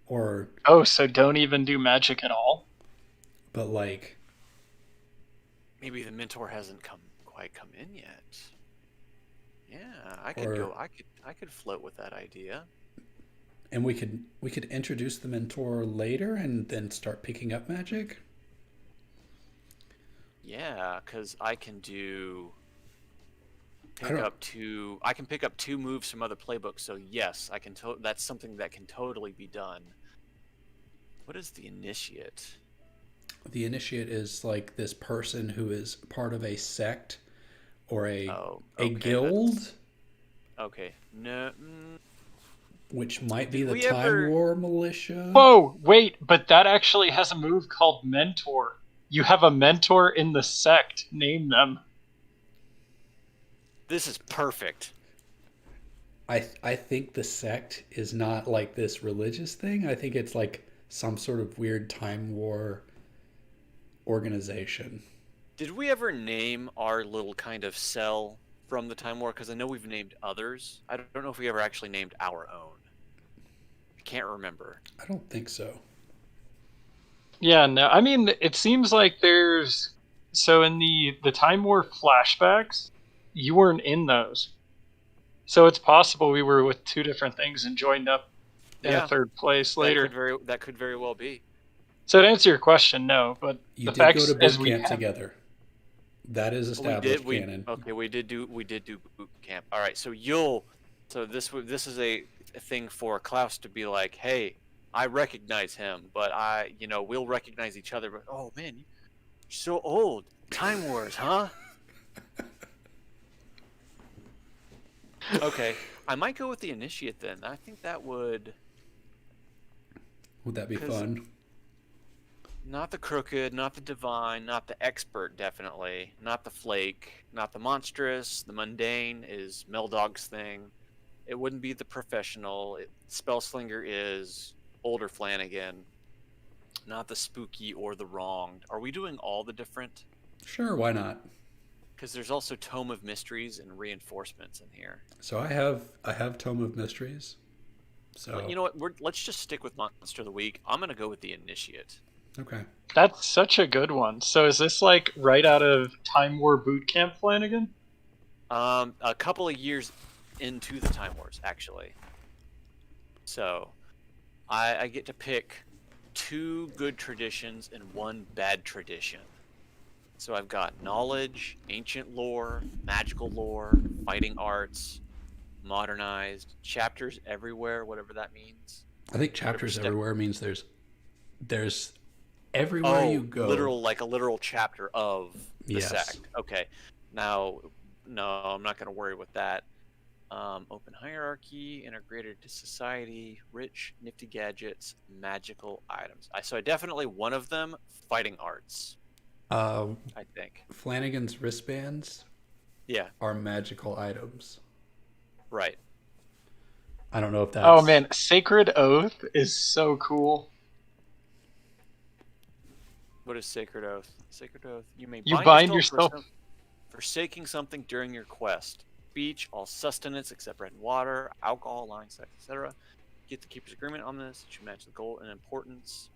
or Oh, so don't even do magic at all? but like, Maybe the mentor hasn't quite come in yet. Yeah, I could Or- go. I could float with that idea. and we could introduce the mentor later and then start picking up magic. Yeah, because I can I don't- I can pick up two moves from other playbooks. So yes, I can. That's something that can totally be done. What is the initiate? The initiate is like this person who is part of a sect or a Oh, a okay, guild, Okay, no. which might be Did the we Time ever- War militia. Whoa, wait, but that actually has a move called Mentor. You have a mentor in the sect. Name them. This is perfect. I think the sect is not like this religious thing. I think it's like some sort of weird Time War organization. Did we ever name our little kind of cell from the Time War? Because I know we've named others. I don't know if we ever actually named our own. I can't remember. I don't think so. Yeah, no, I mean, it seems like so in the Time War flashbacks, you weren't in those. So it's possible we were with two different things and joined up in Yeah. a third place later. That could very well be. So to answer your question, no, but You the did facts go to as boot we camp have, together. That is established canon. Okay, we did do boot camp. All right, so this is a thing for Klaus to be like, hey, I recognize him, but we'll recognize each other. But oh man, you're so old. Time Wars, huh? Okay, I might go with the initiate then. I think that would Would that be 'cause- fun? not the crooked, not the divine, not the expert, definitely, not the flake, not the monstrous. The mundane is Meldog's thing. It wouldn't be the professional. Spellslinger is older Flanagan, not the spooky or the wronged. Are we doing all the different? Sure, why not? Because there's also Tome of Mysteries and Reinforcements in here. So I have Tome of Mysteries. So But you know what? Let's just stick with Monster of the Week. I'm gonna go with the Initiate. okay. that's such a good one. So is this like right out of Time War Boot Camp, Flanagan? A couple of years into the Time Wars, actually. So, I get to pick 2 good traditions and 1 bad tradition. So I've got knowledge, ancient lore, magical lore, fighting arts, modernized, chapters everywhere, whatever that means. I think chapters step- everywhere means there's everywhere you go. Like a literal chapter of the Yes. sect. Okay. Now, no, I'm not going to worry with that. Open hierarchy, integrated to society, rich, nifty gadgets, magical items. So I definitely one of them, fighting arts, I think. Flanagan's wristbands Yeah, are magical items. right. I don't know if that's... Oh man, Sacred Oath is so cool. What is Sacred Oath? Sacred Oath. You may You bind for yourself. forsaking something during your quest. Beach, all sustenance except bread and water, alcohol, lying, sex, etc. Get the keeper's agreement on this. It should match the goal in importance.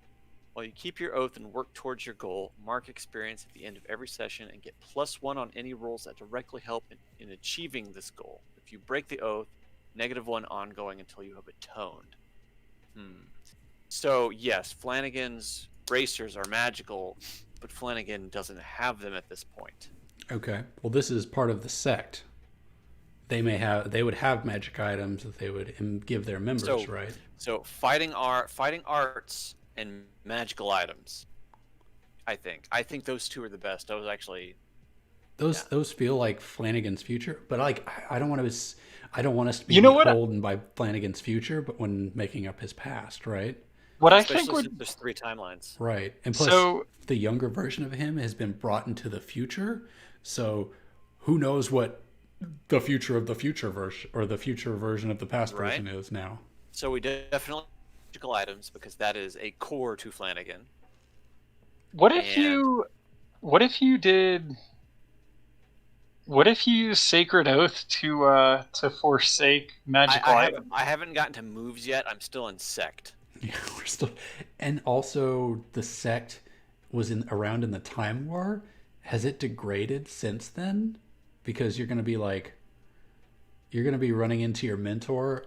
While you keep your oath and work towards your goal, mark experience at the end of every session and get +1 on any rolls that directly help in achieving this goal. If you break the oath, -1 ongoing until you have atoned. So yes, Flanagan's bracers are magical, but Flanagan doesn't have them at this point. Okay. Well, this is part of the sect. They would have magic items that they would give their members, right? So fighting arts and magical items. I think those 2 are the best. Those feel like Flanagan's future, but like I don't want us to be You know what? beholden by Flanagan's future, but when making up his past, right? What I Especially think would since there's 3 timelines. Right. And plus, So- the younger version of him has been brought into the future, so who knows what the future of the future version or the future version of the past Right. version is now. So we definitely magical items because that is a core to Flanagan. What if And- you used Sacred Oath to forsake magical items? I haven't gotten to moves yet. I'm still in sect. Yeah, we're still, and also the sect was around in the Time War. Has it degraded since then? Because you're going to be running into your mentor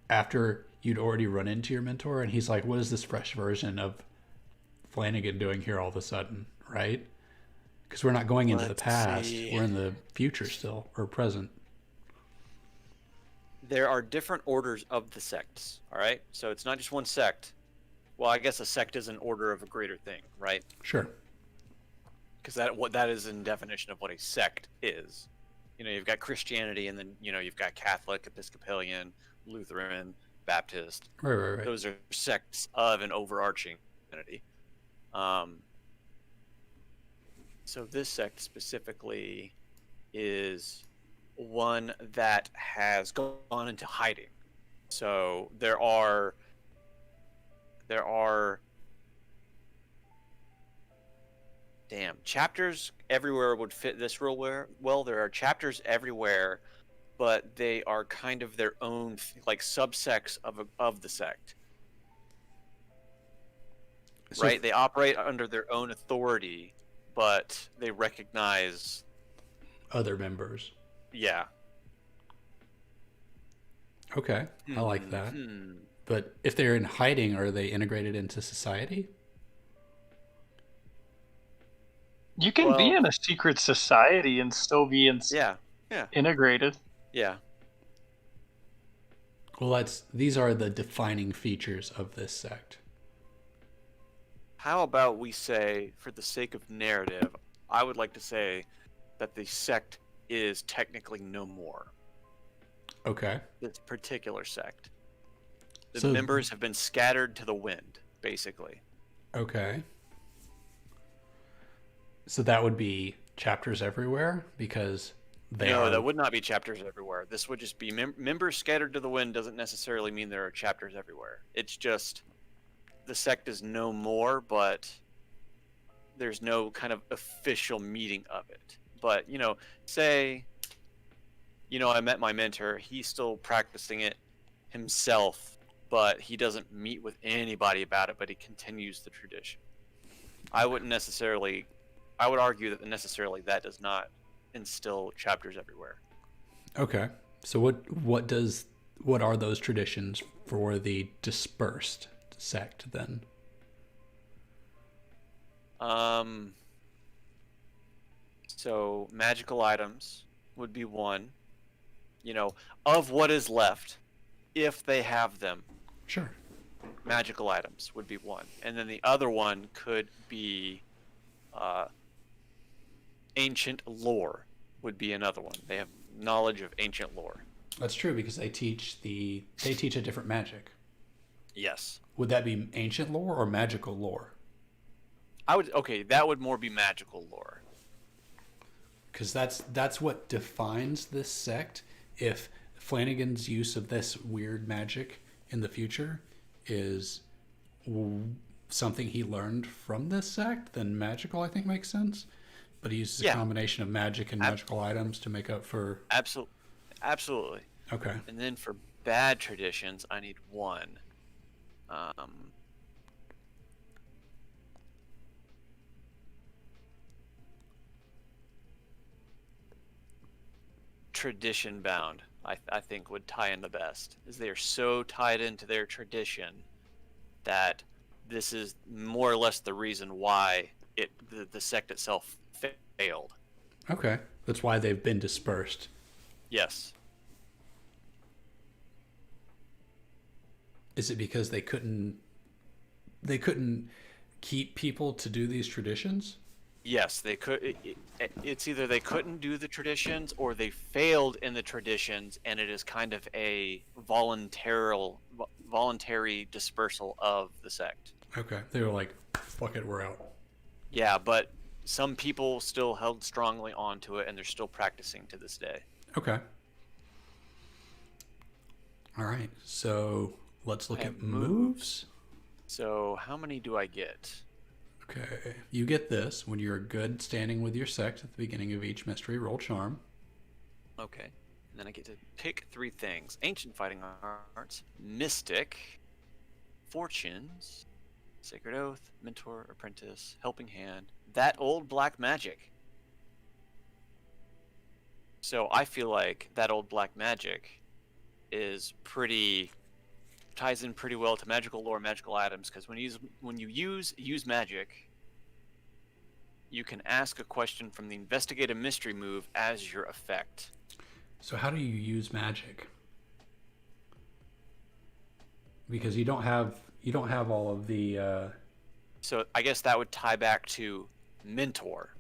after you'd already run into your mentor, and he's like, "What is this fresh version of Flanagan doing here all of a sudden?" Right? Because we're not going into the Let's past; see. we're in the future still, or present. There are different orders of the sects. All right, so it's not just one sect. Well, I guess a sect is an order of a greater thing, right? Sure. Because that is in definition of what a sect is. You've got Christianity, and then you've got Catholic, Episcopalian, Lutheran, Baptist. Right. Those are sects of an overarching entity. So this sect specifically is one that has gone into hiding. So there are chapters everywhere would fit this real well. There are chapters everywhere, but they are kind of their own like subsects of the sect. So- Right? They operate under their own authority, but they recognize, Other members. yeah. Okay, I like that. Hmm. But if they're in hiding, are they integrated into society? You can be Well- in a secret society and still be Yeah. integrated. Yeah. Well, these are the defining features of this sect. How about we say, for the sake of narrative, I would like to say that the sect is technically no more. Okay. This particular sect. The So- members have been scattered to the wind, basically. Okay. So that would be chapters everywhere because No, that would not be chapters everywhere. This would just be members scattered to the wind doesn't necessarily mean there are chapters everywhere. It's just the sect is no more, but there's no kind of official meeting of it. But, say, I met my mentor. He's still practicing it himself, but he doesn't meet with anybody about it, but he continues the tradition. I would argue that necessarily that does not instill chapters everywhere. Okay. So what are those traditions for the dispersed sect then? Um, so magical items would be one. You know, of what is left, if they have them, Sure. magical items would be one, and then the other one could be uh, ancient lore would be another one. They have knowledge of ancient lore. That's true because they teach a different magic. Yes. Would that be ancient lore or magical lore? That would more be magical lore. Because that's what defines this sect. If Flanagan's use of this weird magic in the future is something he learned from this sect, then magical I think makes sense. But he uses a combination of magic and magical items to make up for. Absolutely. Okay. And then for bad traditions, I need one. Tradition bound, I think would tie in the best, is they are so tied into their tradition that this is more or less the reason why the sect itself failed. Okay. That's why they've been dispersed. Yes. Is it because they couldn't keep people to do these traditions? Yes, they could. It's either they couldn't do the traditions or they failed in the traditions, and it is kind of a voluntary dispersal of the sect. Okay. They were like, fuck it, we're out. Yeah, but some people still held strongly onto it, and they're still practicing to this day. Okay. All right. So let's look at moves. So how many do I get? Okay. You get this when you're good standing with your sect at the beginning of each mystery. Roll charm. Okay. And then I get to pick 3 things. Ancient fighting arts, mystic, fortunes, sacred oath, mentor, apprentice, helping hand, that old black magic. So I feel like that old black magic is ties in pretty well to magical lore, magical items, because when you use magic, you can ask a question from the investigate a mystery move as your effect. So how do you use magic? Because you don't have all of the. So I guess that would tie back to mentor.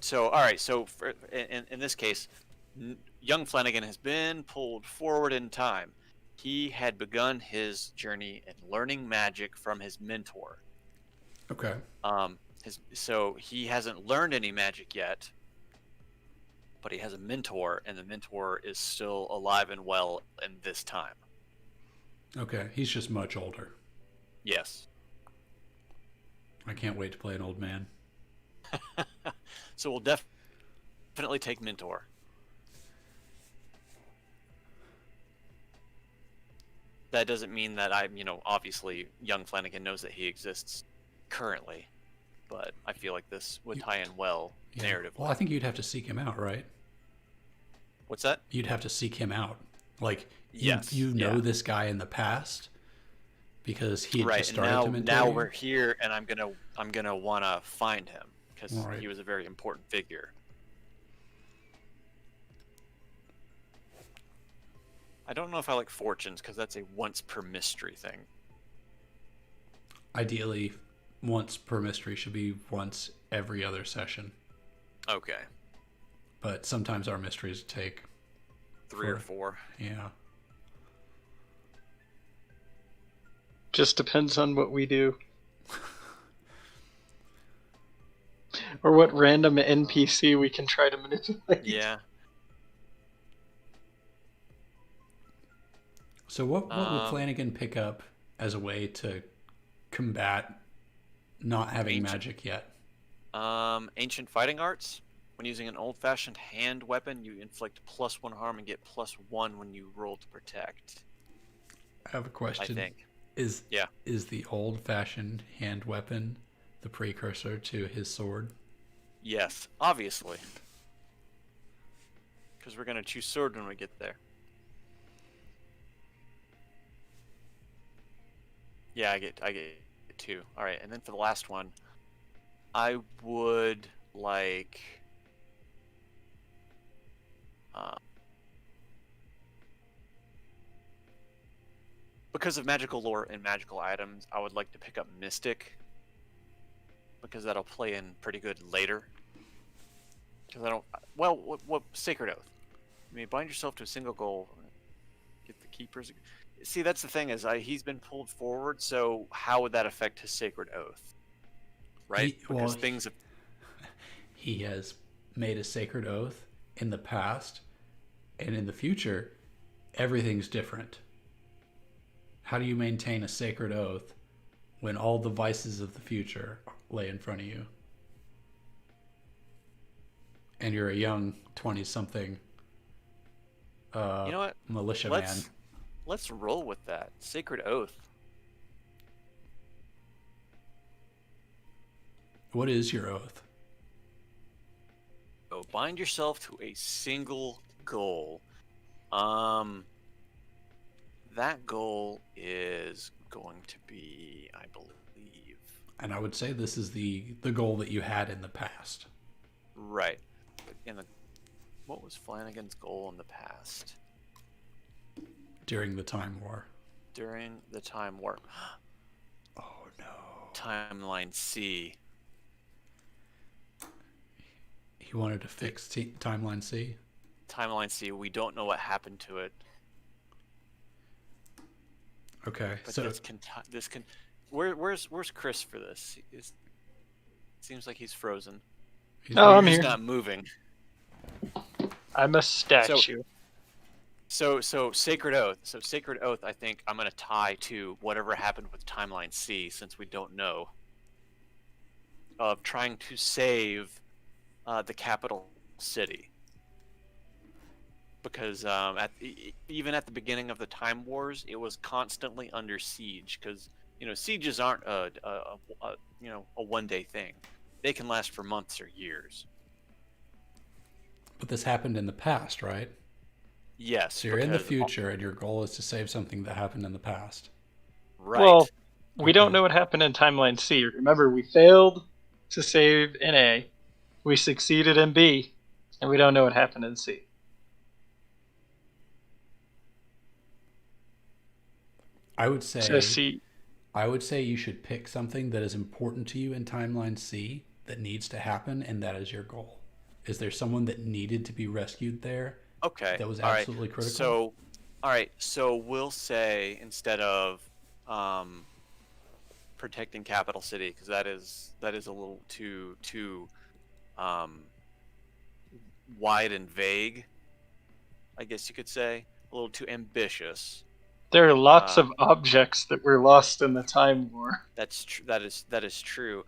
So all right, so in this case, young Flanagan has been pulled forward in time. He had begun his journey in learning magic from his mentor. Okay. So he hasn't learned any magic yet, but he has a mentor, and the mentor is still alive and well in this time. Okay. He's just much older. Yes. I can't wait to play an old man. So we'll definitely take mentor. That doesn't mean that obviously young Flanagan knows that he exists currently, but I feel like this would tie in well narratively. Well, I think you'd have to seek him out, right? What's that? You'd have to seek him out. Like, yes, you know this guy in the past because he had just started to mentor now you? we're here, and I'm gonna wanna find him because Right. he was a very important figure. I don't know if I like fortunes because that's a once per mystery thing. Ideally, once per mystery should be once every other session. Okay. But sometimes our mysteries take 3 or 4. Yeah. Just depends on what we do. Or what random NPC we can try to manipulate. Yeah. So what would Flanagan pick up as a way to combat not having magic yet? Ancient fighting arts. When using an old-fashioned hand weapon, you inflict +1 harm and get +1 when you roll to protect. I have a question. I think. Is the old-fashioned hand weapon the precursor to his sword? Yes, obviously. Because we're gonna choose sword when we get there. Yeah, I get 2. All right, and then for the last one, I would like. Because of magical lore and magical items, I would like to pick up Mystic. Because that'll play in pretty good later. Because I don't. Well, what Sacred Oath? I mean, bind yourself to a single goal. Get the keepers. See, that's the thing is, he's been pulled forward. So how would that affect his Sacred Oath? Right? Because things have. He has made a sacred oath in the past, and in the future, everything's different. How do you maintain a sacred oath when all the vices of the future lay in front of you? And you're a young 20-something You know what? militia man. Let's roll with that. Sacred Oath. What is your oath? So bind yourself to a single goal. That goal is going to be, I believe. And I would say this is the goal that you had in the past. Right. What was Flanagan's goal in the past? During the Time War. During the Time War. Oh no. Timeline C. He wanted to fix Timeline C? Timeline C. We don't know what happened to it. Okay. But So this can. Where's Chris for this? Seems like he's frozen. I'm He's here. not moving. I'm a statue. So Sacred Oath. So Sacred Oath, I think I'm gonna tie to whatever happened with Timeline C, since we don't know. Of trying to save the capital city. Because even at the beginning of the Time Wars, it was constantly under siege. Because sieges aren't a one-day thing; they can last for months or years. But this happened in the past, right? Yes. So you're in the future, and your goal is to save something that happened in the past. Right. Well, we don't know what happened in Timeline C. Remember, we failed to save in A, we succeeded in B, and we don't know what happened in C. I would say So C. I would say you should pick something that is important to you in Timeline C that needs to happen, and that is your goal. Is there someone that needed to be rescued there? Okay. That was all right. absolutely critical. So, all right. So we'll say instead of protecting Capital City, because that is a little too wide and vague, I guess you could say, a little too ambitious. There are lots of objects that were lost in the Time War. That is true.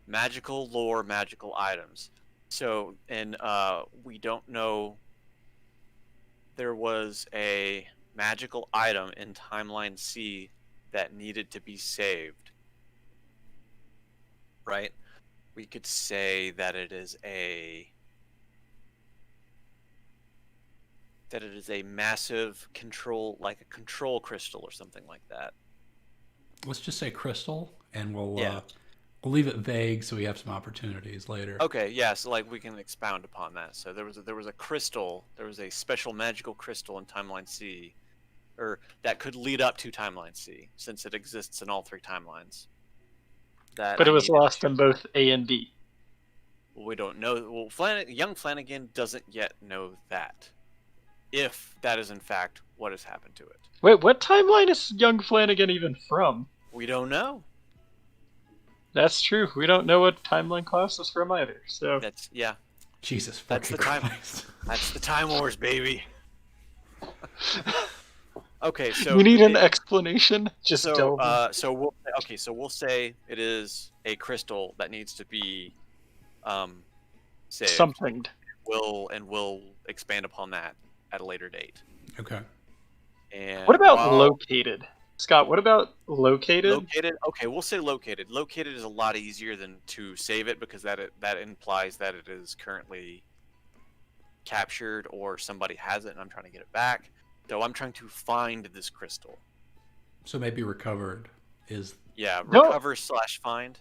Magical lore, magical items. So, and we don't know. There was a magical item in Timeline C that needed to be saved. Right? We could say that it is a massive control, like a control crystal or something like that. Let's just say crystal, and we'll Yeah. we'll leave it vague so we have some opportunities later. Okay, yeah, so like we can expound upon that. So there was a crystal, there was a special magical crystal in Timeline C, or that could lead up to Timeline C, since it exists in all 3 timelines. But it was lost in both A and B. We don't know. Well, young Flanagan doesn't yet know that, if that is in fact what has happened to it. Wait, what timeline is young Flanagan even from? We don't know. That's true. We don't know what timeline class is from either. So That's Jesus That's fucking the time. Christ. That's the Time Wars, baby. Okay, so you need an explanation. Just so delve in. so we'll say it is a crystal that needs to be saved. Something. We'll expand upon that at a later date. Okay. And What about located? Scott, what about located? located? Okay, we'll say located. Located is a lot easier than to save it, because that implies that it is currently captured or somebody has it and I'm trying to get it back. So I'm trying to find this crystal. So maybe recovered is Yeah, No. recover / find.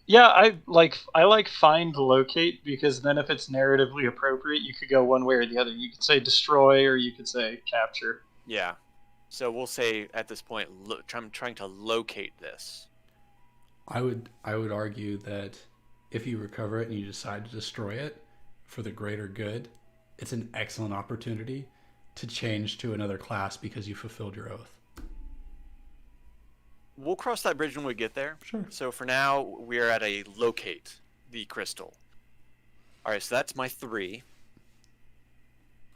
Yeah, I like find locate because then if it's narratively appropriate, you could go one way or the other. You could say destroy or you could say capture. Yeah. So we'll say at this point, I'm trying to locate this. I would argue that if you recover it and you decide to destroy it for the greater good, it's an excellent opportunity to change to another class because you fulfilled your oath. We'll cross that bridge when we get there. Sure. So for now, we are at a locate the crystal. All right, so that's my 3.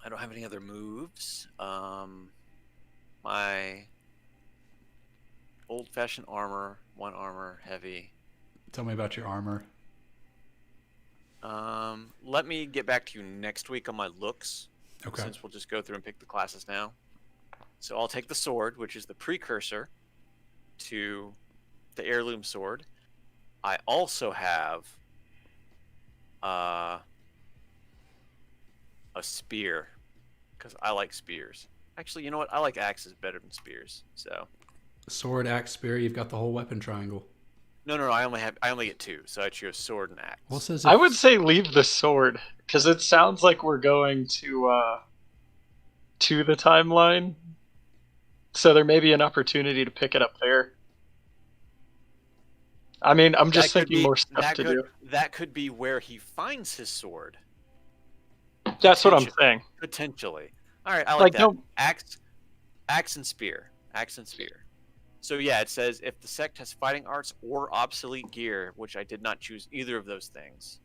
I don't have any other moves. My old-fashioned armor, 1 armor, heavy. Tell me about your armor. Let me get back to you next week on my looks. Okay. Since we'll just go through and pick the classes now. So I'll take the sword, which is the precursor to the heirloom sword. I also have a spear because I like spears. Actually, you know what? I like axes better than spears. So Sword, axe, spear. You've got the whole weapon triangle. no, I only get 2, so I choose sword and axe. Well, it says I would say leave the sword because it sounds like we're going to the timeline, so there may be an opportunity to pick it up there. I mean, I'm just thinking more stuff to do. That could be where he finds his sword. That's what I'm saying. Potentially. All right, I like that. No, Axe and spear. Axe and spear. So yeah, it says if the sect has fighting arts or obsolete gear, which I did not choose either of those things.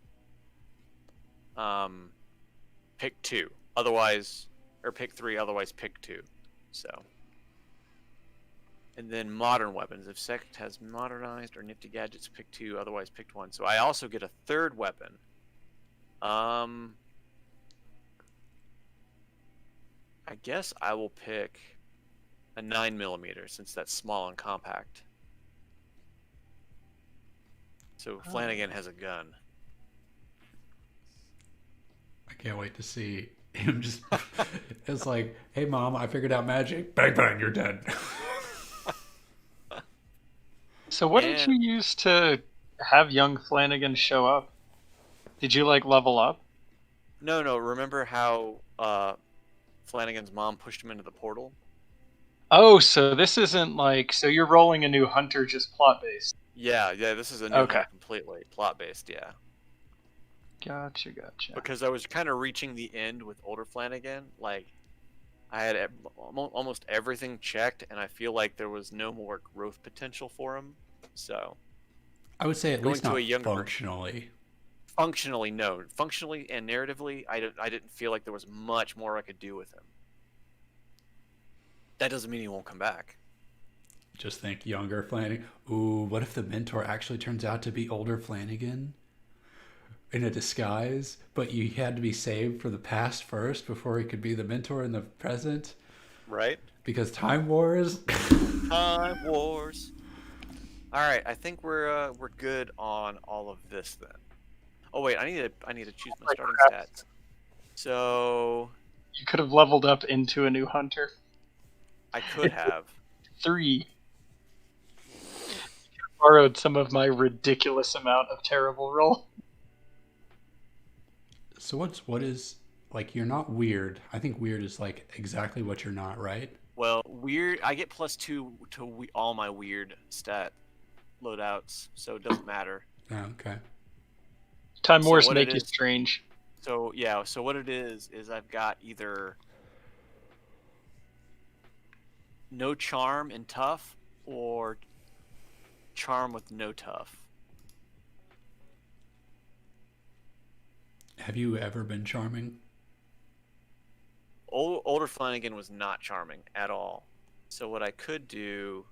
Pick 2. Otherwise, or pick 3. Otherwise, pick 2. So. And then modern weapons. If sect has modernized or nifty gadgets, pick 2. Otherwise, pick 1. So I also get a 3rd weapon. I guess I will pick a 9mm since that's small and compact. So Flanagan has a gun. I can't wait to see him just. It's like, hey, Mom, I figured out magic. Bang, bang, you're dead. So what did you use to have young Flanagan show up? Did you level up? No. Remember how Flanagan's mom pushed him into the portal? Oh, so this isn't so you're rolling a new hunter just plot based. Yeah, this is a new one completely plot based, yeah. Gotcha. Because I was kind of reaching the end with older Flanagan, I had almost everything checked, and I feel like there was no more growth potential for him. So I would say at least to not a younger, functionally. Functionally, no. Functionally and narratively, I didn't feel like there was much more I could do with him. That doesn't mean he won't come back. Just think younger Flanagan. Ooh, what if the mentor actually turns out to be older Flanagan? In a disguise, but you had to be saved for the past first before he could be the mentor in the present. Right? Because Time Wars. Time Wars. All right, I think we're good on all of this then. Oh wait, I need to choose my starting stats. So you could have leveled up into a new hunter. I could have 3. Borrowed some of my ridiculous amount of terrible roll. So what is you're not weird. I think weird is exactly what you're not, right? Well, weird. I get +2 to all my weird stat loadouts, so it doesn't matter. Oh, okay. Time Wars make you strange. So yeah. So what it is I've got either no charm and tough, or charm with no tough. Have you ever been charming? Older Flanagan was not charming at all. So what I could do...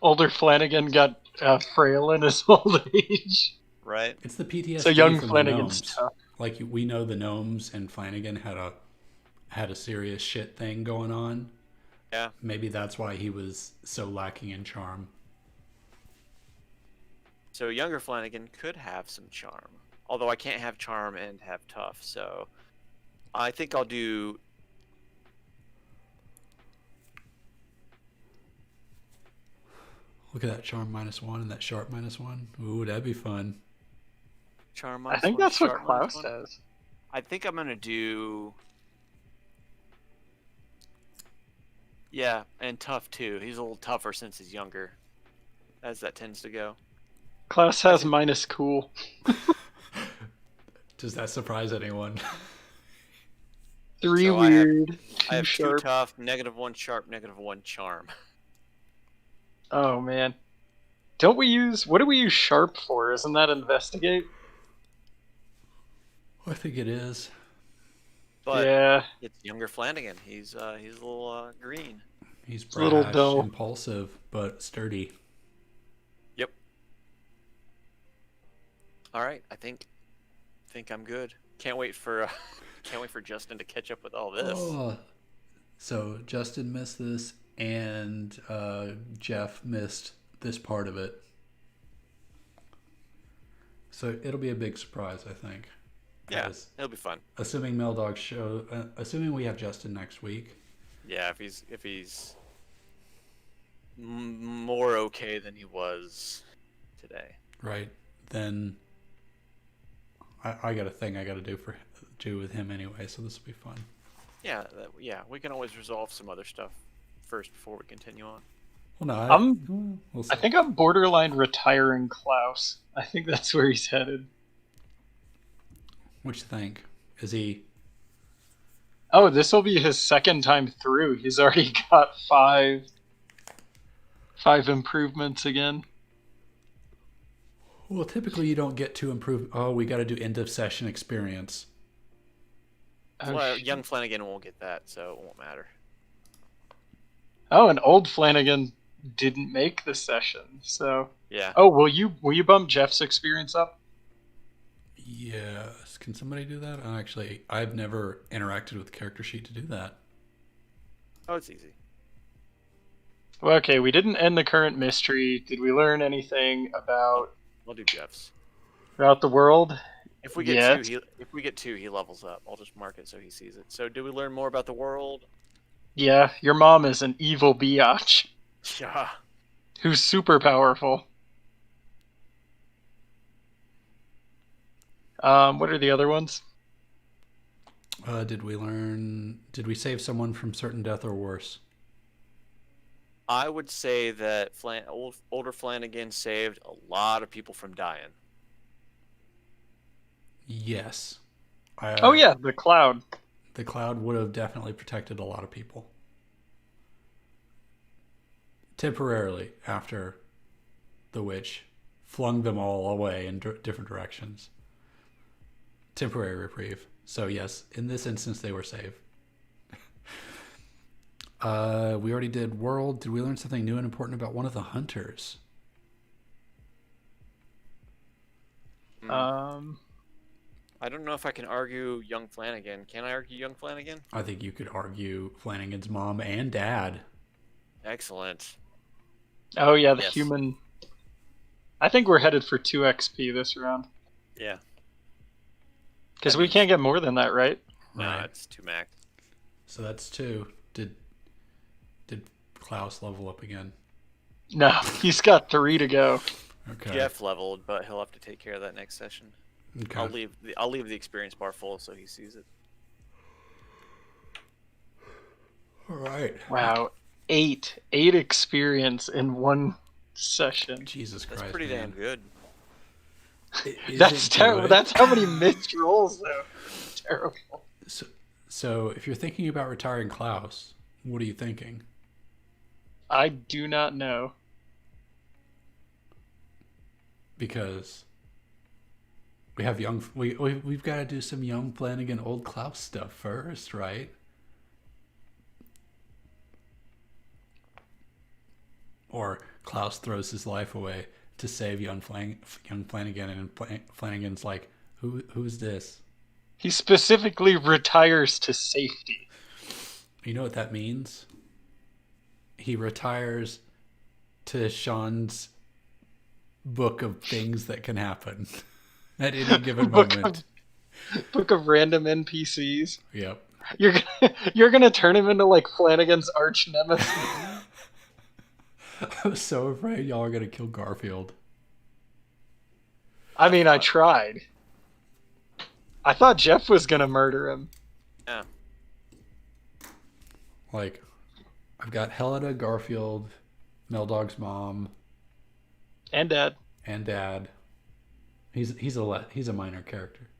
Older Flanagan got frail in his old age. Right? It's the PTSD. So young from Flanagan's the gnomes. tough. We know the gnomes and Flanagan had a serious shit thing going on. Yeah. Maybe that's why he was so lacking in charm. So younger Flanagan could have some charm. Although I can't have charm and have tough, so I think I'll do. Look at that charm -1 and that sharp -1. Ooh, that'd be fun. Charm I think -1, that's what sharp Klaus -1. has. I think I'm gonna do. Yeah, and tough too. He's a little tougher since he's younger, as that tends to go. Klaus has minus cool. Does that surprise anyone? 3 So weird. I have 2 sharp. tough, -1 sharp, -1 charm. Oh man. Don't we use what do we use sharp for? Isn't that investigate? I think it is. But Yeah. it's younger Flanagan. He's a little green. He's a little brash, dull. impulsive, but sturdy. Yep. All right, I think I'm good. Can't wait for Justin to catch up with all this. Oh, so Justin missed this, and Jeff missed this part of it. So it'll be a big surprise, I think. Yeah, As- it'll be fun. assuming Meldog show, assuming we have Justin next week. Yeah, if he's more okay than he was today. Right, then I got a thing I got to do with him anyway, so this will be fun. Yeah, we can always resolve some other stuff first before we continue on. Well, no, we'll see. I think I'm borderline retiring Klaus. I think that's where he's headed. What you think? Is he? Oh, this will be his second time through. He's already got five improvements again. Well, typically you don't get to improve. Oh, we got to do end of session experience. Oh, Well, shit. young Flanagan won't get that, so it won't matter. Oh, and old Flanagan didn't make the session, so. Yeah. Oh, will you bump Jeff's experience up? Yes. Can somebody do that? Actually, I've never interacted with the character sheet to do that. Oh, it's easy. Well, okay, we didn't end the current mystery. Did we learn anything about I'll do Jeff's. the world? If we get Yes. two, he levels up. I'll just mark it so he sees it. So, do we learn more about the world? Yeah, your mom is an evil biatch Yeah. who's super powerful. What are the other ones? Did we save someone from certain death or worse? I would say that older Flanagan saved a lot of people from dying. Yes. Oh yeah, the cloud. The cloud would have definitely protected a lot of people. Temporarily, after the witch flung them all away in different directions. Temporary reprieve. So yes, in this instance, they were saved. We already did world. Did we learn something new and important about one of the hunters? I don't know if I can argue young Flanagan. Can I argue young Flanagan? I think you could argue Flanagan's mom and dad. Excellent. Oh yeah, the Yes. human. I think we're headed for 2 XP this round. Yeah. Because we can't get more than that, right? No, Right. it's 2 max. So that's 2. Did Klaus level up again? No, he's got 3 to go. Okay. Jeff leveled, but he'll have to take care of that next session. Okay. I'll leave the experience bar full so he sees it. All right. Wow, 8 experience in 1 session. Jesus That's Christ. pretty damn man. good. Is That's it terrible. good? That's how many missed rolls though. Terrible. So if you're thinking about retiring Klaus, what are you thinking? I do not know. Because we've got to do some young Flanagan, old Klaus stuff first, right? Or Klaus throws his life away to save young Flanagan, and Flanagan's like, who's this? He specifically retires to safety. You know what that means? He retires to Sean's book of things that can happen. at any given Book moment. Book of random NPCs. Yep. You're gonna turn him into like Flanagan's arch nemesis. I was so afraid y'all were gonna kill Garfield. I mean, I tried. I thought Jeff was gonna murder him. Yeah. Like, I've got Helena, Garfield, Meldog's mom, And Dad. and Dad. He's a minor character.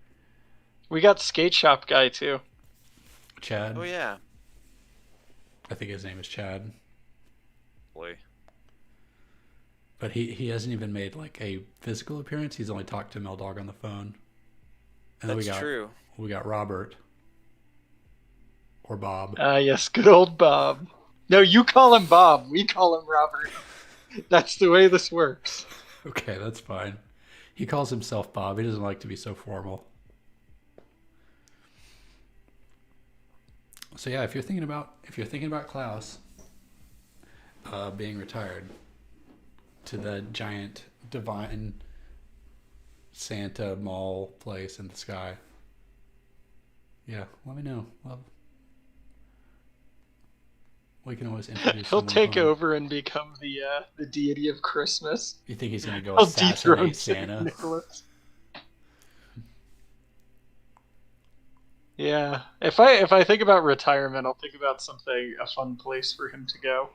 We got skate shop guy too. Chad. Oh yeah. I think his name is Chad. Boy. But he hasn't even made like a physical appearance. He's only talked to Meldog on the phone. And then That's true. we got Robert. Or Bob. Yes, good old Bob. No, you call him Bob. We call him Robert. That's the way this works. Okay, that's fine. He calls himself Bob. He doesn't like to be so formal. So yeah, if you're thinking about Klaus being retired to the giant divine Santa mall place in the sky, yeah, let me know. Well, we can always introduce. He'll someone take fun. over and become the deity of Christmas. You think he's gonna go He'll dethrone assassinate Saint Santa? Nicholas. Yeah, if I think about retirement, I'll think about a fun place for him to go.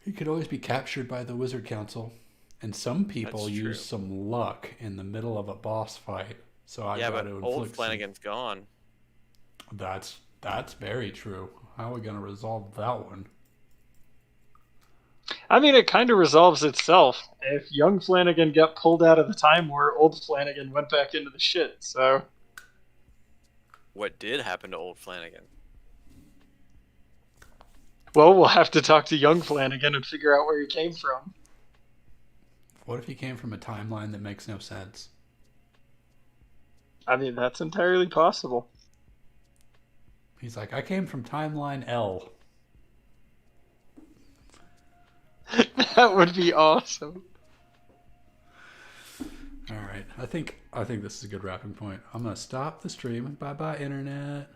He could always be captured by the Wizard Council, and some people That's use true. some luck in the middle of a boss fight. So I Yeah, got but to old inflict Flanagan's gone. That's very true. How are we gonna resolve that one? I mean, it kind of resolves itself. If young Flanagan got pulled out of the time war, old Flanagan went back into the shit. So What did happen to old Flanagan? well, we'll have to talk to young Flanagan and figure out where he came from. What if he came from a timeline that makes no sense? I mean, that's entirely possible. He's like, I came from timeline L. That would be awesome. All right, I think this is a good wrapping point. I'm gonna stop the stream. Bye bye, internet.